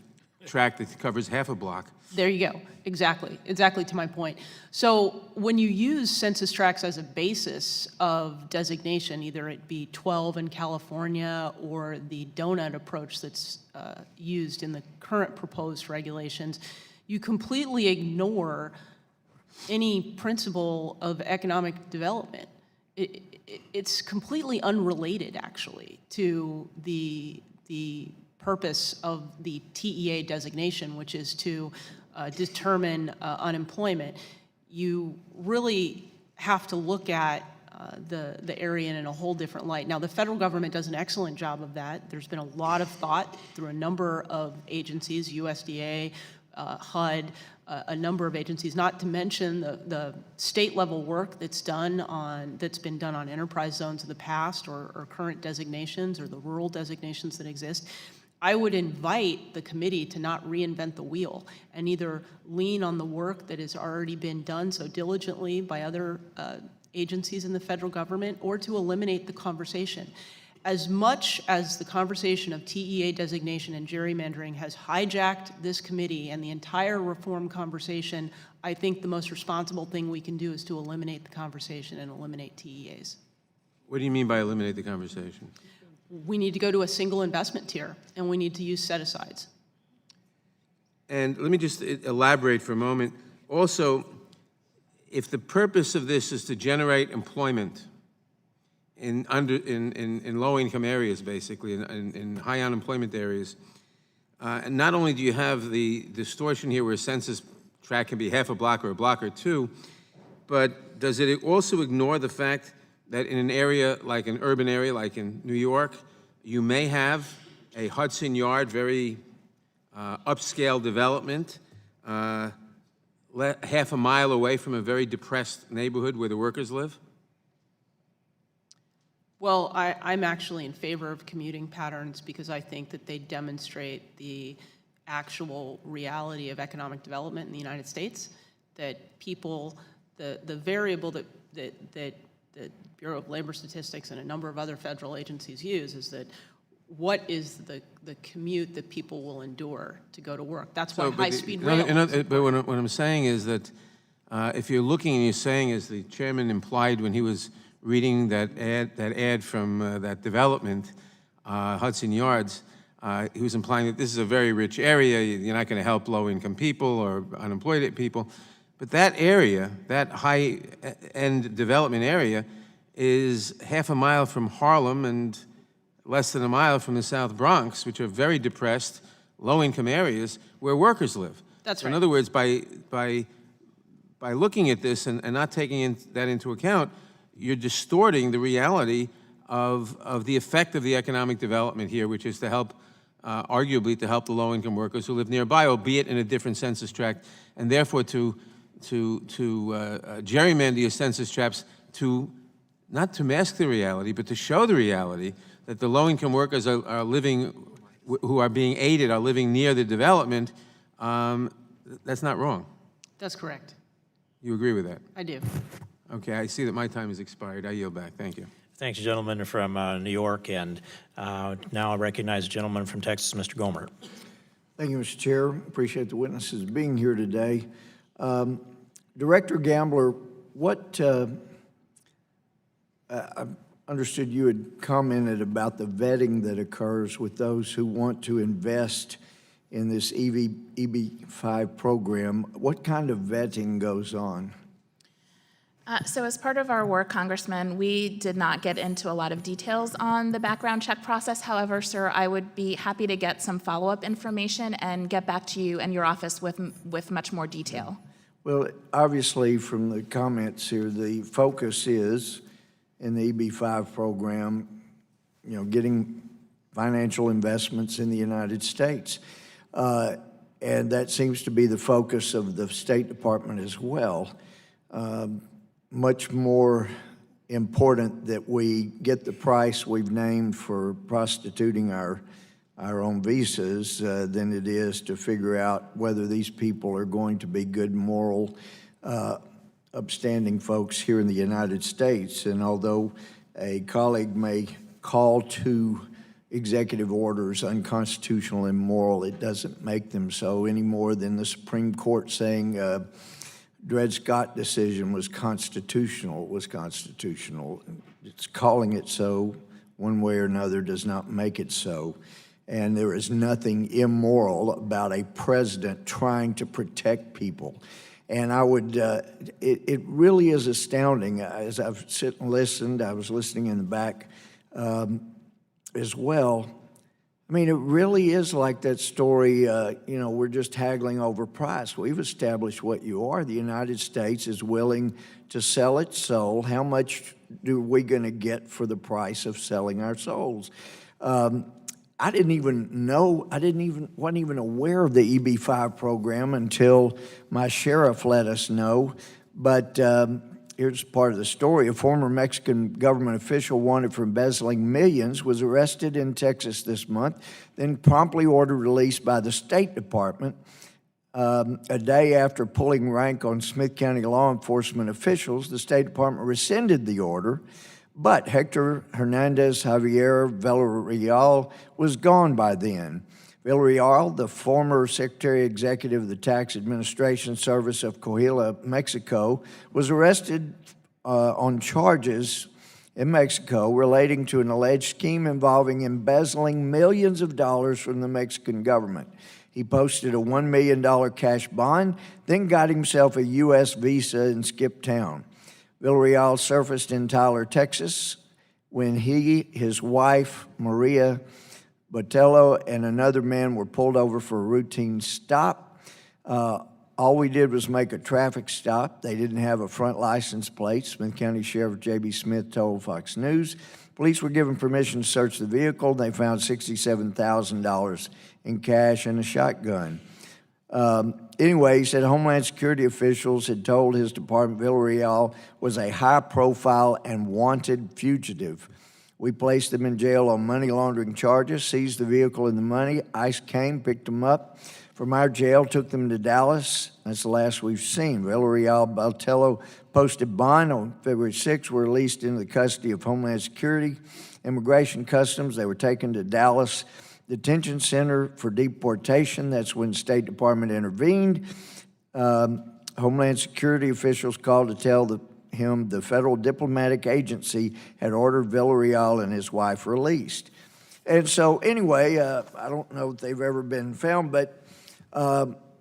tract that covers half a block. There you go. Exactly to my point. So when you use census tracts as a basis of designation, either it be 12 in California or the donut approach that's used in the current proposed regulations, you completely ignore any principle of economic development. It's completely unrelated, actually, to the purpose of the TEA designation, which is to determine unemployment. You really have to look at the area in a whole different light. Now, the federal government does an excellent job of that. There's been a lot of thought through a number of agencies, USDA, HUD, a number of agencies, not to mention the state-level work that's been done on enterprise zones of the past or current designations or the rural designations that exist. I would invite the committee to not reinvent the wheel and either lean on the work that has already been done so diligently by other agencies in the federal government, or to eliminate the conversation. As much as the conversation of TEA designation and gerrymandering has hijacked this committee and the entire reform conversation, I think the most responsible thing we can do is to eliminate the conversation and eliminate TEAs. What do you mean by eliminate the conversation? We need to go to a single investment tier, and we need to use set-asides. And let me just elaborate for a moment. Also, if the purpose of this is to generate employment in low-income areas, basically, in high unemployment areas, and not only do you have the distortion here where a census tract can be half a block or a block or two, but does it also ignore the fact that in an area, like an urban area, like in New York, you may have a Hudson Yard, very upscale development, half a mile away from a very depressed neighborhood where the workers live? Well, I'm actually in favor of commuting patterns because I think that they demonstrate the actual reality of economic development in the United States, that people, the variable that the Bureau of Labor Statistics and a number of other federal agencies use is that what is the commute that people will endure to go to work? That's why high-speed rail. But what I'm saying is that if you're looking and you're saying, as the chairman implied when he was reading that ad from that development, Hudson Yards, he was implying that this is a very rich area. You're not going to help low-income people or unemployed people. But that area, that high-end development area, is half a mile from Harlem and less than a mile from the South Bronx, which are very depressed, low-income areas where workers live. That's right. In other words, by looking at this and not taking that into account, you're distorting the reality of the effect of the economic development here, which is to help, arguably, to help the low-income workers who live nearby, albeit in a different census tract, and therefore to gerrymander your census tracts not to mask the reality, but to show the reality that the low-income workers are living, who are being aided, are living near the development, that's not wrong. That's correct. You agree with that? I do. Okay, I see that my time has expired. I yield back. Thank you. Thanks, gentleman from New York, and now I recognize the gentleman from Texas, Mr. Gomer. Thank you, Mr. Chair. Appreciate the witnesses being here today. Director Gambler, what I understood you had commented about the vetting that occurs with those who want to invest in this EB5 program. What kind of vetting goes on? So as part of our work, Congressman, we did not get into a lot of details on the background check process. However, sir, I would be happy to get some follow-up information and get back to you and your office with much more detail. Well, obviously, from the comments here, the focus is in the EB5 program, you know, getting financial investments in the United States. And that seems to be the focus of the State Department as well. Much more important that we get the price we've named for prostituting our own visas than it is to figure out whether these people are going to be good, moral, upstanding folks here in the United States. And although a colleague may call to executive orders unconstitutional and immoral, it doesn't make them so any more than the Supreme Court saying Dred Scott decision was constitutional. It was constitutional. It's calling it so one way or another does not make it so. And there is nothing immoral about a president trying to protect people. And I would, it really is astounding. As I've sit and listened, I was listening in the back as well. I mean, it really is like that story, you know, we're just haggling over price. We've established what you are. The United States is willing to sell its soul. How much are we going to get for the price of selling our souls? I didn't even know, wasn't even aware of the EB5 program until my sheriff let us know. But here's part of the story. A former Mexican government official wanted for embezzling millions was arrested in Texas this month, then promptly ordered released by the State Department a day after pulling rank on Smith County law enforcement officials. The State Department rescinded the order, but Hector Hernandez Javier Villarreal was gone by then. Villarreal, the former Secretary Executive of the Tax Administration Service of Coahuila, Mexico, was arrested on charges in Mexico relating to an alleged scheme involving embezzling millions of dollars from the Mexican government. He posted a $1 million cash bond, then got himself a U.S. visa and skipped town. Villarreal surfaced in Tyler, Texas, when he, his wife, Maria Botello, and another man were pulled over for a routine stop. All we did was make a traffic stop. They didn't have a front license plate, Smith County Sheriff J.B. Smith told Fox News. Police were given permission to search the vehicle. They found $67,000 in cash and a shotgun. Anyway, he said Homeland Security officials had told his department Villarreal was a high-profile and wanted fugitive. We placed him in jail on money laundering charges, seized the vehicle and the money. ICE came, picked him up from our jail, took them to Dallas. That's the last we've seen. Villarreal Botello posted bond on February 6th, were released into the custody of Homeland Security, Immigration Customs. They were taken to Dallas Detention Center for deportation. That's when the State Department intervened. Homeland Security officials called to tell him the federal diplomatic agency had ordered Villarreal and his wife released. And so anyway, I don't know if they've ever been found, but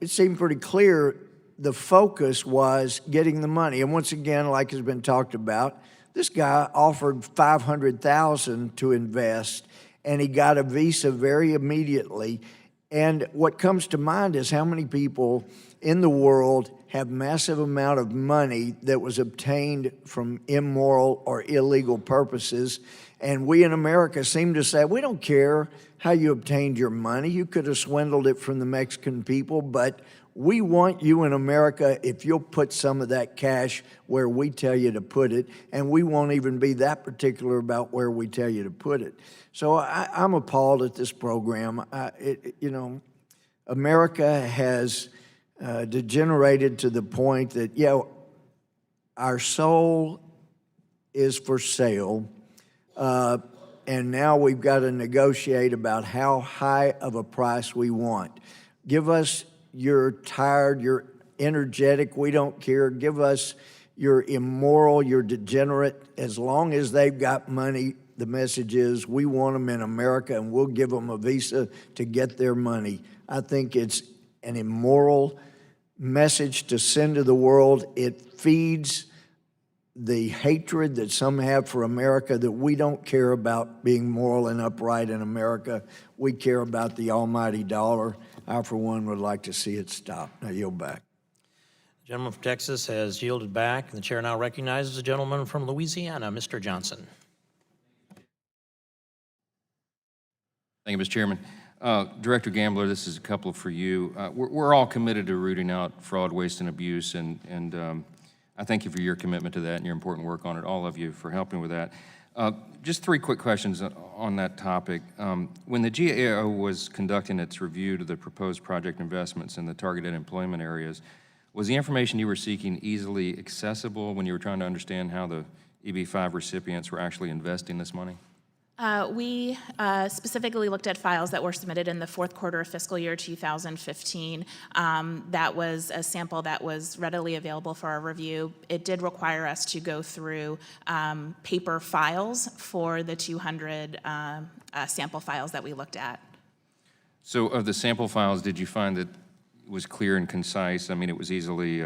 it seemed pretty clear the focus was getting the money. And once again, like has been talked about, this guy offered $500,000 to invest, and he got a visa very immediately. And what comes to mind is how many people in the world have massive amount of money that was obtained from immoral or illegal purposes. And we in America seem to say, we don't care how you obtained your money. You could have swindled it from the Mexican people, but We want you in America if you'll put some of that cash where we tell you to put it, and we won't even be that particular about where we tell you to put it. So I'm appalled at this program. America has degenerated to the point that, our soul is for sale, and now we've got to negotiate about how high of a price we want. Give us you're tired, you're energetic, we don't care. Give us you're immoral, you're degenerate. As long as they've got money, the message is we want them in America and we'll give them a visa to get their money. I think it's an immoral message to send to the world. It feeds the hatred that some have for America, that we don't care about being moral and upright in America. We care about the almighty dollar. I, for one, would like to see it stop. Now, yield back. The gentleman from Texas has yielded back, and the chair now recognizes the gentleman from Louisiana, Mr. Johnson. Thank you, Mr. Chairman. Director Gambler, this is a couple for you. We're all committed to rooting out fraud, waste, and abuse, and I thank you for your commitment to that and your important work on it, all of you, for helping with that. Just three quick questions on that topic. When the GAO was conducting its review to the proposed project investments in the targeted employment areas, was the information you were seeking easily accessible when you were trying to understand how the EB-5 recipients were actually investing this money? We specifically looked at files that were submitted in the fourth quarter of fiscal year 2015. That was a sample that was readily available for our review. It did require us to go through paper files for the 200 sample files that we looked at. So of the sample files, did you find that it was clear and concise? I mean, it was easily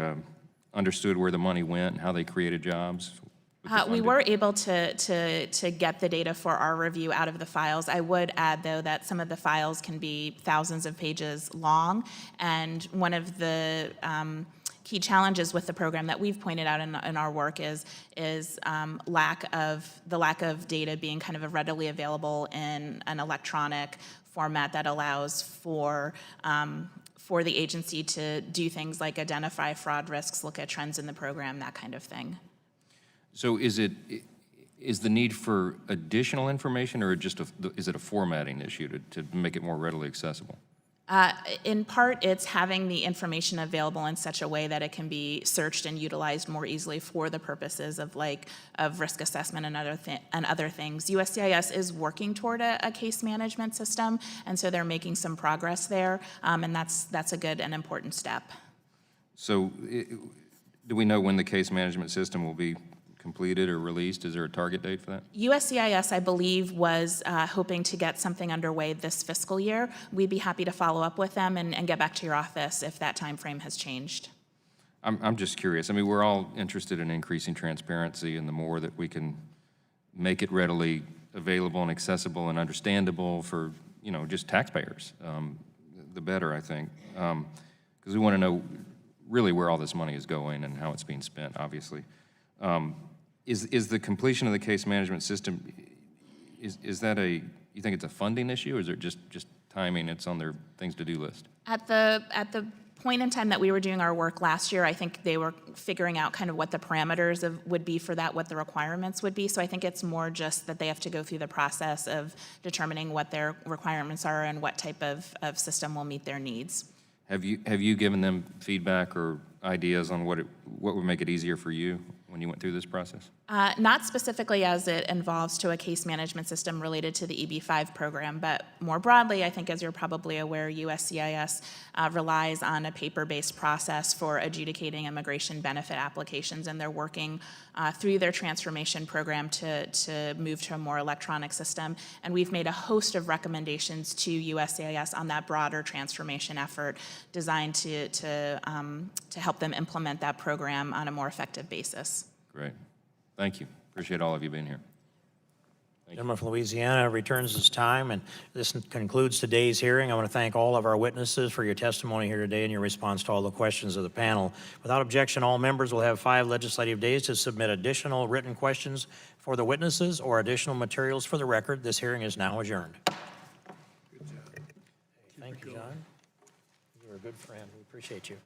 understood where the money went and how they created jobs? We were able to get the data for our review out of the files. I would add, though, that some of the files can be thousands of pages long, and one of the key challenges with the program that we've pointed out in our work is lack of data being kind of readily available in an electronic format that allows for the agency to do things like identify fraud risks, look at trends in the program, that kind of thing. So is the need for additional information, or is it a formatting issue to make it more readily accessible? In part, it's having the information available in such a way that it can be searched and utilized more easily for the purposes of risk assessment and other things. USCIS is working toward a case management system, and so they're making some progress there, and that's a good and important step. So do we know when the case management system will be completed or released? Is there a target date for that? USCIS, I believe, was hoping to get something underway this fiscal year. We'd be happy to follow up with them and get back to your office if that time frame has changed. I'm just curious. I mean, we're all interested in increasing transparency, and the more that we can make it readily available and accessible and understandable for, just taxpayers, the better, I think. Because we want to know really where all this money is going and how it's being spent, obviously. Is the completion of the case management system, is that you think it's a funding issue, or is it just timing? It's on their things to do list? At the point in time that we were doing our work last year, I think they were figuring out kind of what the parameters would be for that, what the requirements would be. So I think it's more just that they have to go through the process of determining what their requirements are and what type of system will meet their needs. Have you given them feedback or ideas on what would make it easier for you when you went through this process? Not specifically as it involves to a case management system related to the EB-5 program, but more broadly, I think as you're probably aware, USCIS relies on a paper-based process for adjudicating immigration benefit applications, and they're working through their transformation program to move to a more electronic system. And we've made a host of recommendations to USCIS on that broader transformation effort designed to help them implement that program on a more effective basis. Great. Thank you. Appreciate all of you being here. Gentleman from Louisiana returns his time, and this concludes today's hearing. I want to thank all of our witnesses for your testimony here today and your response to all the questions of the panel. Without objection, all members will have 5 legislative days to submit additional written questions for the witnesses or additional materials for the record. This hearing is now adjourned. Good job. Thank you, John. You're a good friend. We appreciate you.